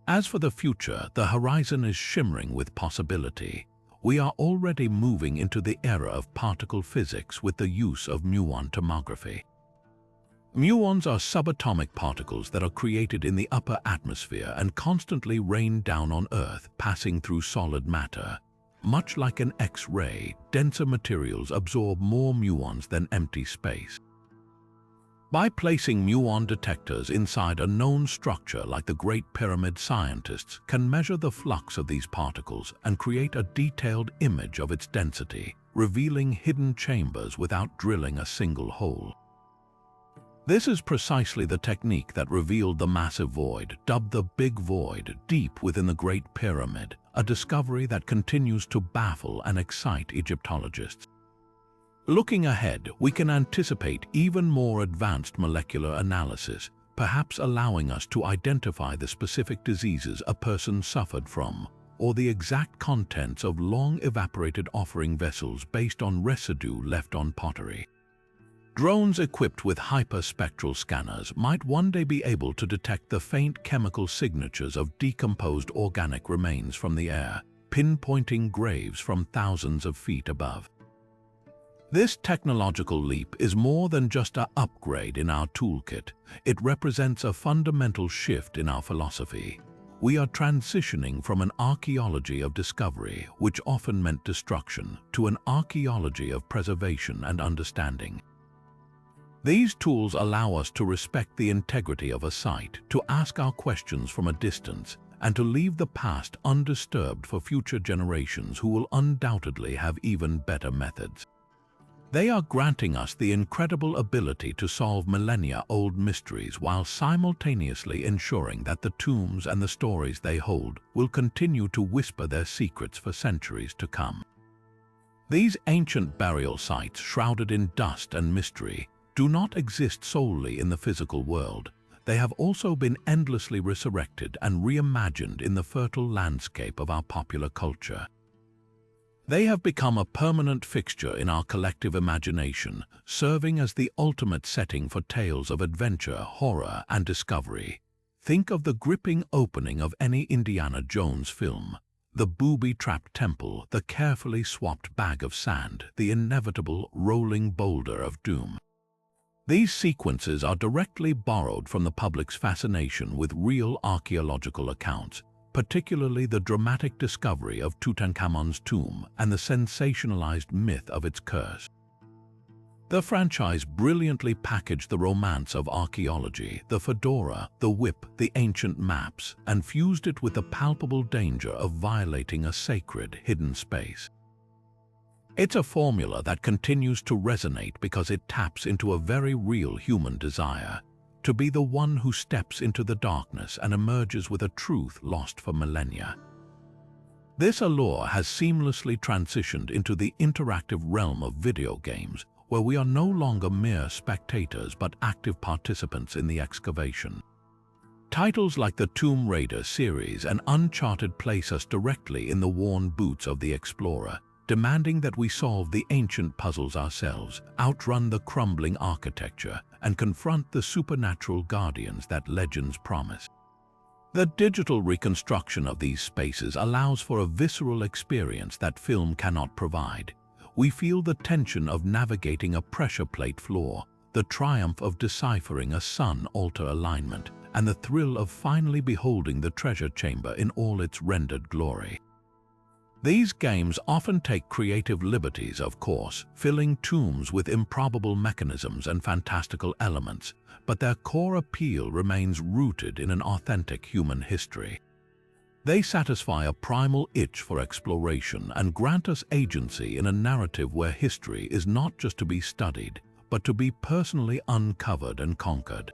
[SPEAKER 1] As for the future, the horizon is shimmering with possibility. We are already moving into the era of particle physics with the use of muon tomography. Muons are subatomic particles that are created in the upper atmosphere and constantly rain down on Earth, passing through solid matter. Much like an X-ray, denser materials absorb more muons than empty space. By placing muon detectors inside a known structure like the Great Pyramid, scientists can measure the flux of these particles and create a detailed image of its density, revealing hidden chambers without drilling a single hole. This is precisely the technique that revealed the massive void, dubbed the Big Void, deep within the Great Pyramid, a discovery that continues to baffle and excite Egyptologists. Looking ahead, we can anticipate even more advanced molecular analysis, perhaps allowing us to identify the specific diseases a person suffered from, or the exact contents of long-evaporated offering vessels based on residue left on pottery. Drones equipped with hyperspectral scanners might one day be able to detect the faint chemical signatures of decomposed organic remains from the air, pinpointing graves from thousands of feet above. This technological leap is more than just an upgrade in our toolkit. It represents a fundamental shift in our philosophy. We are transitioning from an archaeology of discovery, which often meant destruction, to an archaeology of preservation and understanding. These tools allow us to respect the integrity of a site, to ask our questions from a distance, and to leave the past undisturbed for future generations who will undoubtedly have even better methods. They are granting us the incredible ability to solve millennia-old mysteries while simultaneously ensuring that the tombs and the stories they hold will continue to whisper their secrets for centuries to come. These ancient burial sites, shrouded in dust and mystery, do not exist solely in the physical world. They have also been endlessly resurrected and reimagined in the fertile landscape of our popular culture. They have become a permanent fixture in our collective imagination, serving as the ultimate setting for tales of adventure, horror, and discovery. Think of the gripping opening of any Indiana Jones film. The booby-trapped temple, the carefully swapped bag of sand, the inevitable rolling boulder of doom. These sequences are directly borrowed from the public's fascination with real archaeological accounts, particularly the dramatic discovery of Tutankhamun's tomb and the sensationalized myth of its curse. The franchise brilliantly packaged the romance of archaeology, the fedora, the whip, the ancient maps, and fused it with the palpable danger of violating a sacred, hidden space. It's a formula that continues to resonate because it taps into a very real human desire to be the one who steps into the darkness and emerges with a truth lost for millennia. This allure has seamlessly transitioned into the interactive realm of video games, where we are no longer mere spectators but active participants in the excavation. Titles like the Tomb Raider series and Uncharted place us directly in the worn boots of the explorer, demanding that we solve the ancient puzzles ourselves, outrun the crumbling architecture, and confront the supernatural guardians that legends promise. The digital reconstruction of these spaces allows for a visceral experience that film cannot provide. We feel the tension of navigating a pressure plate floor, the triumph of deciphering a sun-altar alignment, and the thrill of finally beholding the treasure chamber in all its rendered glory. These games often take creative liberties, of course, filling tombs with improbable mechanisms and fantastical elements, but their core appeal remains rooted in an authentic human history. They satisfy a primal itch for exploration and grant us agency in a narrative where history is not just to be studied, but to be personally uncovered and conquered.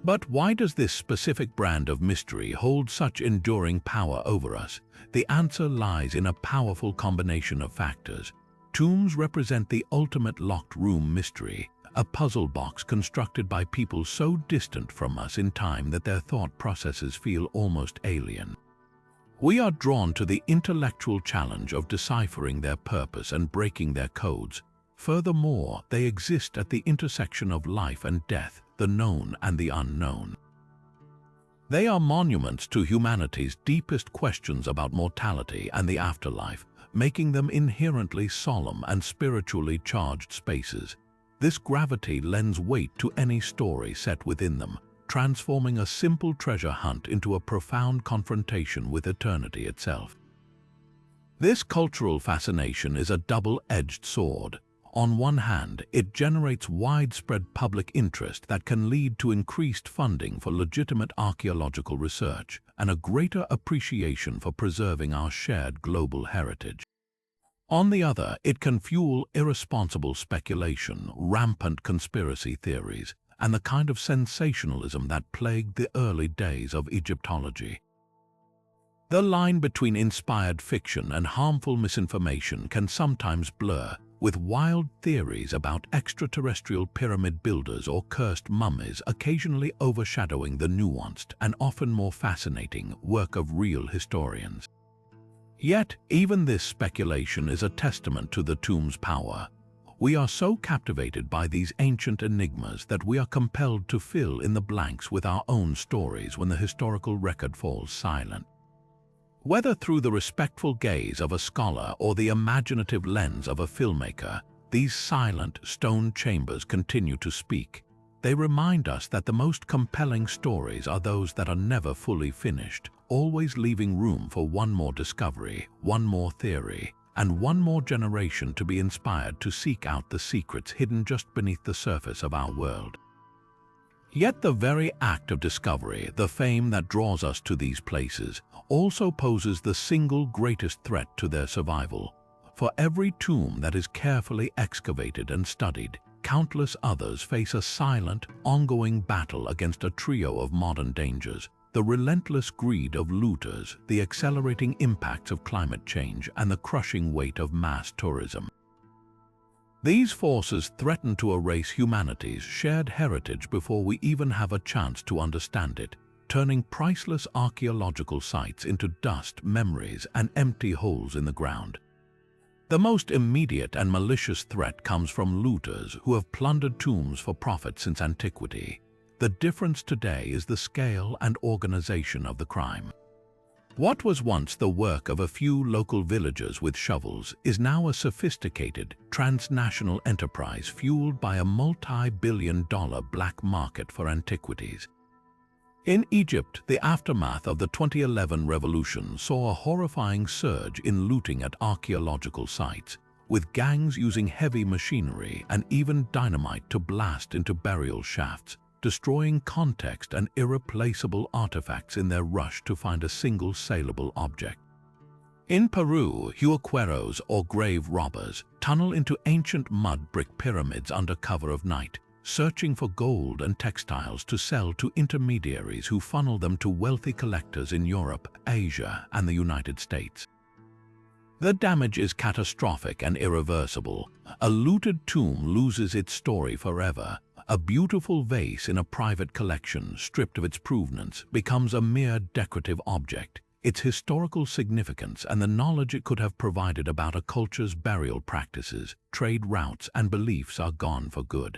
[SPEAKER 1] But why does this specific brand of mystery hold such enduring power over us? The answer lies in a powerful combination of factors. Tombs represent the ultimate locked room mystery, a puzzle box constructed by people so distant from us in time that their thought processes feel almost alien. We are drawn to the intellectual challenge of deciphering their purpose and breaking their codes. Furthermore, they exist at the intersection of life and death, the known and the unknown. They are monuments to humanity's deepest questions about mortality and the afterlife, making them inherently solemn and spiritually charged spaces. This gravity lends weight to any story set within them, transforming a simple treasure hunt into a profound confrontation with eternity itself. This cultural fascination is a double-edged sword. On one hand, it generates widespread public interest that can lead to increased funding for legitimate archaeological research and a greater appreciation for preserving our shared global heritage. On the other, it can fuel irresponsible speculation, rampant conspiracy theories, and the kind of sensationalism that plagued the early days of Egyptology. The line between inspired fiction and harmful misinformation can sometimes blur, with wild theories about extraterrestrial pyramid builders or cursed mummies occasionally overshadowing the nuanced and often more fascinating work of real historians. Yet, even this speculation is a testament to the tomb's power. We are so captivated by these ancient enigmas that we are compelled to fill in the blanks with our own stories when the historical record falls silent. Whether through the respectful gaze of a scholar or the imaginative lens of a filmmaker, these silent stone chambers continue to speak. They remind us that the most compelling stories are those that are never fully finished, always leaving room for one more discovery, one more theory, and one more generation to be inspired to seek out the secrets hidden just beneath the surface of our world. Yet the very act of discovery, the fame that draws us to these places, also poses the single greatest threat to their survival. For every tomb that is carefully excavated and studied, countless others face a silent, ongoing battle against a trio of modern dangers: the relentless greed of looters, the accelerating impacts of climate change, and the crushing weight of mass tourism. These forces threaten to erase humanity's shared heritage before we even have a chance to understand it, turning priceless archaeological sites into dust, memories, and empty holes in the ground. The most immediate and malicious threat comes from looters who have plundered tombs for profit since antiquity. The difference today is the scale and organization of the crime. What was once the work of a few local villagers with shovels is now a sophisticated, transnational enterprise fueled by a multi-billion-dollar black market for antiquities. In Egypt, the aftermath of the 2011 revolution saw a horrifying surge in looting at archaeological sites, with gangs using heavy machinery and even dynamite to blast into burial shafts, destroying context and irreplaceable artifacts in their rush to find a single saleable object. In Peru, huaqueros, or grave robbers, tunnel into ancient mud brick pyramids under cover of night, searching for gold and textiles to sell to intermediaries who funnel them to wealthy collectors in Europe, Asia, and the United States. The damage is catastrophic and irreversible. A looted tomb loses its story forever. A beautiful vase in a private collection, stripped of its provenance, becomes a mere decorative object. Its historical significance and the knowledge it could have provided about a culture's burial practices, trade routes, and beliefs are gone for good.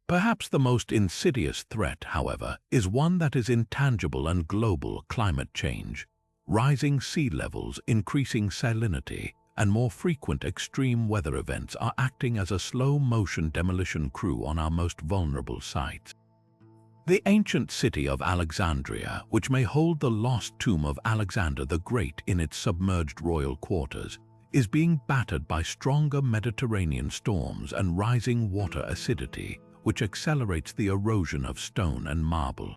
[SPEAKER 1] Perhaps the most insidious threat, however, is one that is intangible and global: climate change. Rising sea levels, increasing salinity, and more frequent extreme weather events are acting as a slow-motion demolition crew on our most vulnerable sites. The ancient city of Alexandria, which may hold the lost tomb of Alexander the Great in its submerged royal quarters, is being battered by stronger Mediterranean storms and rising water acidity, which accelerates the erosion of stone and marble.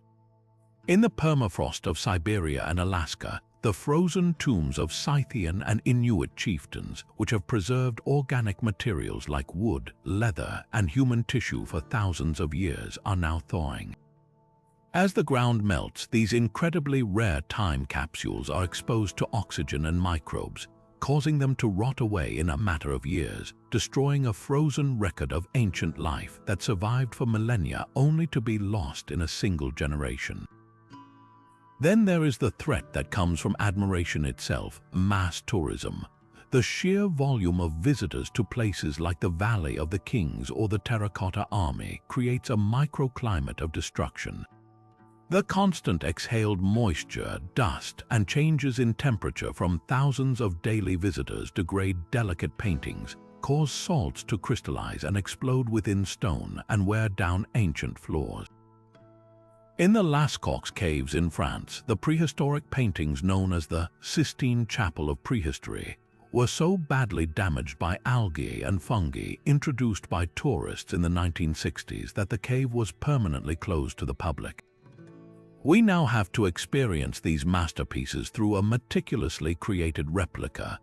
[SPEAKER 1] In the permafrost of Siberia and Alaska, the frozen tombs of Scythian and Inuit chieftains, which have preserved organic materials like wood, leather, and human tissue for thousands of years, are now thawing. As the ground melts, these incredibly rare time capsules are exposed to oxygen and microbes, causing them to rot away in a matter of years, destroying a frozen record of ancient life that survived for millennia only to be lost in a single generation. Then there is the threat that comes from admiration itself: mass tourism. The sheer volume of visitors to places like the Valley of the Kings or the Terracotta Army creates a microclimate of destruction. The constant exhaled moisture, dust, and changes in temperature from thousands of daily visitors degrade delicate paintings, cause salts to crystallize and explode within stone, and wear down ancient floors. In the Lascaux caves in France, the prehistoric paintings known as the Sistine Chapel of Prehistory were so badly damaged by algae and fungi introduced by tourists in the 1960s that the cave was permanently closed to the public. We now have to experience these masterpieces through a meticulously created replica.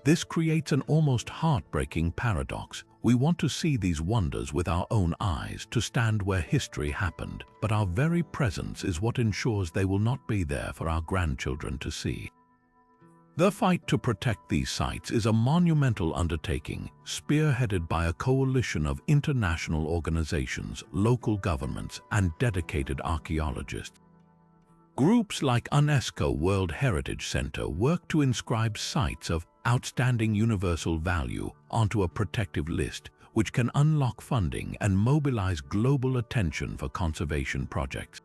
[SPEAKER 1] This creates an almost heartbreaking paradox. We want to see these wonders with our own eyes, to stand where history happened, but our very presence is what ensures they will not be there for our grandchildren to see. The fight to protect these sites is a monumental undertaking, spearheaded by a coalition of international organizations, local governments, and dedicated archaeologists. Groups like UNESCO World Heritage Center work to inscribe sites of outstanding universal value onto a protective list, which can unlock funding and mobilize global attention for conservation projects.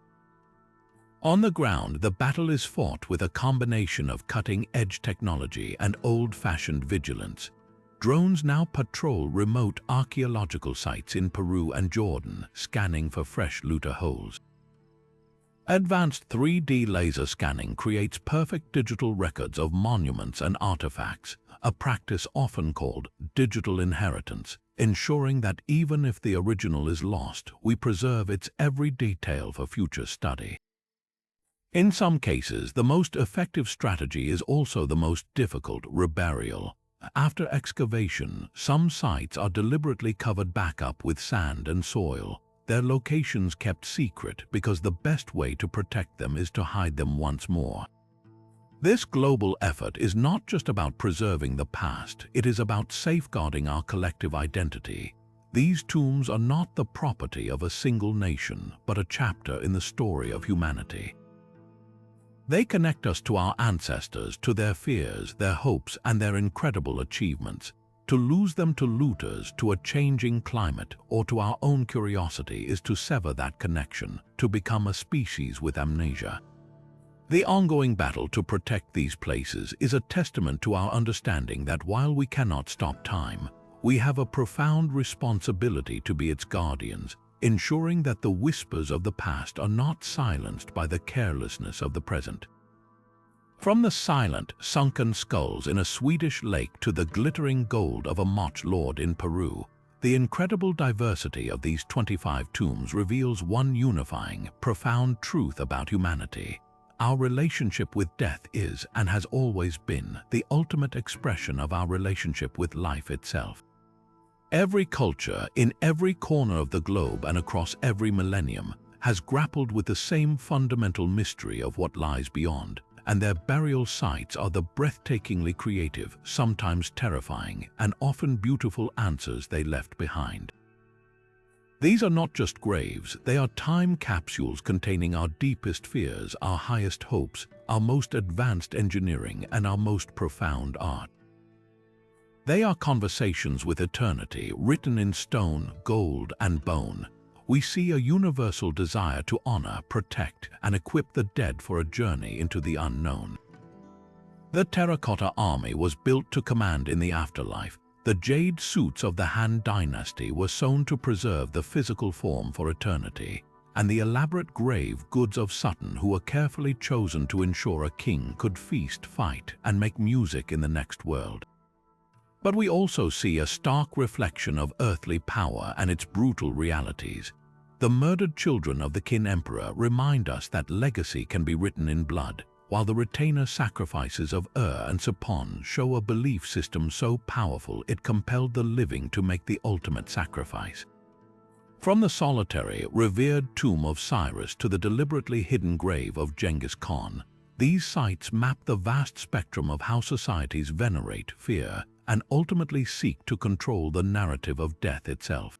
[SPEAKER 1] On the ground, the battle is fought with a combination of cutting-edge technology and old-fashioned vigilance. Drones now patrol remote archaeological sites in Peru and Jordan, scanning for fresh looter holes. Advanced 3D laser scanning creates perfect digital records of monuments and artifacts, a practice often called digital inheritance, ensuring that even if the original is lost, we preserve its every detail for future study. In some cases, the most effective strategy is also the most difficult: reburial. After excavation, some sites are deliberately covered back up with sand and soil, their locations kept secret because the best way to protect them is to hide them once more. This global effort is not just about preserving the past, it is about safeguarding our collective identity. These tombs are not the property of a single nation, but a chapter in the story of humanity. They connect us to our ancestors, to their fears, their hopes, and their incredible achievements. To lose them to looters, to a changing climate, or to our own curiosity is to sever that connection, to become a species with amnesia. The ongoing battle to protect these places is a testament to our understanding that while we cannot stop time, we have a profound responsibility to be its guardians, ensuring that the whispers of the past are not silenced by the carelessness of the present. From the silent, sunken skulls in a Swedish lake to the glittering gold of a Moche lord in Peru, the incredible diversity of these 25 tombs reveals one unifying, profound truth about humanity. Our relationship with death is, and has always been, the ultimate expression of our relationship with life itself. Every culture, in every corner of the globe and across every millennium, has grappled with the same fundamental mystery of what lies beyond, and their burial sites are the breathtakingly creative, sometimes terrifying, and often beautiful answers they left behind. These are not just graves, they are time capsules containing our deepest fears, our highest hopes, our most advanced engineering, and our most profound art. They are conversations with eternity, written in stone, gold, and bone. we see a universal desire to honor, protect, and equip the dead for a journey into the unknown. The Terracotta Army was built to command in the afterlife. The jade suits of the Han Dynasty were sewn to preserve the physical form for eternity, and the elaborate grave goods of Sutton Hoo were carefully chosen to ensure a king could feast, fight, and make music in the next world. But we also see a stark reflection of earthly power and its brutal realities. The murdered children of the Qin Emperor remind us that legacy can be written in blood, while the retainer sacrifices of and Sepon show a belief system so powerful it compelled the living to make the ultimate sacrifice. From the solitary, revered tomb of Cyrus to the deliberately hidden grave of Genghis Khan, these sites map the vast spectrum of how societies venerate, fear, and ultimately seek to control the narrative of death itself.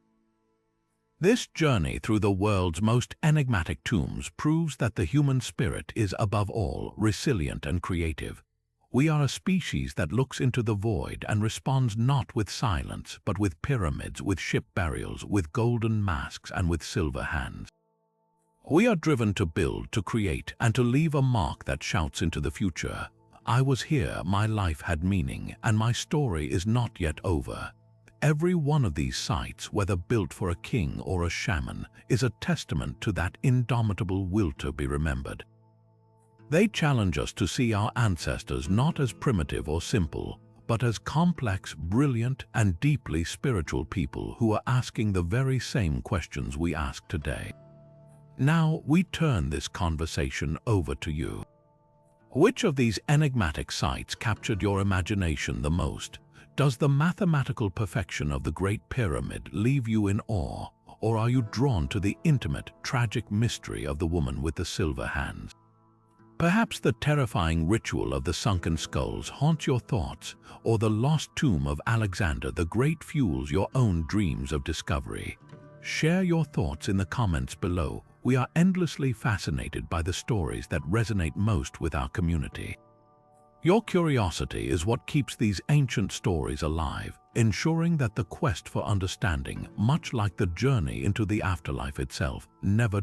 [SPEAKER 1] This journey through the world's most enigmatic tombs proves that the human spirit is, above all, resilient and creative. We are a species that looks into the void and responds not with silence, but with pyramids, with ship burials, with golden masks, and with silver hands. We are driven to build, to create, and to leave a mark that shouts into the future. I was here, my life had meaning, and my story is not yet over. Every one of these sites, whether built for a king or a shaman, is a testament to that indomitable will to be remembered. They challenge us to see our ancestors not as primitive or simple, but as complex, brilliant, and deeply spiritual people who are asking the very same questions we ask today. Now we turn this conversation over to you. Which of these enigmatic sites captured your imagination the most? Does the mathematical perfection of the Great Pyramid leave you in awe, or are you drawn to the intimate, tragic mystery of the woman with the silver hands? Perhaps the terrifying ritual of the sunken skulls haunts your thoughts, or the lost tomb of Alexander the Great fuels your own dreams of discovery. Share your thoughts in the comments below. We are endlessly fascinated by the stories that resonate most with our community. Your curiosity is what keeps these ancient stories alive, ensuring that the quest for understanding, much like the journey into the afterlife itself, never